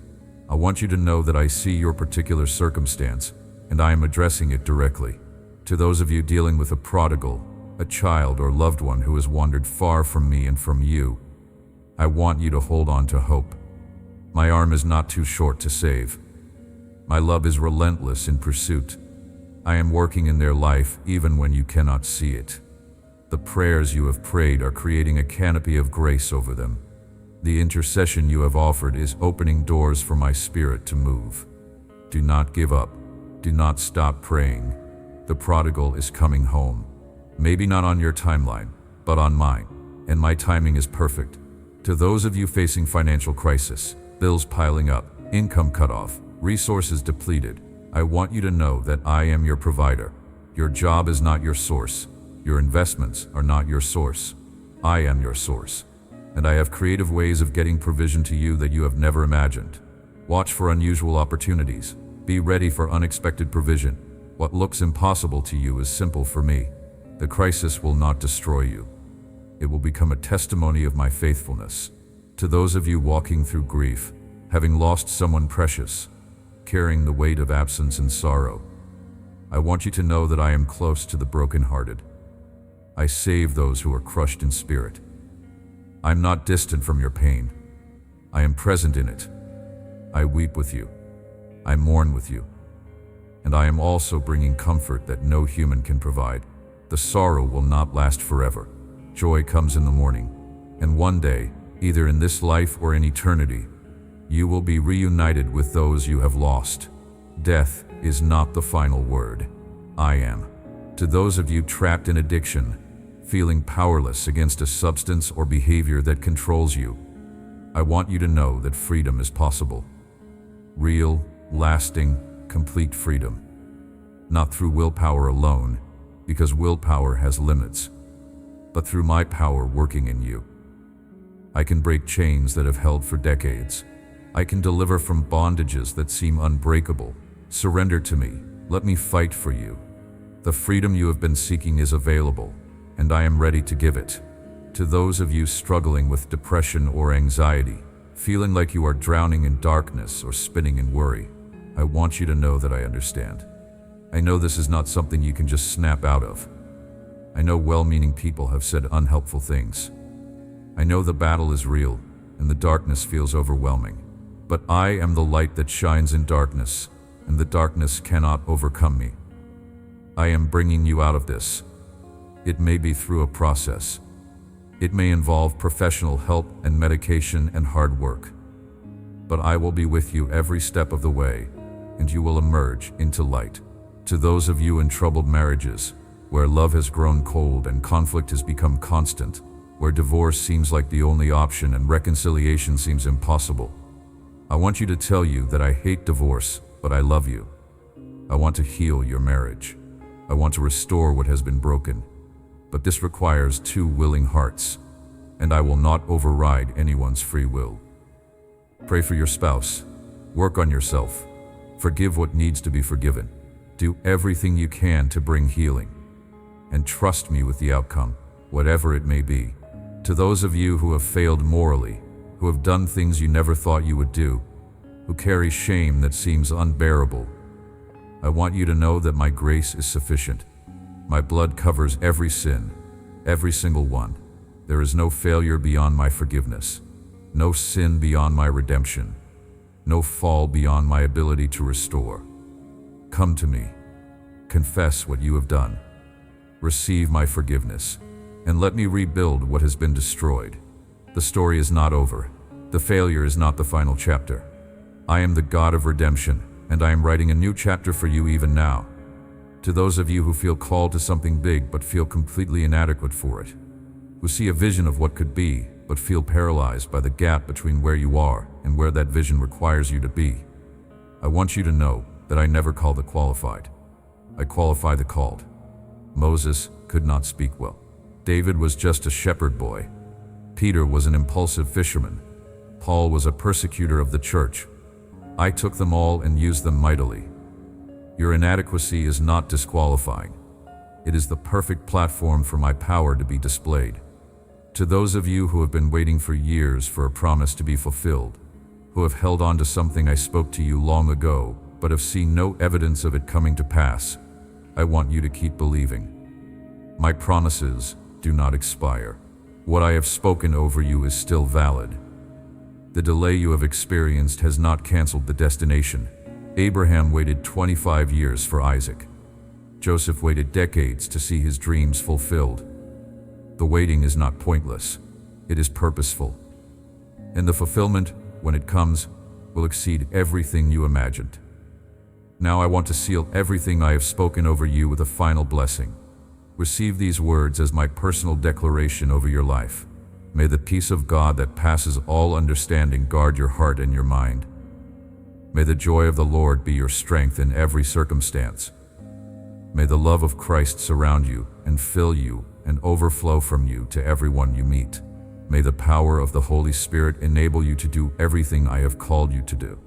I want you to know that I see your particular circumstance, and I am addressing it directly. To those of you dealing with a prodigal, a child or loved one who has wandered far from me and from you, I want you to hold on to hope. My arm is not too short to save. My love is relentless in pursuit. I am working in their life even when you cannot see it. The prayers you have prayed are creating a canopy of grace over them. The intercession you have offered is opening doors for my spirit to move. Do not give up. Do not stop praying. The prodigal is coming home. Maybe not on your timeline, but on mine. And my timing is perfect. To those of you facing financial crisis, bills piling up, income cut off, resources depleted, I want you to know that I am your provider. Your job is not your source. Your investments are not your source. I am your source. And I have creative ways of getting provision to you that you have never imagined. Watch for unusual opportunities. Be ready for unexpected provision. What looks impossible to you is simple for me. The crisis will not destroy you. It will become a testimony of my faithfulness. To those of you walking through grief, having lost someone precious, carrying the weight of absence and sorrow, I want you to know that I am close to the brokenhearted. I save those who are crushed in spirit. I am not distant from your pain. I am present in it. I weep with you. I mourn with you. And I am also bringing comfort that no human can provide. The sorrow will not last forever. Joy comes in the morning. And one day, either in this life or in eternity, you will be reunited with those you have lost. Death is not the final word. I am. To those of you trapped in addiction, feeling powerless against a substance or behavior that controls you, I want you to know that freedom is possible. Real, lasting, complete freedom. Not through willpower alone, because willpower has limits, but through my power working in you. I can break chains that have held for decades. I can deliver from bondages that seem unbreakable. Surrender to me. Let me fight for you. The freedom you have been seeking is available, and I am ready to give it. To those of you struggling with depression or anxiety, feeling like you are drowning in darkness or spinning in worry, I want you to know that I understand. I know this is not something you can just snap out of. I know well-meaning people have said unhelpful things. I know the battle is real, and the darkness feels overwhelming. But I am the light that shines in darkness, and the darkness cannot overcome me. I am bringing you out of this. It may be through a process. It may involve professional help and medication and hard work. But I will be with you every step of the way, and you will emerge into light. To those of you in troubled marriages, where love has grown cold and conflict has become constant, where divorce seems like the only option and reconciliation seems impossible, I want you to tell you that I hate divorce, but I love you. I want to heal your marriage. I want to restore what has been broken. But this requires two willing hearts, and I will not override anyone's free will. Pray for your spouse. Work on yourself. Forgive what needs to be forgiven. Do everything you can to bring healing. And trust me with the outcome, whatever it may be. To those of you who have failed morally, who have done things you never thought you would do, who carry shame that seems unbearable, I want you to know that my grace is sufficient. My blood covers every sin, every single one. There is no failure beyond my forgiveness, no sin beyond my redemption, no fall beyond my ability to restore. Come to me, confess what you have done, receive my forgiveness, and let me rebuild what has been destroyed. The story is not over. The failure is not the final chapter. I am the God of redemption, and I am writing a new chapter for you even now. To those of you who feel called to something big but feel completely inadequate for it, who see a vision of what could be but feel paralyzed by the gap between where you are and where that vision requires you to be, I want you to know that I never call the qualified. I qualify the called. Moses could not speak well. David was just a shepherd boy. Peter was an impulsive fisherman. Paul was a persecutor of the church. I took them all and used them mightily. Your inadequacy is not disqualifying. It is the perfect platform for my power to be displayed. To those of you who have been waiting for years for a promise to be fulfilled, who have held on to something I spoke to you long ago, but have seen no evidence of it coming to pass. I want you to keep believing. My promises do not expire. What I have spoken over you is still valid. The delay you have experienced has not canceled the destination. Abraham waited 25 years for Isaac. Joseph waited decades to see his dreams fulfilled. The waiting is not pointless. It is purposeful. And the fulfillment, when it comes, will exceed everything you imagined. Now I want to seal everything I have spoken over you with a final blessing. Receive these words as my personal declaration over your life. May the peace of God that passes all understanding guard your heart and your mind. May the joy of the Lord be your strength in every circumstance. May the love of Christ surround you and fill you and overflow from you to everyone you meet. May the power of the Holy Spirit enable you to do everything I have called you to do.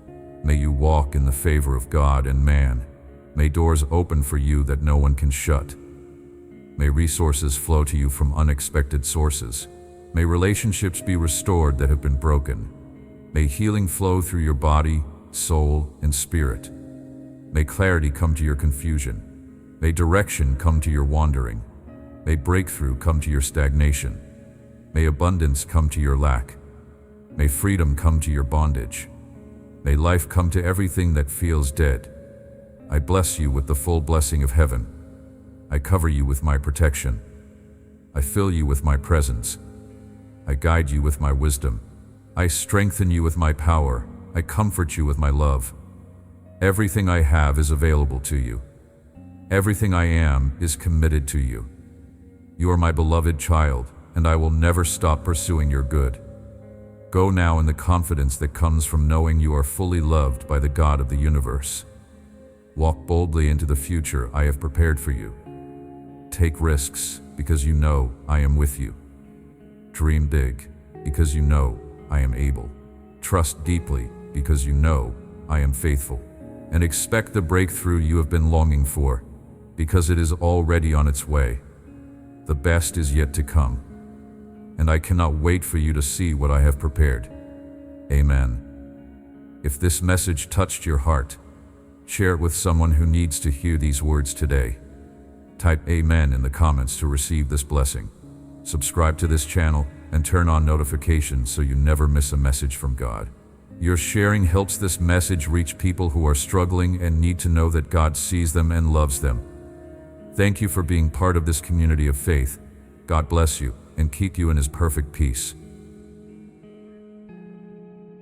May you walk in the favor of God and man. May doors open for you that no one can shut. May resources flow to you from unexpected sources. May relationships be restored that have been broken. May healing flow through your body, soul, and spirit. May clarity come to your confusion. May direction come to your wandering. May breakthrough come to your stagnation. May abundance come to your lack. May freedom come to your bondage. May life come to everything that feels dead. I bless you with the full blessing of heaven. I cover you with my protection. I fill you with my presence. I guide you with my wisdom. I strengthen you with my power. I comfort you with my love. Everything I have is available to you. Everything I am is committed to you. You are my beloved child, and I will never stop pursuing your good. Go now in the confidence that comes from knowing you are fully loved by the God of the universe. Walk boldly into the future I have prepared for you. Take risks because you know I am with you. Dream big because you know I am able. Trust deeply because you know I am faithful. And expect the breakthrough you have been longing for, because it is already on its way. The best is yet to come, and I cannot wait for you to see what I have prepared. Amen. If this message touched your heart, share it with someone who needs to hear these words today. Type Amen in the comments to receive this blessing. Subscribe to this channel and turn on notifications so you never miss a message from God. Your sharing helps this message reach people who are struggling and need to know that God sees them and loves them. Thank you for being part of this community of faith. God bless you and keep you in His perfect peace.